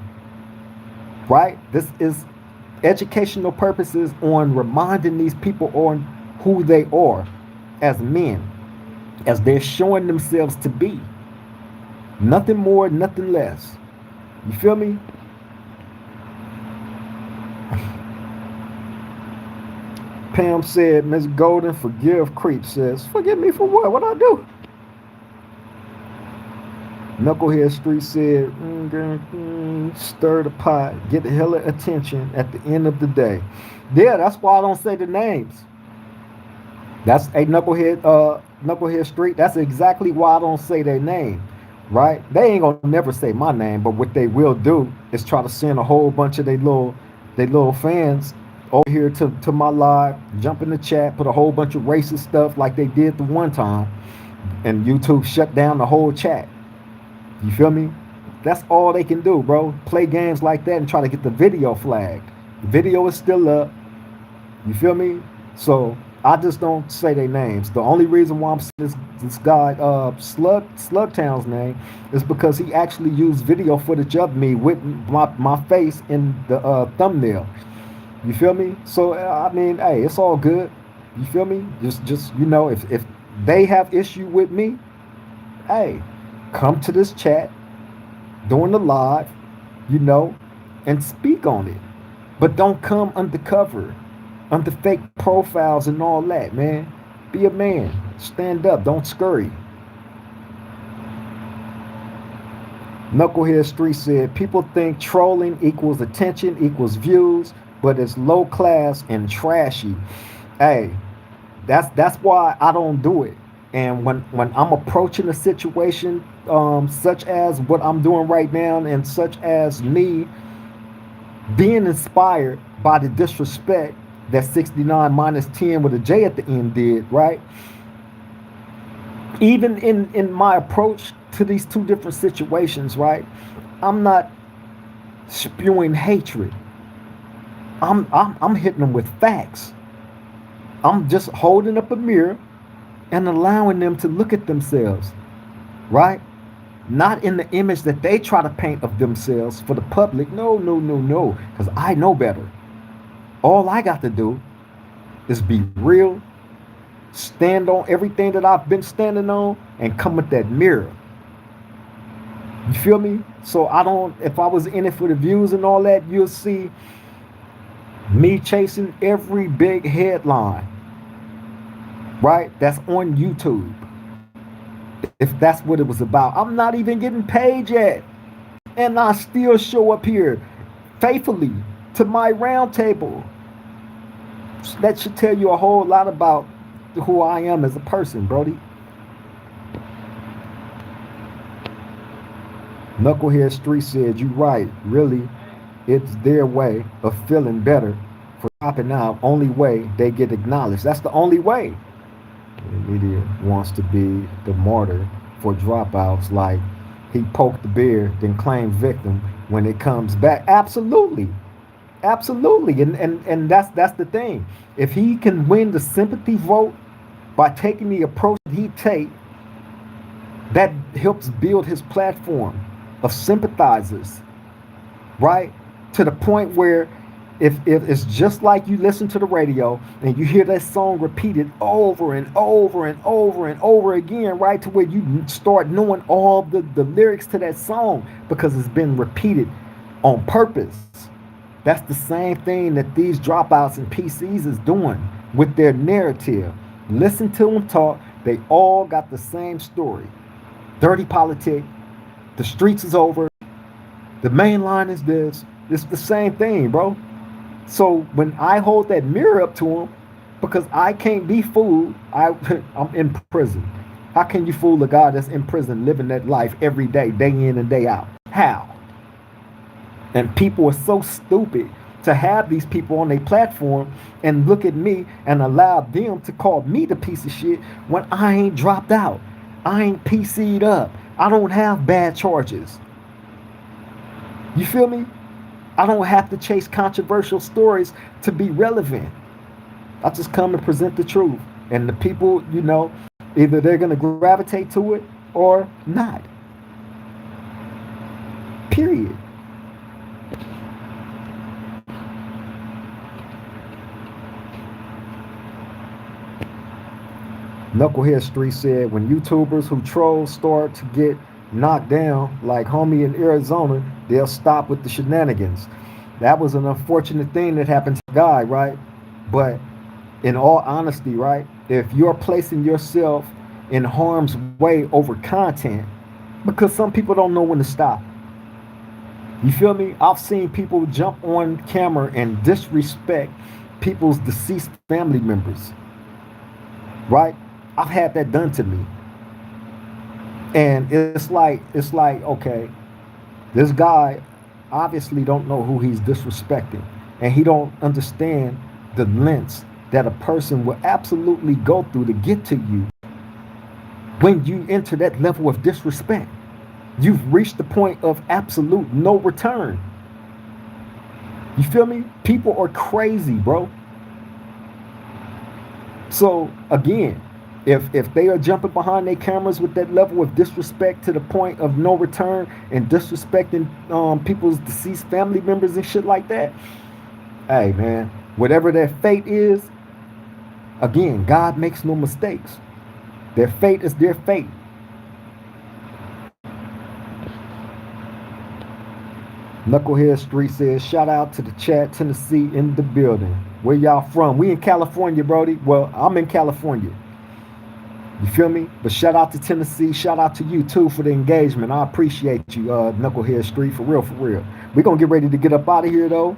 right? This is educational purposes on reminding these people on who they are as men, as they're showing themselves to be. Nothing more, nothing less. You feel me? Pam said, Miss Golden, forgive Creep says, forgive me for what? What I do? Knucklehead Street said, stir the pot, get the hella attention at the end of the day. Yeah, that's why I don't say the names. That's a Knucklehead Street. That's exactly why I don't say their name, right? They ain't gonna never say my name, but what they will do is try to send a whole bunch of their little fans over here to my live, jump in the chat, put a whole bunch of racist stuff like they did the one time, and YouTube shut down the whole chat. You feel me? That's all they can do, bro. Play games like that and try to get the video flagged. The video is still up. You feel me? So I just don't say their names. The only reason why I'm saying this guy Slugtown's name is because he actually used video footage of me with my face in the thumbnail. You feel me? So I mean, hey, it's all good. You feel me? Just you know, if they have issue with me, hey, come to this chat during the live, you know, and speak on it. But don't come undercover, under fake profiles and all that, man. Be a man. Stand up. Don't scurry. Knucklehead Street said, people think trolling equals attention, equals views, but it's low class and trashy. Hey, that's why I don't do it. And when I'm approaching a situation such as what I'm doing right now, and such as me being inspired by the disrespect that 69 minus 10 with a J at the end did, right? Even in my approach to these two different situations, right? I'm not spewing hatred. I'm hitting them with facts. I'm just holding up a mirror and allowing them to look at themselves, right? Not in the image that they try to paint of themselves for the public. No, because I know better. All I got to do is be real, stand on everything that I've been standing on, and come with that mirror. You feel me? So if I was in it for the views and all that, you'll see me chasing every big headline, right? That's on YouTube. If that's what it was about. I'm not even getting paid yet. And I still show up here faithfully to my round table. That should tell you a whole lot about who I am as a person, Brody. Knucklehead Street said, you right. Really, it's their way of feeling better for dropping out. Only way they get acknowledged. That's the only way. The media wants to be the martyr for dropouts, like he poked the bear, then claimed victim when it comes back. Absolutely. And that's the thing. If he can win the sympathy vote by taking the approach that he take, that helps build his platform of sympathizers, right? To the point where if it's just like you listen to the radio and you hear that song repeated over and over and over and over again, right? To where you start knowing all the lyrics to that song because it's been repeated on purpose. That's the same thing that these dropouts and PCs is doing with their narrative. Listen to them talk. They all got the same story. Dirty politic, The streets is over. The main line is this. It's the same thing, bro. So when I hold that mirror up to him, because I can't be fooled, I'm in prison. How can you fool a God that's in prison, living that life every day in and day out? How? And people are so stupid to have these people on their platform and look at me and allow them to call me the piece of shit when I ain't dropped out. I ain't PC'd up. I don't have bad charges. You feel me? I don't have to chase controversial stories to be relevant. I just come and present the truth. And the people, either they're going to gravitate to it or not. Period. Knucklehead Street said, when YouTubers who troll start to get knocked down, like homie in Arizona, they'll stop with the shenanigans. That was an unfortunate thing that happened to the guy, right? But in all honesty, right, if you're placing yourself in harm's way over content, because some people don't know when to stop. You feel me? I've seen people jump on camera and disrespect people's deceased family members, right? I've had that done to me. And it's like, okay, this guy obviously don't know who he's disrespecting. And he don't understand the lengths that a person will absolutely go through to get to you when you enter that level of disrespect. You've reached the point of absolute no return. You feel me? People are crazy, bro. So again, if they are jumping behind their cameras with that level of disrespect to the point of no return and disrespecting people's deceased family members and shit like that, hey man, whatever their fate is, again, God makes no mistakes. Their fate is their fate. Knucklehead Street says, shout out to the chat, Tennessee in the building. Where y'all from? We in California, Brody. Well, I'm in California. You feel me? But shout out to Tennessee. Shout out to you, too, for the engagement. I appreciate you, Knucklehead Street. For real, for real. We're going to get ready to get up out of here, though.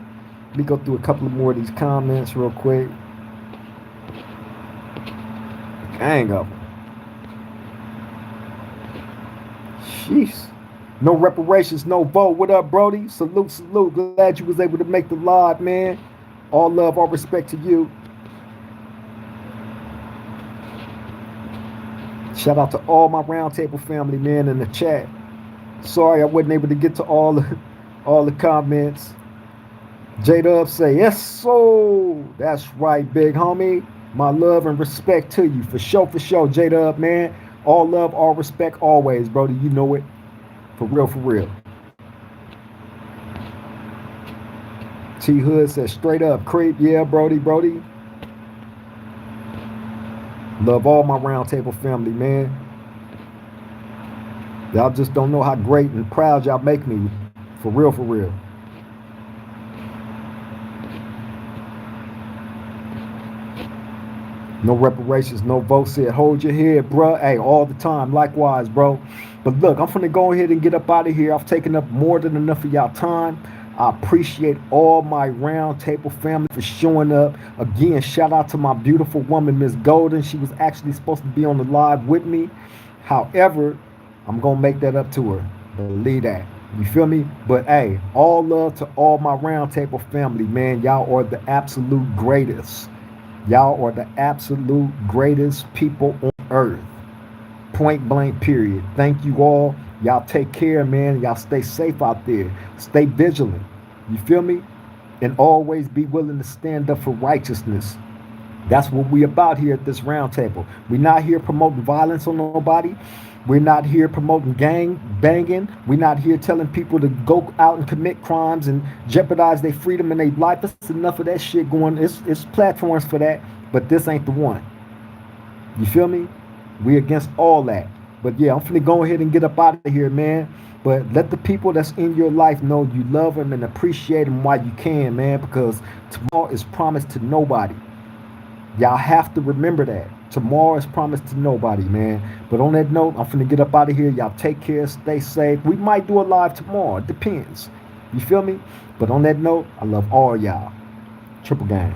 Let me go through a couple of more of these comments real quick. Gang of them. Jeez. No reparations, no vote. What up, Brody? Salute, salute. Glad you was able to make the live, man. All love, all respect to you. Shout out to all my roundtable family, man, in the chat. Sorry I wasn't able to get to all the comments. J-Dub say, yes, so. That's right, big homie. My love and respect to you. For sure, J-Dub, man. All love, all respect, always, Brody. You know it. For real, for real. T Hood says, straight up, creep. Yeah, Brody. Love all my roundtable family, man. Y'all just don't know how great and proud y'all make me. For real, for real. No reparations, no vote. Said, hold your head, bro. Hey, all the time. Likewise, bro. But look, I'm finna go ahead and get up out of here. I've taken up more than enough of y'all time. I appreciate all my roundtable family for showing up. Again, shout out to my beautiful woman, Miss Golden. She was actually supposed to be on the live with me. However, I'm going to make that up to her. Believe that. You feel me? But hey, all love to all my roundtable family, man. Y'all are the absolute greatest. Y'all are the absolute greatest people on earth. Point blank, period. Thank you all. Y'all take care, man. Y'all stay safe out there. Stay vigilant. You feel me? And always be willing to stand up for righteousness. That's what we about here at this round table. We're not here promoting violence on nobody. We're not here promoting gang banging. We're not here telling people to go out and commit crimes and jeopardize their freedom and their life. There's enough of that shit going. It's platforms for that, but this ain't the one. You feel me? We against all that. But yeah, I'm finna go ahead and get up out of here, man. But let the people that's in your life know you love them and appreciate them while you can, man, because tomorrow is promised to nobody. Y'all have to remember that. Tomorrow is promised to nobody, man. But on that note, I'm finna get up out of here. Y'all take care, stay safe. We might do a live tomorrow. It depends. You feel me? But on that note, I love all y'all. Triple gang.